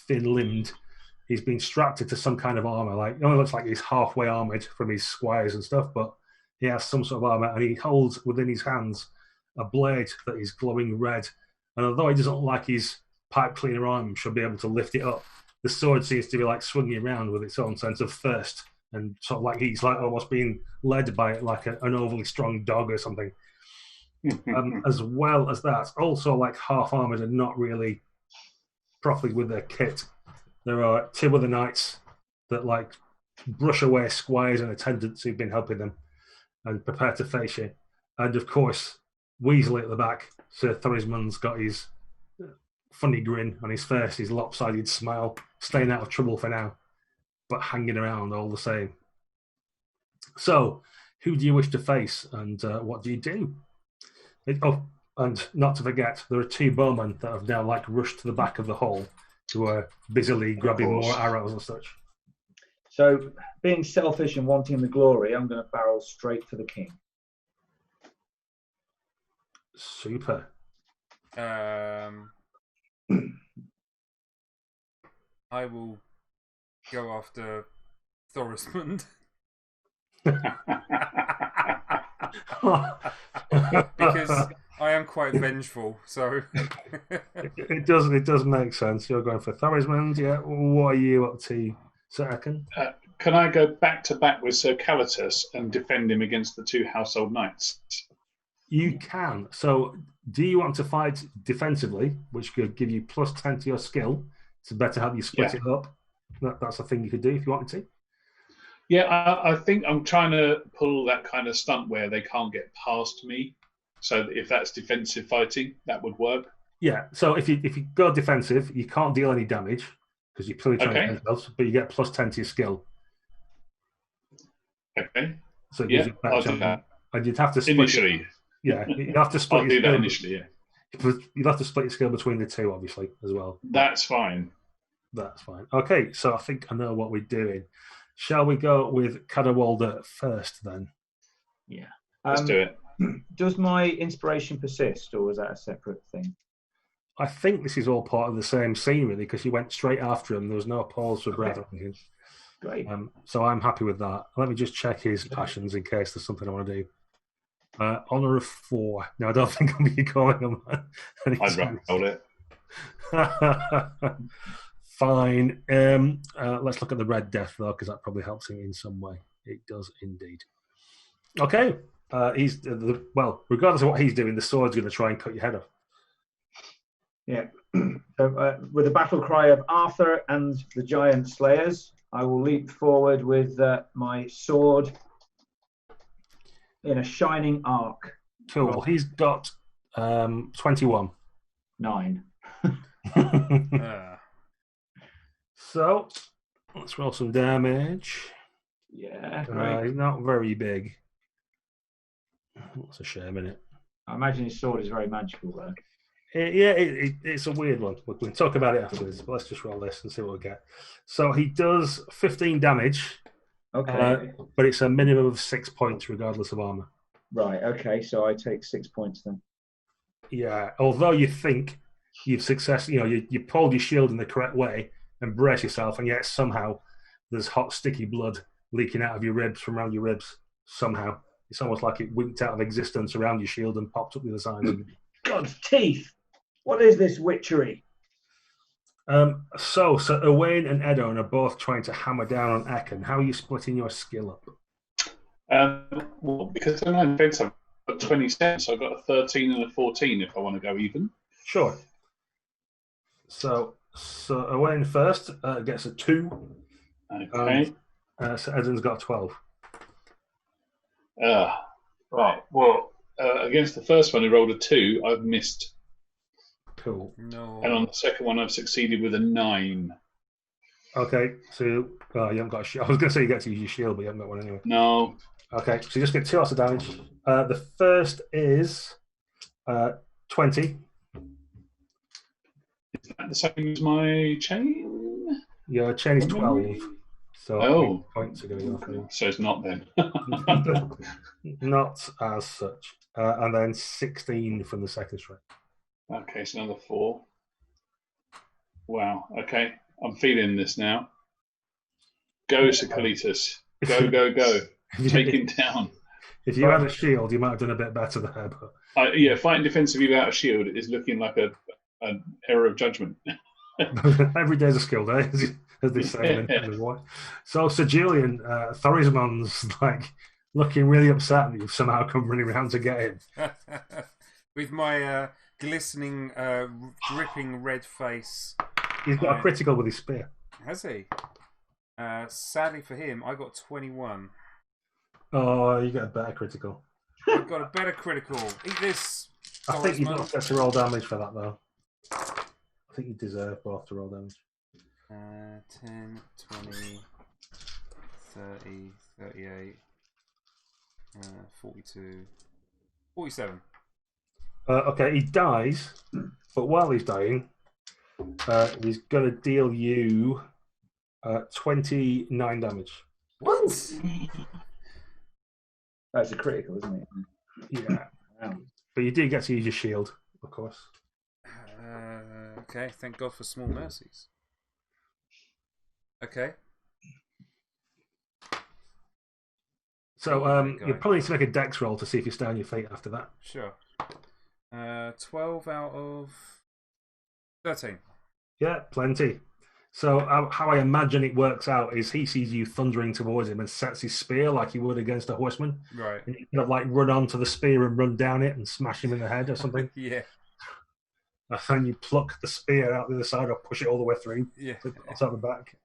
thin-limbed, he's been strapped into some kind of armor. Like, it only looks like he's halfway armored from his squires and stuff, but he has some sort of armor, and he holds within his hands a blade that is glowing red. And although he doesn't look like his pipe cleaner arm should be able to lift it up, the sword seems to be like swinging around with its own sense of thirst, and sort of like he's like almost being led by it like an overly strong dog or something. As well as that, also like half armored and not really properly with their kit. There are two other knights that like brush away squires and attendants who've been helping them and prepare to face you. And of course, Weasley at the back, Sir Thorismund's got his funny grin on his face, his lopsided smile, staying out of trouble for now, but hanging around all the same. So, who do you wish to face, and what do you do? And not to forget, there are two bowmen that have now like rushed to the back of the hall, who are busily grabbing more arrows and such. So, being selfish and wanting the glory, I'm going to barrel straight for the king. Super. I will go after Thorismund. Because I am quite vengeful, so it does make sense. You're going for Thorismund, yeah. What are you up to, Sir Echen? Can I go back to back with Sir Caletus and defend him against the two household knights? You can. So, do you want to fight defensively, which could give you +10 to your skill to better help you split it up? That's a thing you could do if you wanted to. Yeah, I think I'm trying to pull that kind of stunt where they can't get past me. So if that's defensive fighting, that would work. Yeah. So if you go defensive, you can't deal any damage because you're purely trying to defend yourself, but you get +10 to your skill. Okay. So it gives you a better chance. And you'd have to split initially. Yeah, you have to split. I'll do that initially. Yeah. You'd have to split your skill between the two, obviously, as well. That's fine. That's fine. Okay, so I think I know what we're doing. Shall we go with Cadwalder first then? Yeah. Let's do it. Does my inspiration persist, or was that a separate thing? I think this is all part of the same scene, really, because you went straight after him. There was no pause for breath. Great. So I'm happy with that. Let me just check his passions in case there's something I want to do. Honor of 4. No, I don't think I'm going to be calling him that. I'd roll it. Fine. Let's look at the Red Death, though, because that probably helps him in some way. It does indeed. Okay. Well, regardless of what he's doing, the sword's going to try and cut your head off. Yeah. So, with a battle cry of Arthur and the giant slayers, I will leap forward with my sword in a shining arc. Cool. He's got 21. 9. So, let's roll some damage. Yeah, great. He's not very big. That's a shame, isn't it? I imagine his sword is very magical, though. It's a weird one. We can talk about it afterwards, but let's just roll this and see what we get. So he does 15 damage. Okay. But it's a minimum of 6 points, regardless of armor. Right, okay, so I take 6 points then. Yeah, although you think you've you pulled your shield in the correct way and brace yourself, and yet somehow there's hot, sticky blood leaking out of your ribs from around your ribs. Somehow. It's almost like it winked out of existence around your shield and popped up the other side. God's teeth! What is this witchery? So Owain and Edon are both trying to hammer down on Echen. How are you splitting your skill up? Well, because I'm on defense, I've got 27, so I've got a 13 and a 14 if I want to go even. Sure. So Owain first gets a 2. Okay. So Edon's got a 12. Right. Well, against the first one, who rolled a 2, I've missed. Cool. No. And on the second one, I've succeeded with a 9. Okay, so you haven't got a shield. I was going to say you get to use your shield, but you haven't got one anyway. No. Okay, so you just get 2 lots of damage. The first is 20. Is that the same as my chain? Your chain is 12. So 8 points are going to go through. So it's not then. Not as such. And then 16 from the second strike. Okay, so another 4. Wow. Okay, I'm feeling this now. Go, Caletus. Go, go, go. Take him down. If you had a shield, you might have done a bit better there. But... yeah, fighting defensively without a shield is looking like an error of judgment. Every day's a skill day, as they say. So Julian, Thorismond's like looking really upset that you've somehow come running around to get him. With my glistening, dripping red face. He's got a critical with his spear. Has he? Sadly for him, I got 21. Oh, you got a better critical. I've got a better critical. Eat this. I think you don't get to roll damage for that, though. I think you deserve both to roll damage. 10, 20, 30, 38, 42, 47. Okay, he dies, but while he's dying, he's going to deal you 29 damage. What? That's a critical, isn't it? Yeah. But you do get to use your shield, of course. Okay, thank God for small mercies. Okay. So you probably need to make a dex roll to see if you stay on your feet after that. Sure. 12 out of 13. Yeah, plenty. So how I imagine it works out is he sees you thundering towards him and sets his spear like he would against a horseman. Right. And you kind of like run onto the spear and run down it and smash him in the head or something. Yeah. And then you pluck the spear out the other side or push it all the way through. Yeah. So it's out the back.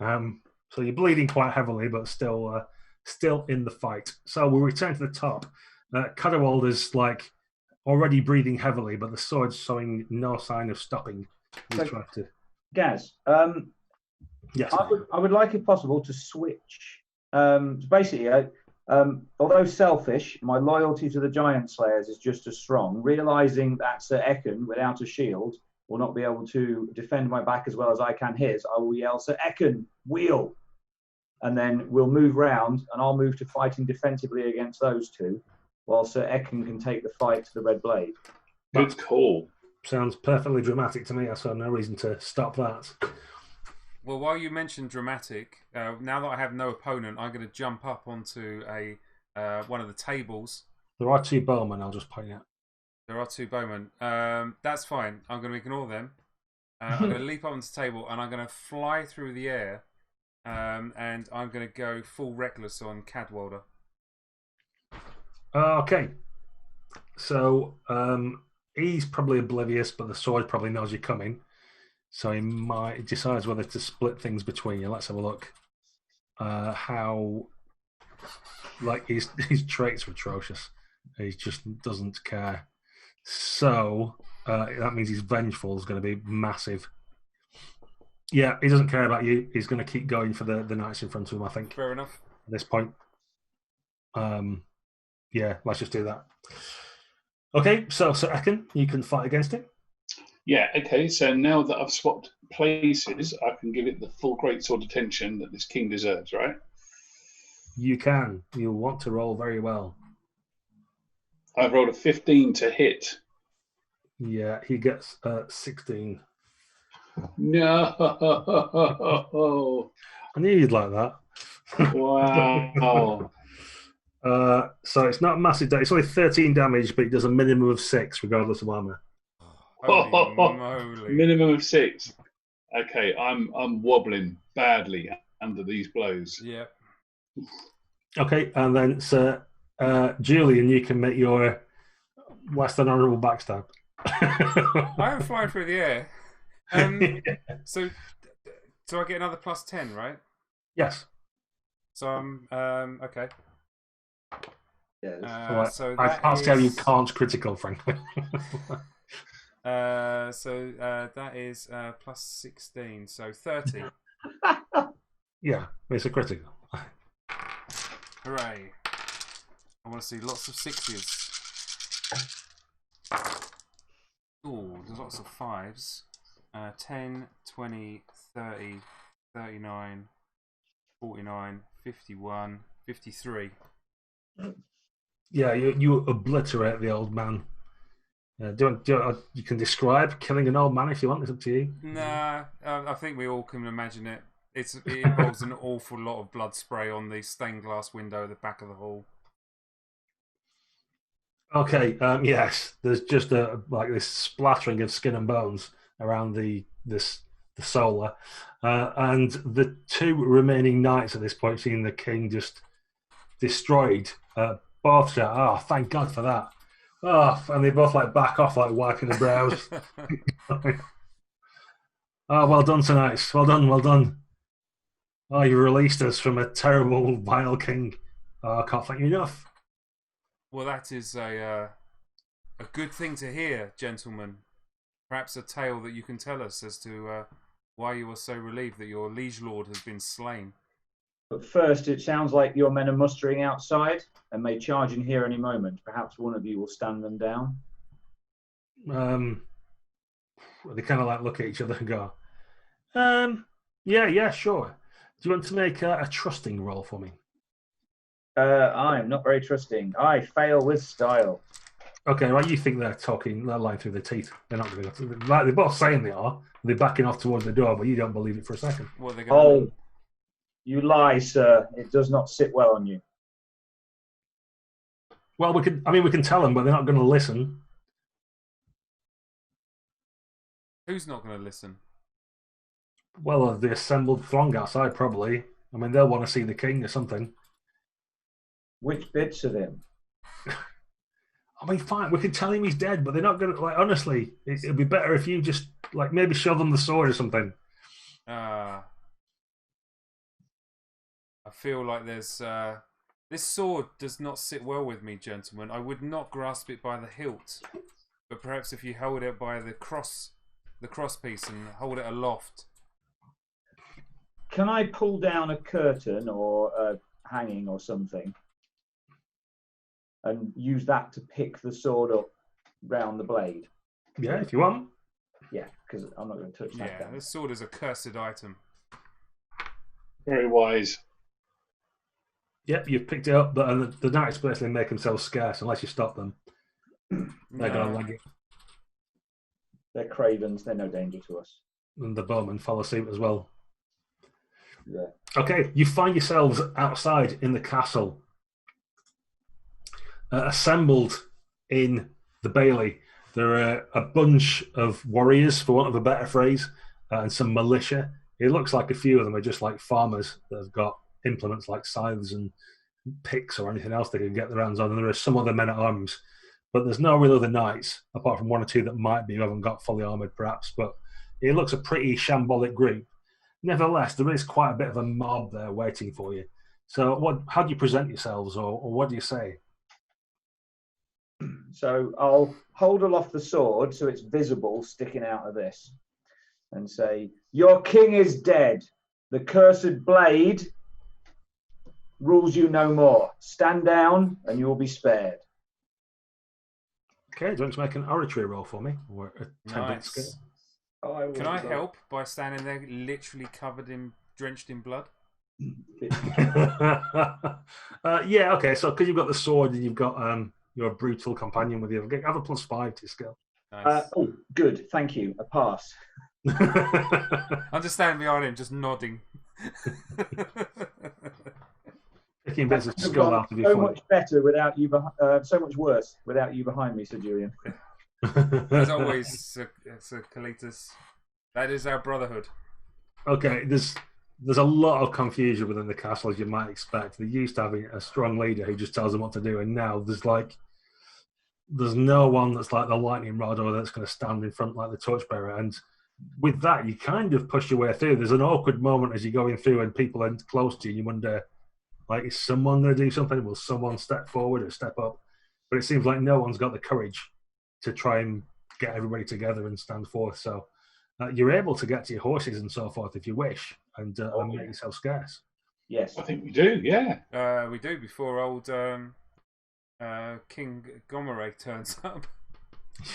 So you're bleeding quite heavily, but still in the fight. So we'll return to the top. Cadwald is like already breathing heavily, but the sword's showing no sign of stopping. Gaz, yes, I would like, if possible, to switch. Basically, although selfish, my loyalty to the Giant Slayers is just as strong. Realizing that Sir Echen, without a shield, will not be able to defend my back as well as I can his, I will yell, Sir Echen, wheel! And then we'll move round, and I'll move to fighting defensively against those two, while Sir Echen can take the fight to the Red Blade. Good call. Sounds perfectly dramatic to me. I saw no reason to stop that. Well, while you mentioned dramatic, now that I have no opponent, I'm going to jump up onto one of the tables. There are two bowmen, I'll just point out. There are two bowmen. That's fine. I'm going to ignore them. I'm going to leap up onto the table and I'm going to fly through the air. And I'm going to go full reckless on Cadwallader. Okay. So he's probably oblivious, but the sword probably knows you're coming. So he decides whether to split things between you. Let's have a look. How, like, his traits are atrocious. He just doesn't care. So that means his vengeful is going to be massive. Yeah, he doesn't care about you. He's going to keep going for the knights in front of him, I think. Fair enough. At this point. Yeah, let's just do that. Okay, so Sir Echen, you can fight against him. Yeah, okay, so now that I've swapped places, I can give it the full greatsword attention that this king deserves, right? You can. You'll want to roll very well. I've rolled a 15 to hit. Yeah, he gets 16. No! I knew you'd like that. Wow. So it's not massive damage. It's only 13 damage, but it does a minimum of 6 regardless of armor. Holy moly. Minimum of 6. Okay, I'm wobbling badly under these blows. Yeah. Okay, and then Sir Julian, you can make your less than honourable backstab. I am flying through the air. So I get another plus 10, right? Yes. So I'm okay. Yeah. So I that can't is... see how you can't critical, frankly. So that is plus 16, so 30. Yeah, it's a critical. Hooray. I want to see lots of 6s. Ooh, there's lots of 5s. 10, 20, 30, 39, 49, 51, 53. Yeah, you obliterate the old man. You can describe killing an old man if you want. It's up to you. Nah, I think we all can imagine it. It involves an awful lot of blood spray on the stained glass window at the back of the hall. Okay, yes. There's just this splattering of skin and bones around the solar, and the two remaining knights at this point, seeing the king just destroyed, both shout, "Oh, thank God for that!" Oh, and they both back off, wiping their brows. Oh, well done tonight. Well done, well done. Oh, you released us from a terrible, vile king. Oh, I can't thank you enough. Well, that is a good thing to hear, gentlemen. Perhaps a tale that you can tell us as to why you are so relieved that your liege lord has been slain. But first, it sounds like your men are mustering outside and may charge in here any moment. Perhaps one of you will stand them down. They kind of look at each other and go, yeah, sure. Do you want to make a trusting roll for me? I'm not very trusting. I fail with style. Okay, well, you think they're lying through their teeth. They're not going to go. They're both saying they are. They're backing off towards the door, but you don't believe it for a second. What are they going to you lie, sir. It does not sit well on you. Well, we can tell them, but they're not going to listen. Who's not going to listen? Well, the assembled throng outside, probably. I mean, they'll want to see the king or something. Which bits of him? I mean, fine, we can tell him he's dead, but they're not going to, like, honestly, it'd be better if you just, like, maybe show them the sword or something. I feel like there's... This sword does not sit well with me, gentlemen. I would not grasp it by the hilt. But perhaps if you hold it by the cross piece and hold it aloft. Can I pull down a curtain or a hanging or something and use that to pick the sword up round the blade? Yeah, if you want. Yeah, because I'm not going to touch that. Yeah, this sword is a cursed item. Very wise. Yep, you've picked it up, but the knights basically make themselves scarce unless you stop them. They're going to leg it. They're cravens. They're no danger to us. And the bowmen follow suit as well. Yeah. Okay, you find yourselves outside in the castle, assembled in the bailey. There are a bunch of warriors, for want of a better phrase, and some militia. It looks like a few of them are just like farmers that have got implements like scythes and picks or anything else they can get their hands on. And there are some other men at arms, but there's no real other knights apart from one or two that might be who haven't got fully armored, perhaps. But it looks a pretty shambolic group. Nevertheless, there is quite a bit of a mob there waiting for you. So, how do you present yourselves, or what do you say? So I'll hold aloft the sword so it's visible sticking out of this and say, "Your king is dead. The cursed blade rules you no more. Stand down and you will be spared." Okay, do you want to make an oratory roll for me? Or attendance skill? Can I help by standing there literally drenched in blood? Yeah, okay, so because you've got the sword and you've got your brutal companion with you, have a +5 to your skill. Nice. Oh, good. Thank you. A pass. I'm just standing behind him, just nodding. Picking bits of skull out of your so much better without you. So much worse without you behind me, Sir Julian. As always, Sir Caletus, that is our brotherhood. Okay, there's a lot of confusion within the castle, as you might expect. They're used to having a strong leader who just tells them what to do, and now there's no one that's like the lightning rod or that's going to stand in front like the torchbearer. And with that, you kind of push your way through. There's an awkward moment as you're going through, and people are close to you, and you wonder, like, is someone going to do something? Will someone step forward or step up? But it seems like no one's got the courage to try and get everybody together and stand forth. So you're able to get to your horses and so forth if you wish, and make yourself scarce. Yes, I think we do. Yeah, we do before old King Gomeray turns up.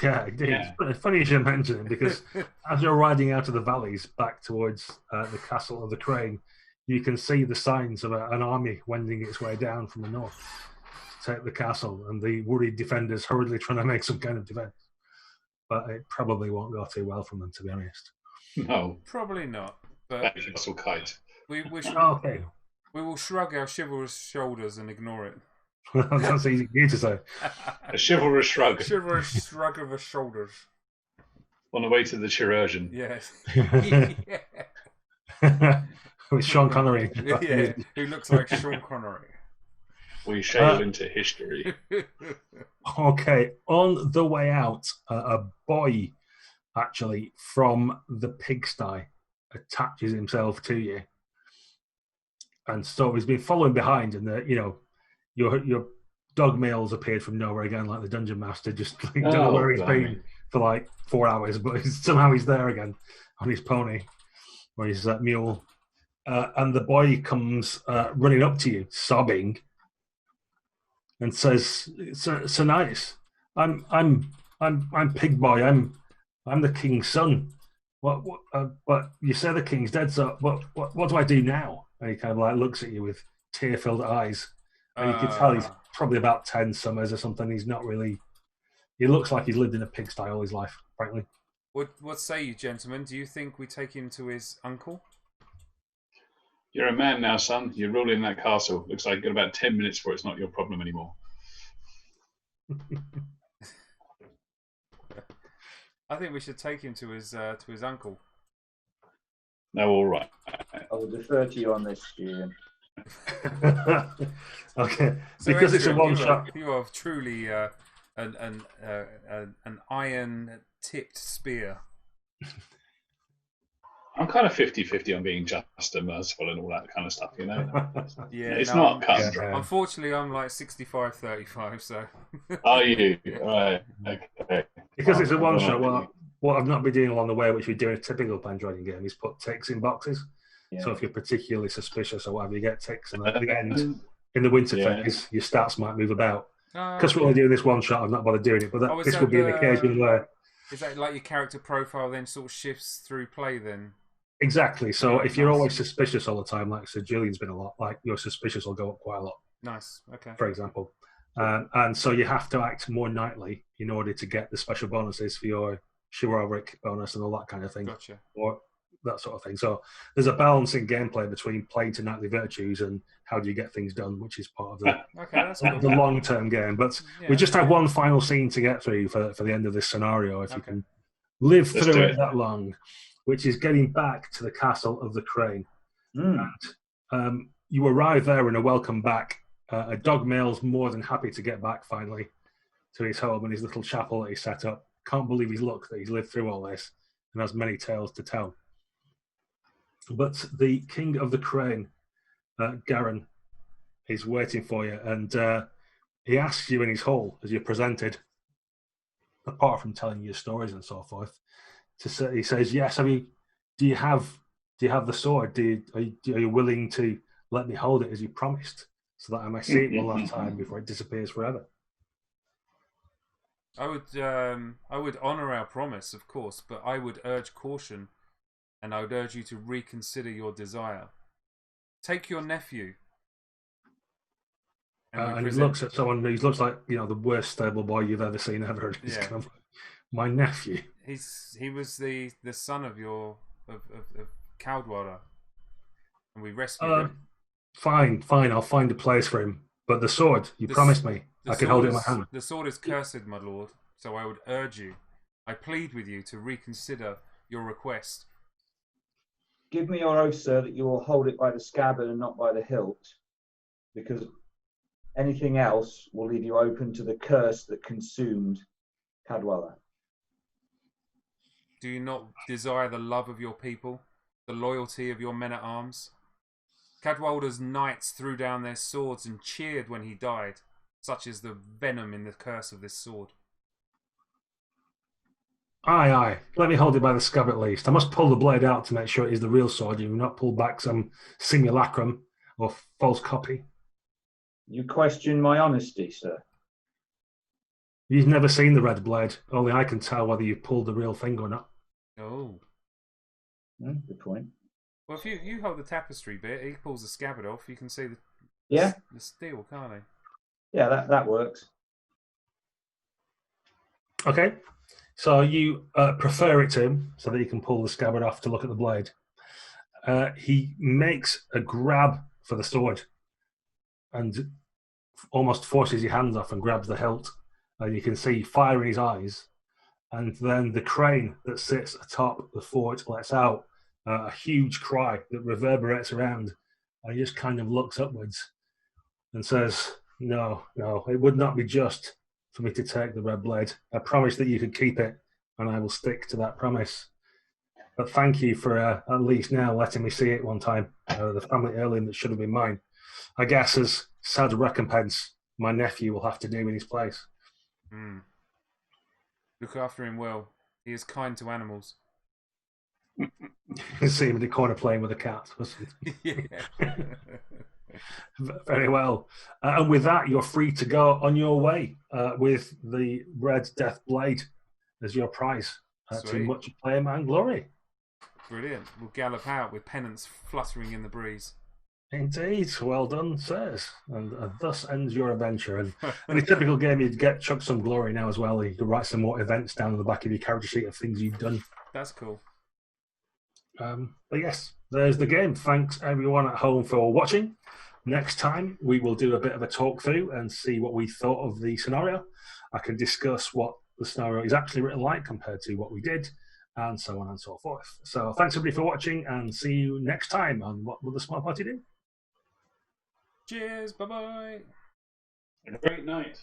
Yeah, indeed. Yeah. It's funny you should mention it, because as you're riding out of the valleys back towards the castle of the Crane, you can see the signs of an army wending its way down from the north to take the castle, and the worried defenders hurriedly trying to make some kind of defense. But it probably won't go too well from them, to be honest. No, probably not. But Castle Kite. We will shrug our chivalrous shoulders and ignore it. That's easy for you to say. A chivalrous shrug. A chivalrous shrug of the shoulders. On the way to the chirurgeon. Yes. With Sean Connery. Yeah, who looks like Sean Connery. We sail into history. Okay, on the way out, a boy actually from the pigsty attaches himself to you, and so he's been following behind, and your dog Mills appeared from nowhere again, like the dungeon master. Just don't know where he's been for like 4 hours, but somehow he's there again on his pony or his mule. And the boy comes running up to you, sobbing, and says, "Sir Knights, I'm Pig Boy. I'm the king's son. What? But you say the king's dead. So what do I do now?" And he kind of like looks at you with tear-filled eyes, and you can tell he's probably about 10 summers or something. He's not really. He looks like he's lived in a pigsty all his life, frankly. What say you, gentlemen? Do you think we take him to his uncle? You're a man now, son. You're ruling that castle. Looks like you've got about 10 minutes before it's not your problem anymore. I think we should take him to his uncle. No, all right. I will defer to you on this, Julian. Okay, So because it's a Echen, one shot. You are truly an iron-tipped spear. I'm kind of 50-50 on being just and merciful and all that kind of stuff, you know. Yeah, It's no, not cut and dry. Unfortunately, I'm like 65-35, so. Are you? Right. Okay. Because it's a one shot. What I've not been doing along the way, which we do in a typical Pendragon game, is put ticks in boxes. Yeah. So if you're particularly suspicious or whatever, you get ticks, and at the end, in the winter phase, your stats might move about. Because we're only doing this one shot, I've not bothered doing it. But this would be an occasion where. Is that like your character profile then sort of shifts through play then? Exactly. So if you're always suspicious all the time, like Sir Julian's been a lot, like your suspicious will go up quite a lot. Nice. Okay. For example. And so you have to act more knightly in order to get the special bonuses for your chivalric bonus and all that kind of thing. Gotcha. Or that sort of thing. So there's a balance in gameplay between playing to knightly virtues and how do you get things done, which is part of the long-term game. But we just have one final scene to get through for the end of this scenario, if you can live through it that long, which is getting back to the castle of the Crane. And, you arrive there and are welcome back. A dog male's more than happy to get back finally to his home and his little chapel that he set up. Can't believe his luck that he's lived through all this and has many tales to tell. But the King of the Crane, Garen, is waiting for you, and he asks you in his hall as you're presented, apart from telling you stories and so forth, he says, "Yes, I mean, do you have the sword? Are you willing to let me hold it as you promised, so that I may see it one last time before it disappears forever?" I would honour our promise, of course, but I would urge caution, and I would urge you to reconsider your desire. Take your nephew. And he looks at someone who looks like the worst stable boy you've ever seen ever. He's kind of, my nephew. He was the son of Caldwaller, and we rescued him. Fine. I'll find a place for him. But the sword, you promised me. I can hold it in my hand. The sword is cursed, my lord. So I would urge you, I plead with you to reconsider your request. Give me your oath, sir, that you will hold it by the scabbard and not by the hilt, because anything else will leave you open to the curse that consumed Cadwallader. Do you not desire the love of your people, the loyalty of your men-at-arms? Cadwallader's knights threw down their swords and cheered when he died. Such is the venom in the curse of this sword. Aye. Let me hold it by the scab at least. I must pull the blade out to make sure it is the real sword. You will not pull back some simulacrum or false copy. You question my honesty, sir. You've never seen the red blade. Only I can tell whether you've pulled the real thing or not. Oh. Good point. Well, if you hold the tapestry bit, he pulls the scabbard off, you can see the steel, can't he? Yeah, that works. Okay. So you prefer it to him so that he can pull the scabbard off to look at the blade. He makes a grab for the sword and almost forces your hands off and grabs the hilt. And you can see fire in his eyes. And then the crane that sits atop the fort lets out a huge cry that reverberates around. And he just kind of looks upwards and says, No, it would not be just for me to take the red blade. I promise that you could keep it, and I will stick to that promise. But thank you for at least now letting me see it one time. The family heirloom that should have been mine. I guess as sad recompense, my nephew will have to do in his place. Look after him well. He is kind to animals. You can see him in the corner playing with a cat. Yeah. Very well. And with that, you're free to go on your way with the Red Death Blade as your prize to much acclaim and glory. Brilliant. We'll gallop out with pennants fluttering in the breeze. Indeed. Well done, sirs. And thus ends your adventure. And in a typical game, you'd get chucked some glory now as well. You could write some more events down on the back of your character sheet of things you've done. That's cool. But yes, there's the game. Thanks everyone at home for watching. Next time, we will do a bit of a talk through and see what we thought of the scenario. I can discuss what the scenario is actually written like compared to what we did, and so on and so forth. So thanks everybody for watching, and see you next time on What Will the Smart Party Do? Cheers. Bye bye. A great night.